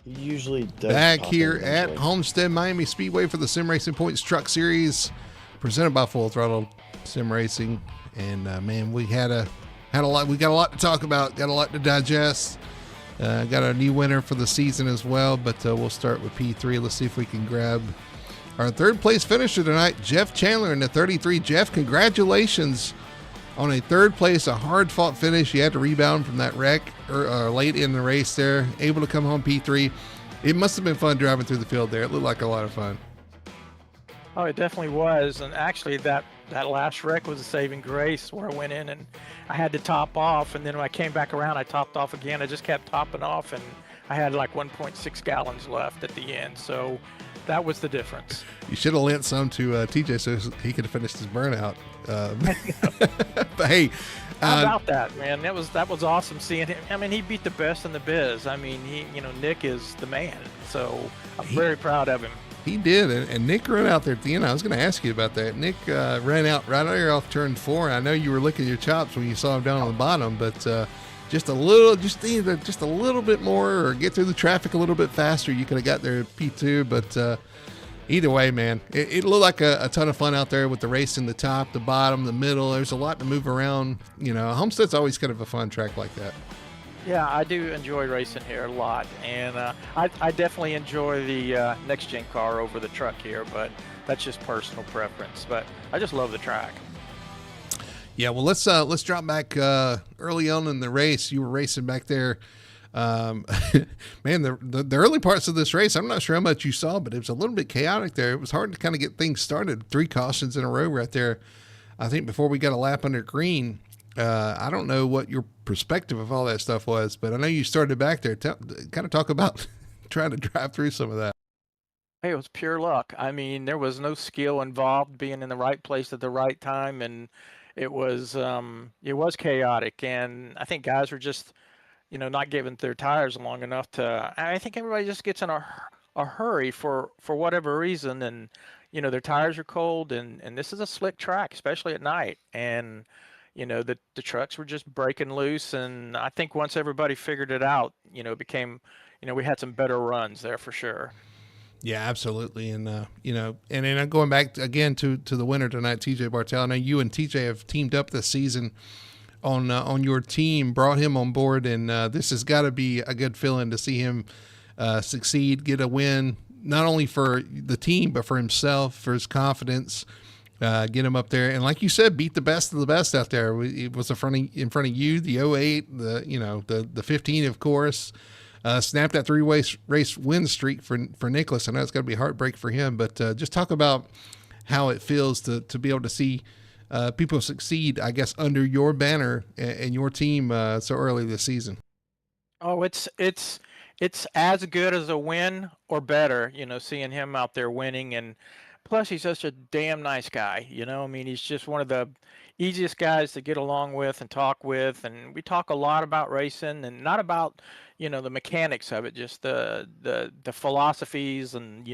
Usually does Back pop here in at eventually. Homestead-Miami Speedway for the Sim Racing Points Truck Series, presented by Full Throttle Sim Racing. And man, we had a lot. We got a lot to talk about. Got a lot to digest. Got a new winner for the season as well. But we'll start with P3. Let's see if we can grab our third place finisher tonight, Jeff Chandler in the 33. Jeff, congratulations on a third place, a hard fought finish. You had to rebound from that wreck late in the race there, able to come home P3. It must have been fun driving through the field there. It looked like a lot of fun. Oh, it definitely was. And actually that last wreck was a saving grace where I went in and I had to top off. And then when I came back around, I topped off again. I just kept topping off and I had like 1.6 gallons left at the end. So that was the difference. You should have lent some to TJ so he could have finished his burnout. But hey, how about that, man? That was awesome seeing him. I mean, he beat the best in the biz. I mean, Nick is the man. So I'm very proud of him. He did, and Nick ran out there at the end. I was going to ask you about that. Nick ran out right there off turn 4. I know you were licking your chops when you saw him down on the bottom, but just a little bit more, or get through the traffic a little bit faster, you could have got there at P2. But either way, man, it looked like a ton of fun out there with the race in the top, the bottom, the middle. There's a lot to move around. Homestead's always kind of a fun track like that. Yeah, I do enjoy racing here a lot, and I definitely enjoy the next-gen car over the truck here, but that's just personal preference. But I just love the track. Yeah, well, let's drop back early on in the race. You were racing back there. Man, the early parts of this race, I'm not sure how much you saw, but it was a little bit chaotic there. It was hard to kind of get things started. 3 cautions in a row right there, I think, before we got a lap under green. I don't know what your perspective of all that stuff was, but I know you started back there. Kind of talk about trying to drive through some of that. Hey, it was pure luck. I mean, there was no skill involved, being in the right place at the right time, and it was chaotic. And I think guys were just, not giving their tires long enough to. I think everybody just gets in a hurry for whatever reason, and their tires are cold, and this is a slick track, especially at night, and the trucks were just breaking loose, and I think once everybody figured it out, it became, we had some better runs there for sure. Yeah, absolutely. And, and then going back again to the winner tonight, TJ Bartel. I know you and TJ have teamed up this season on your team, brought him on board. And this has got to be a good feeling to see him succeed, get a win, not only for the team, but for himself, for his confidence. Get him up there, and like you said, beat the best of the best out there. It was in front of you, the '08, the 15, of course. Snapped that race win streak for Nicholas. I know it's got to be a heartbreak for him, but just talk about how it feels to be able to see people succeed, I guess, under your banner and your team so early this season. Oh, it's as good as a win or better, seeing him out there winning. And plus he's such a damn nice guy, I mean, he's just one of the easiest guys to get along with and talk with. And we talk a lot about racing, and not about, the mechanics of it, just the philosophies, and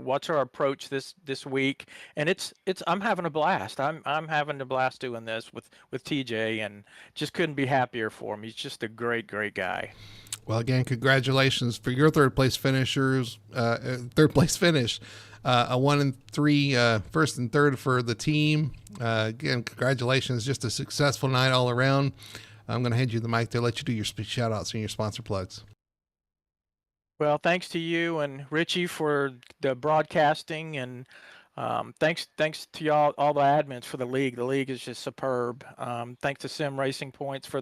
what's our approach this week. And it's I'm having a blast. I'm having a blast doing this with TJ, and just couldn't be happier for him. He's just a great guy. Well, again, congratulations for your third place finishers. Third place finish, a 1 and 3, first and third for the team. Again, congratulations! Just a successful night all around. I'm going to hand you the mic to let you do your shout outs and your sponsor plugs. Well, thanks to you and Richie for the broadcasting, and thanks to y'all, all the admins for the league. The league is just superb. Thanks to Sim Racing Points for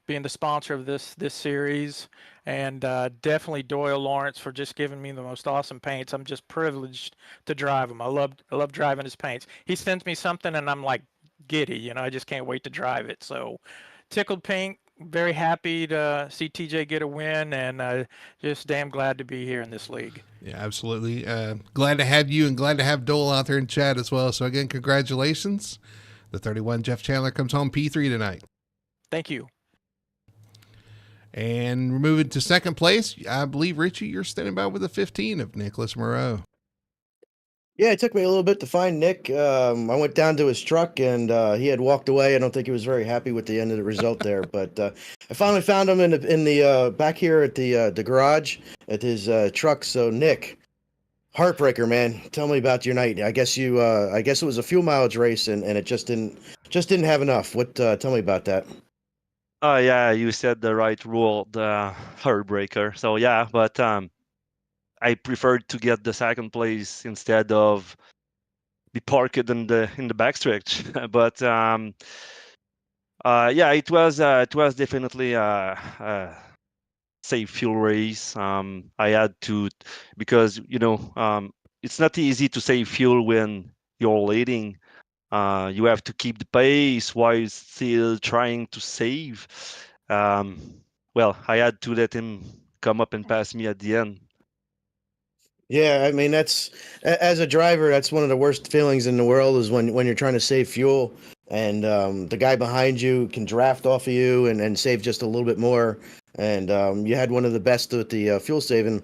being the sponsor of this series, and definitely Doyle Lawrence for just giving me the most awesome paints. I'm just privileged to drive them. I love driving his paints. He sends me something and I'm like giddy. I just can't wait to drive it. So tickled pink. Very happy to see TJ get a win, and just damn glad to be here in this league. Yeah, absolutely. Glad to have you, and glad to have Dole out there in chat as well. So again, congratulations. The 31 Jeff Chandler comes home P3 tonight. Thank you. And we're moving to second place. I believe, Richie, you're standing by with the 15 of Nicholas Moreau. Yeah, it took me a little bit to find Nick. I went down to his truck, and he had walked away. I don't think he was very happy with the end of the result there, but I finally found him in the back here at the garage at his truck. So Nick, heartbreaker, man. Tell me about your night. I guess it was a fuel mileage race, and it just didn't have enough. Tell me about that. Oh yeah, you said the right rule, the heartbreaker. So yeah, but I preferred to get the second place instead of be parked in the backstretch. But yeah, it was definitely a safe fuel race. I had to, because it's not easy to save fuel when you're leading. You have to keep the pace while still trying to save. Well, I had to let him come up and pass me at the end. Yeah, I mean, as a driver, that's one of the worst feelings in the world, is when you're trying to save fuel, and the guy behind you can draft off of you and save just a little bit more. And you had one of the best with the fuel saving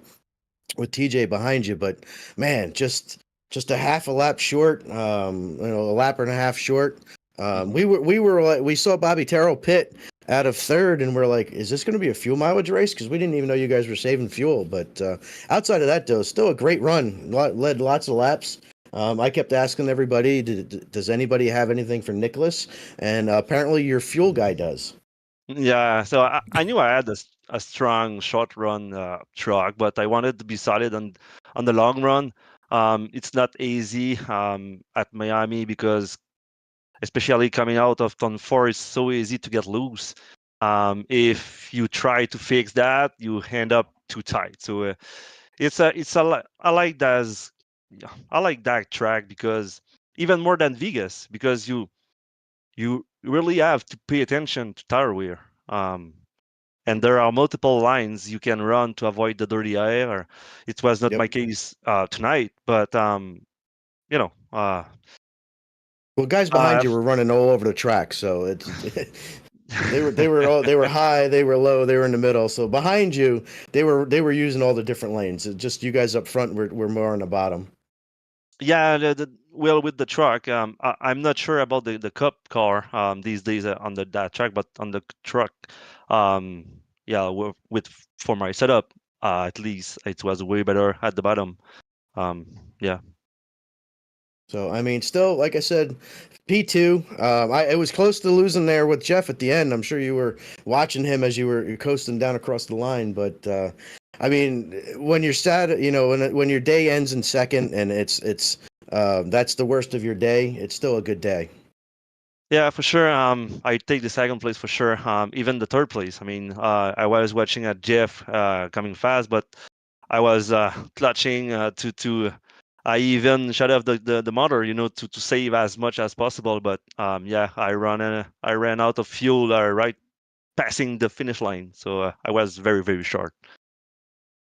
with TJ behind you, but man, just a half a lap short, a lap and a half short. We saw Bobby Terrell pit out of third, and we're like, is this going to be a fuel mileage race? Because we didn't even know you guys were saving fuel. But outside of that, though, still a great run. Led lots of laps. I kept asking everybody, does anybody have anything for Nicholas? And apparently your fuel guy does. Yeah, so I knew I had a strong short run truck, but I wanted to be solid on the long run. It's not easy at Miami, because especially coming out of turn 4, it's so easy to get loose. If you try to fix that, you end up too tight. So I like that track, because even more than Vegas, because you really have to pay attention to tire wear. and there are multiple lines you can run to avoid the dirty air. It was not Yep. my case tonight, but you know, Well, guys behind you were running all over the track, so it's they were high, they were low, they were in the middle. So behind you, they were using all the different lanes. It's just you guys up front were more on the bottom. yeah, well, with the truck, I'm not sure about the cup car these days on that track, but on the truck, yeah, with for my setup, at least it was way better at the bottom. Yeah. So I mean, still, like I said, P2. It was close to losing there with Jeff at the end. I'm sure you were watching him as you were coasting down across the line. But I mean, when you're sad, you know, when your day ends in second and it's that's the worst of your day, it's still a good day. Yeah, for sure. I take the second place for sure. Even the third place. I mean, I was watching at Jeff coming fast, but I was clutching to. I even shut off the motor, you know, to save as much as possible. But yeah, I ran out of fuel right passing the finish line, so I was very very short.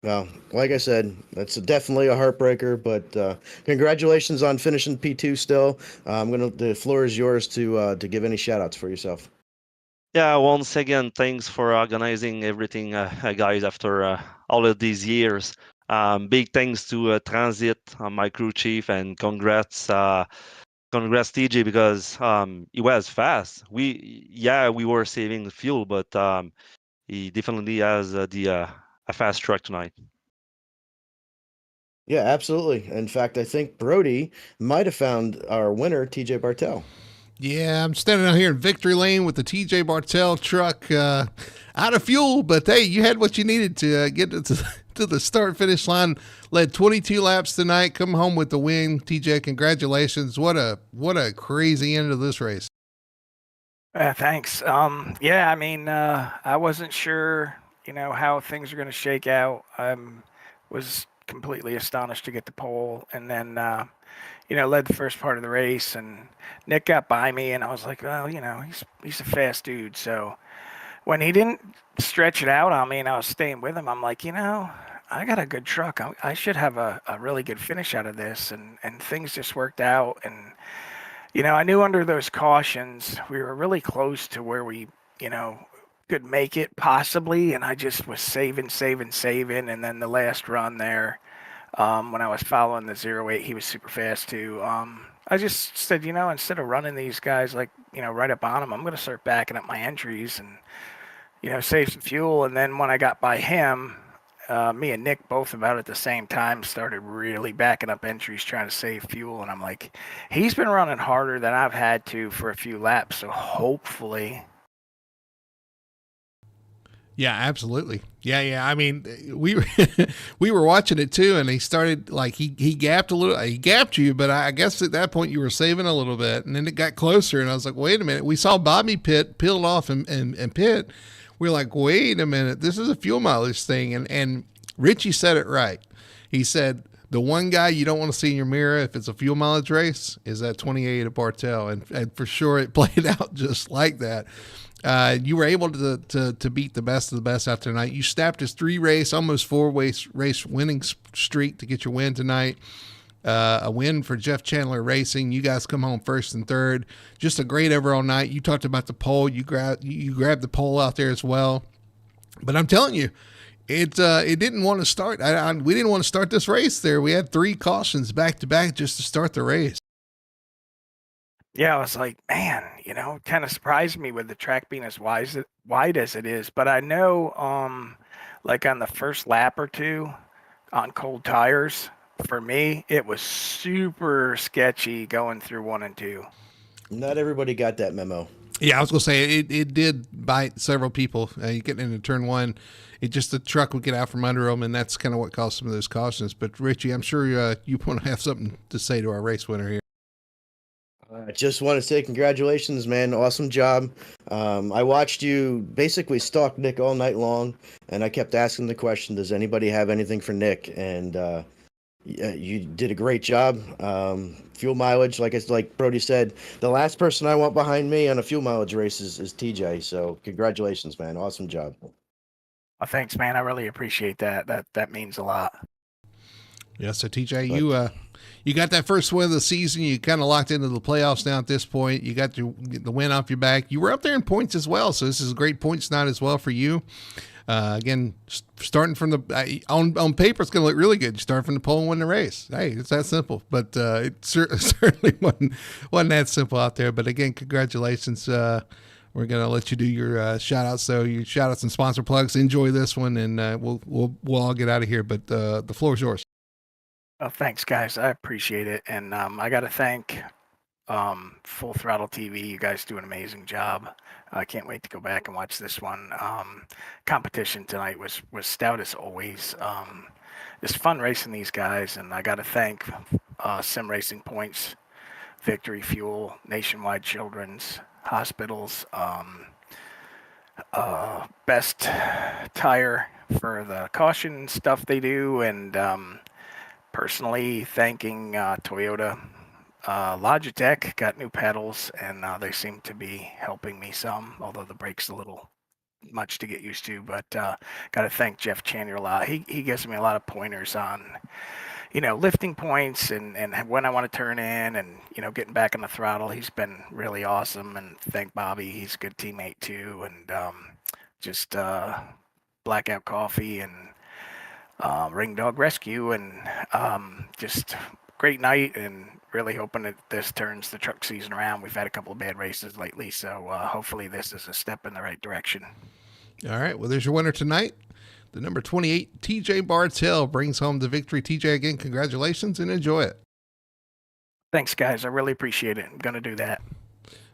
Well, like I said, that's definitely a heartbreaker. But congratulations on finishing P2. Still, the floor is yours to give any shout outs for yourself. Yeah, once again, thanks for organizing everything, guys, after all of these years. Big thanks to Transit, my crew chief, and congrats TJ, because he was fast. We were saving fuel, but he definitely has a fast truck tonight. Yeah, absolutely. In fact, I think Brody might have found our winner, TJ Bartel. Yeah, I'm standing out here in Victory Lane with the TJ Bartel truck out of fuel, but hey, you had what you needed to get to the start finish line. Led 22 laps tonight, come home with the win. TJ, congratulations! What a crazy end of this race. Thanks. Yeah, I mean, I wasn't sure, how things are going to shake out. I was completely astonished to get the pole, and then, led the first part of the race, and Nick got by me, and I was like, well, he's a fast dude. So when he didn't stretch it out on me, and I was staying with him, I'm like, I got a good truck. I should have a really good finish out of this, and things just worked out, and I knew under those cautions, we were really close to where we, could make it possibly. And I just was saving. And then the last run there, when I was following the 08, he was super fast too. I just said, instead of running these guys like, right up on them, I'm going to start backing up my entries and, save some fuel. And then when I got by him, me and Nick both about at the same time started really backing up entries trying to save fuel. And I'm like, he's been running harder than I've had to for a few laps. So hopefully. Yeah, absolutely. Yeah. I mean, we were we were watching it too, and he started like he gapped a little. He gapped you, but I guess at that point you were saving a little bit, and then it got closer, and I was like, wait a minute. We saw Bobby peeled off and pit. We're like, wait a minute, this is a fuel mileage thing. And Richie said it right. He said, the one guy you don't want to see in your mirror if it's a fuel mileage race is that 28 of Bartel. And for sure it played out just like that. You were able to beat the best of the best out tonight. You snapped his 3-race, almost 4-race winning streak to get your win tonight. A win for Jeff Chandler Racing. You guys come home first and third. Just a great overall night. You talked about the pole. You grabbed the pole out there as well. But I'm telling you, it didn't want to start. We didn't want to start this race there. We had 3 cautions back to back just to start the race. Yeah, I was like, man, it kind of surprised me with the track being as wide as it is. But I know, like on the first lap or two on cold tires, for me, it was super sketchy going through 1 and 2. Not everybody got that memo. Yeah, I was going to say it did bite several people. You get into turn 1, the truck would get out from under them, and that's kind of what caused some of those cautions. But Richie, I'm sure you want to have something to say to our race winner here. I just want to say congratulations, man. Awesome job. I watched you basically stalk Nick all night long, and I kept asking the question, does anybody have anything for Nick? And you did a great job. Fuel mileage, like Brody said, the last person I want behind me on a fuel mileage race is TJ. So congratulations, man. Awesome job. Well, thanks, man. I really appreciate that. That means a lot. Yeah, so TJ, you got that first win of the season. You kind of locked into the playoffs now at this point. You got the win off your back. You were up there in points as well, so this is a great points night as well for you. Again, starting from on paper, it's going to look really good. You start from the pole and win the race. Hey, it's that simple. But it certainly wasn't that simple out there. But again, congratulations. We're going to let you do your shout outs. So your shout outs and sponsor plugs. Enjoy this one, and we'll all get out of here. But the floor is yours. Well, thanks, guys. I appreciate it. And I got to thank Full Throttle TV. You guys do an amazing job. I can't wait to go back and watch this one. Competition tonight was stout as always. It's fun racing these guys, and I got to thank Sim Racing Points, Victory Fuel, Nationwide Children's Hospitals, Best Tire for the caution stuff they do, and personally thanking Toyota. Logitech got new pedals, and they seem to be helping me some, although the brake's a little much to get used to. But got to thank Jeff Chandler a lot. He gives me a lot of pointers on, lifting points and when I want to turn in and, getting back on the throttle. He's been really awesome. And thank Bobby. He's a good teammate too. And just Blackout Coffee and Ring Dog Rescue, and just great night, and really hoping that this turns the truck season around. We've had a couple of bad races lately, so hopefully this is a step in the right direction. All right. Well, there's your winner tonight. The number 28, TJ Bartell, brings home the victory. TJ, again, congratulations and enjoy it. Thanks, guys. I really appreciate it. I'm going to do that.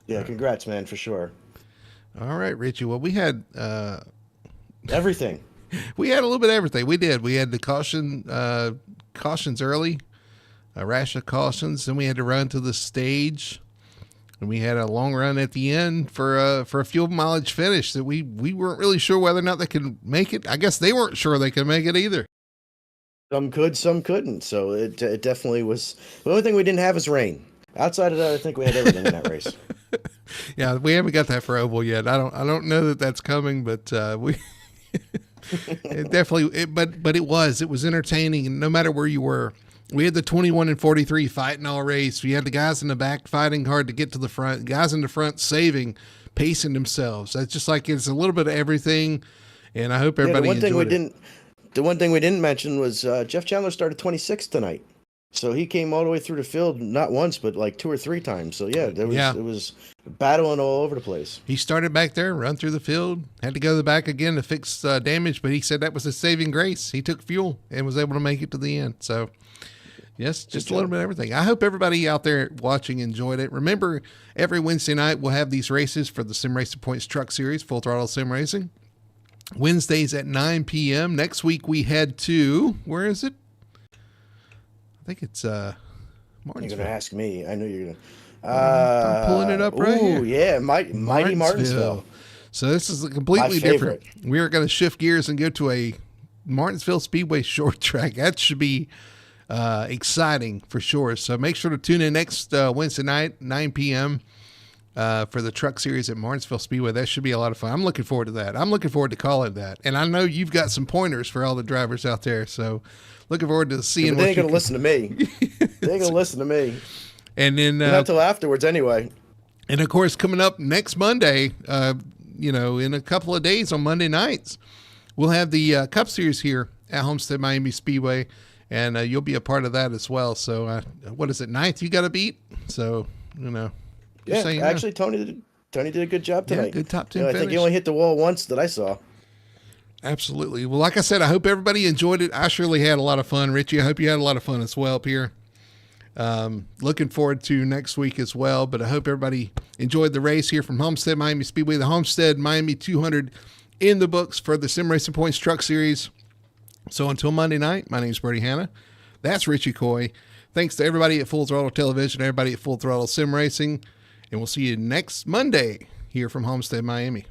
Yeah, congrats, man, for sure. All right, Richie. Well, we had everything. We had a little bit of everything. We did. We had the cautions early, a rash of cautions. Then we had to run to the stage, and we had a long run at the end for a fuel mileage finish that we weren't really sure whether or not they could make it. I guess they weren't sure they could make it either. Some could, some couldn't. So it definitely was. The only thing we didn't have is rain. Outside of that, I think we had everything in that race. Yeah, we haven't got that for Oval yet. I don't know that that's coming, but we. It definitely, but it was entertaining, and no matter where you were, we had the 21 and 43 fighting all race. We had the guys in the back fighting hard to get to the front, guys in the front saving, pacing themselves. That's just like it's a little bit of everything, and I hope everybody enjoyed it. The one thing we didn't mention was Jeff Chandler started 26th tonight, so he came all the way through the field not once but like 2 or 3 times. So it was battling all over the place. He started back there, run through the field, had to go to the back again to fix damage, but he said that was his saving grace. He took fuel and was able to make it to the end. So, yes, just a little bit of everything. I hope everybody out there watching enjoyed it. Remember, every Wednesday night we'll have these races for the Sim Racing Points Truck Series, Full Throttle Sim Racing. Wednesdays at 9 p.m. Next week we head to, where is it? I think it's Martinsville. You're going to ask me. I know you're going to. I'm pulling it up right here. Oh, yeah, mighty Martinsville. So this is completely different. We are going to shift gears and go to a Martinsville Speedway short track. That should be exciting for sure. So make sure to tune in next Wednesday night, 9 p.m. For the truck series at Martinsville Speedway. That should be a lot of fun. I'm looking forward to that. I'm looking forward to calling that. And I know you've got some pointers for all the drivers out there. So looking forward to seeing what they ain't going to listen to me. They ain't going to listen to me. And then not until afterwards anyway. And of course, coming up next Monday, in a couple of days on Monday nights, we'll have the Cup Series here at Homestead-Miami Speedway, and you'll be a part of that as well. So, what is it, 9th you got to beat? So, yeah, actually, Tony did a good job tonight. Yeah, good top 10 I think he only hit the wall once that I saw. Absolutely. Well, like I said, I hope everybody enjoyed it. I surely had a lot of fun. Richie, I hope you had a lot of fun as well up here. Looking forward to next week as well, but I hope everybody enjoyed the race here from Homestead-Miami Speedway, the Homestead-Miami 200 in the books for the Sim Racing Points Truck Series. So until Monday night, my name is Brady Hanna. That's Richie Coy. Thanks to everybody at Full Throttle Television, everybody at Full Throttle Sim Racing, and we'll see you next Monday here from Homestead-Miami.